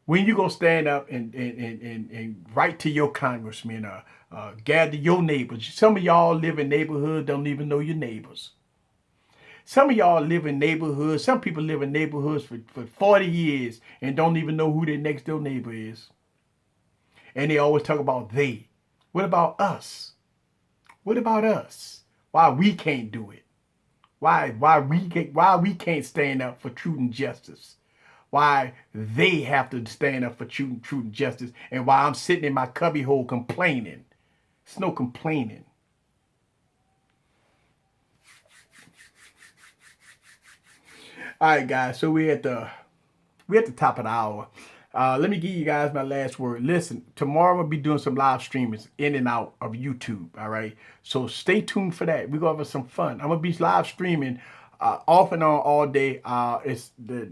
When you gonna stand up and write to your congressman or gather your neighbors? Some of y'all live in neighborhoods, don't even know your neighbors. Some of y'all live in neighborhoods. Some people live in neighborhoods for 40 years and don't even know who their next door neighbor is. And they always talk about they. What about us? What about us? Why we can't do it? Why we can't stand up for truth and justice? Why they have to stand up for truth and justice, and why I'm sitting in my cubbyhole complaining? It's no complaining. All right, guys. So we're at the top of the hour. Let me give you guys my last word. Listen, tomorrow we'll be doing some live streamings in and out of YouTube. All right. So stay tuned for that. We're gonna have some fun. I'm gonna be live streaming off and on all day. It's the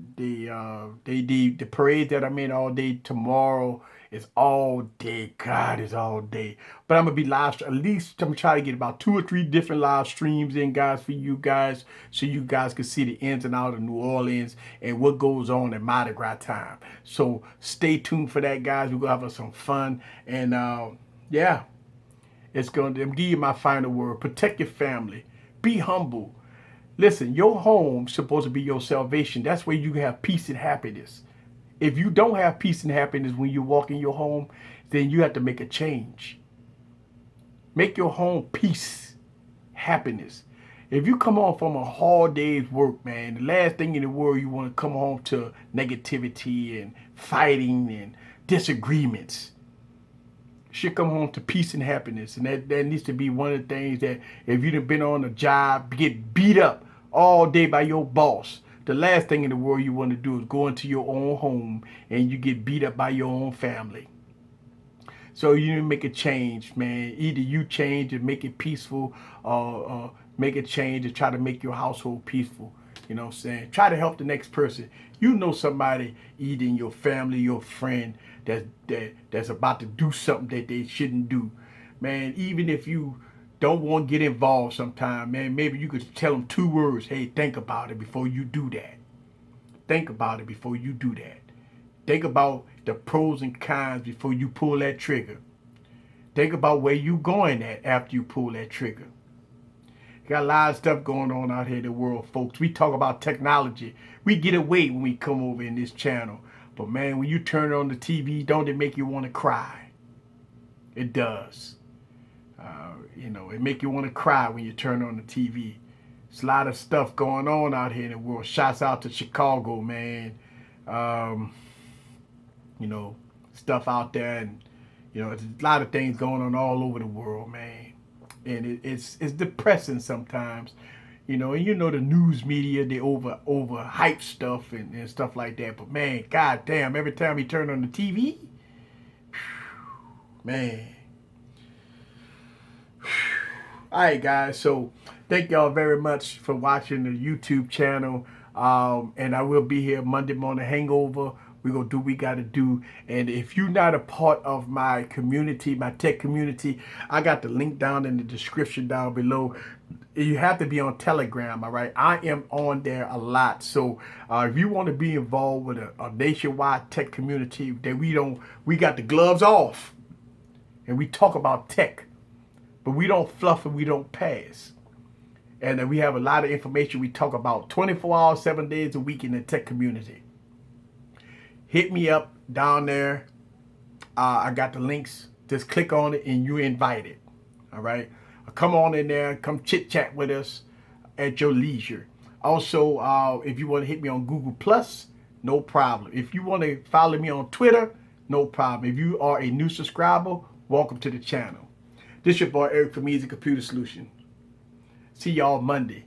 parade that I'm in all day. Tomorrow is all day. God, is all day. But I'm gonna be live. At least I'm gonna try to get about 2 or 3 different live streams in, guys, for you guys, so you guys can see the ins and outs of New Orleans and what goes on at Mardi Gras time. So stay tuned for that, guys. We're gonna have some fun, and yeah, I'm gonna give you my final word. Protect your family. Be humble. Listen, your home's supposed to be your salvation. That's where you have peace and happiness. If you don't have peace and happiness when you walk in your home, then you have to make a change. Make your home peace, happiness. If you come home from a hard day's work, man, the last thing in the world you want to come home to negativity and fighting and disagreements. You should come home to peace and happiness. And that needs to be one of the things that if you've been on a job, get beat up all day by your boss, the last thing in the world you want to do is go into your own home and you get beat up by your own family. So you need to make a change, man. Either you change and make it peaceful, or make a change and try to make your household peaceful. You know what I'm saying? Try to help the next person. You know somebody either in your family, your friend, that's about to do something that they shouldn't do. Man, even if you don't want to get involved sometime, man, maybe you could tell them 2 words. Hey, think about it before you do that. Think about it before you do that. Think about the pros and cons before you pull that trigger. Think about where you going at after you pull that trigger. Got a lot of stuff going on out here in the world, folks. We talk about technology. We get away when we come over in this channel. But man, when you turn on the TV, don't it make you want to cry? It does. It make you want to cry when you turn on the TV. There's a lot of stuff going on out here in the world. Shouts out to Chicago, man. Stuff out there, and there's a lot of things going on all over the world, man. And it's depressing sometimes, and the news media, they over hype stuff and stuff like that. But man, goddamn, every time you turn on the TV, man. All right, guys. So thank y'all very much for watching the YouTube channel. And I will be here Monday morning hangover. We're going to do what we got to do. And if you're not a part of my community, my tech community, I got the link down in the description down below. You have to be on Telegram, all right? I am on there a lot. So if you want to be involved with a nationwide tech community, that we got the gloves off. And we talk about tech. But we don't fluff and we don't pass. And we have a lot of information we talk about 24 hours, 7 days a week in the tech community. Hit me up down there. I got the links. Just click on it and you're invited. All right. Come on in there. Come chit chat with us at your leisure. Also, if you want to hit me on Google Plus, no problem. If you want to follow me on Twitter, no problem. If you are a new subscriber, welcome to the channel. This your boy Eric from Easy Computer Solutions. See y'all Monday.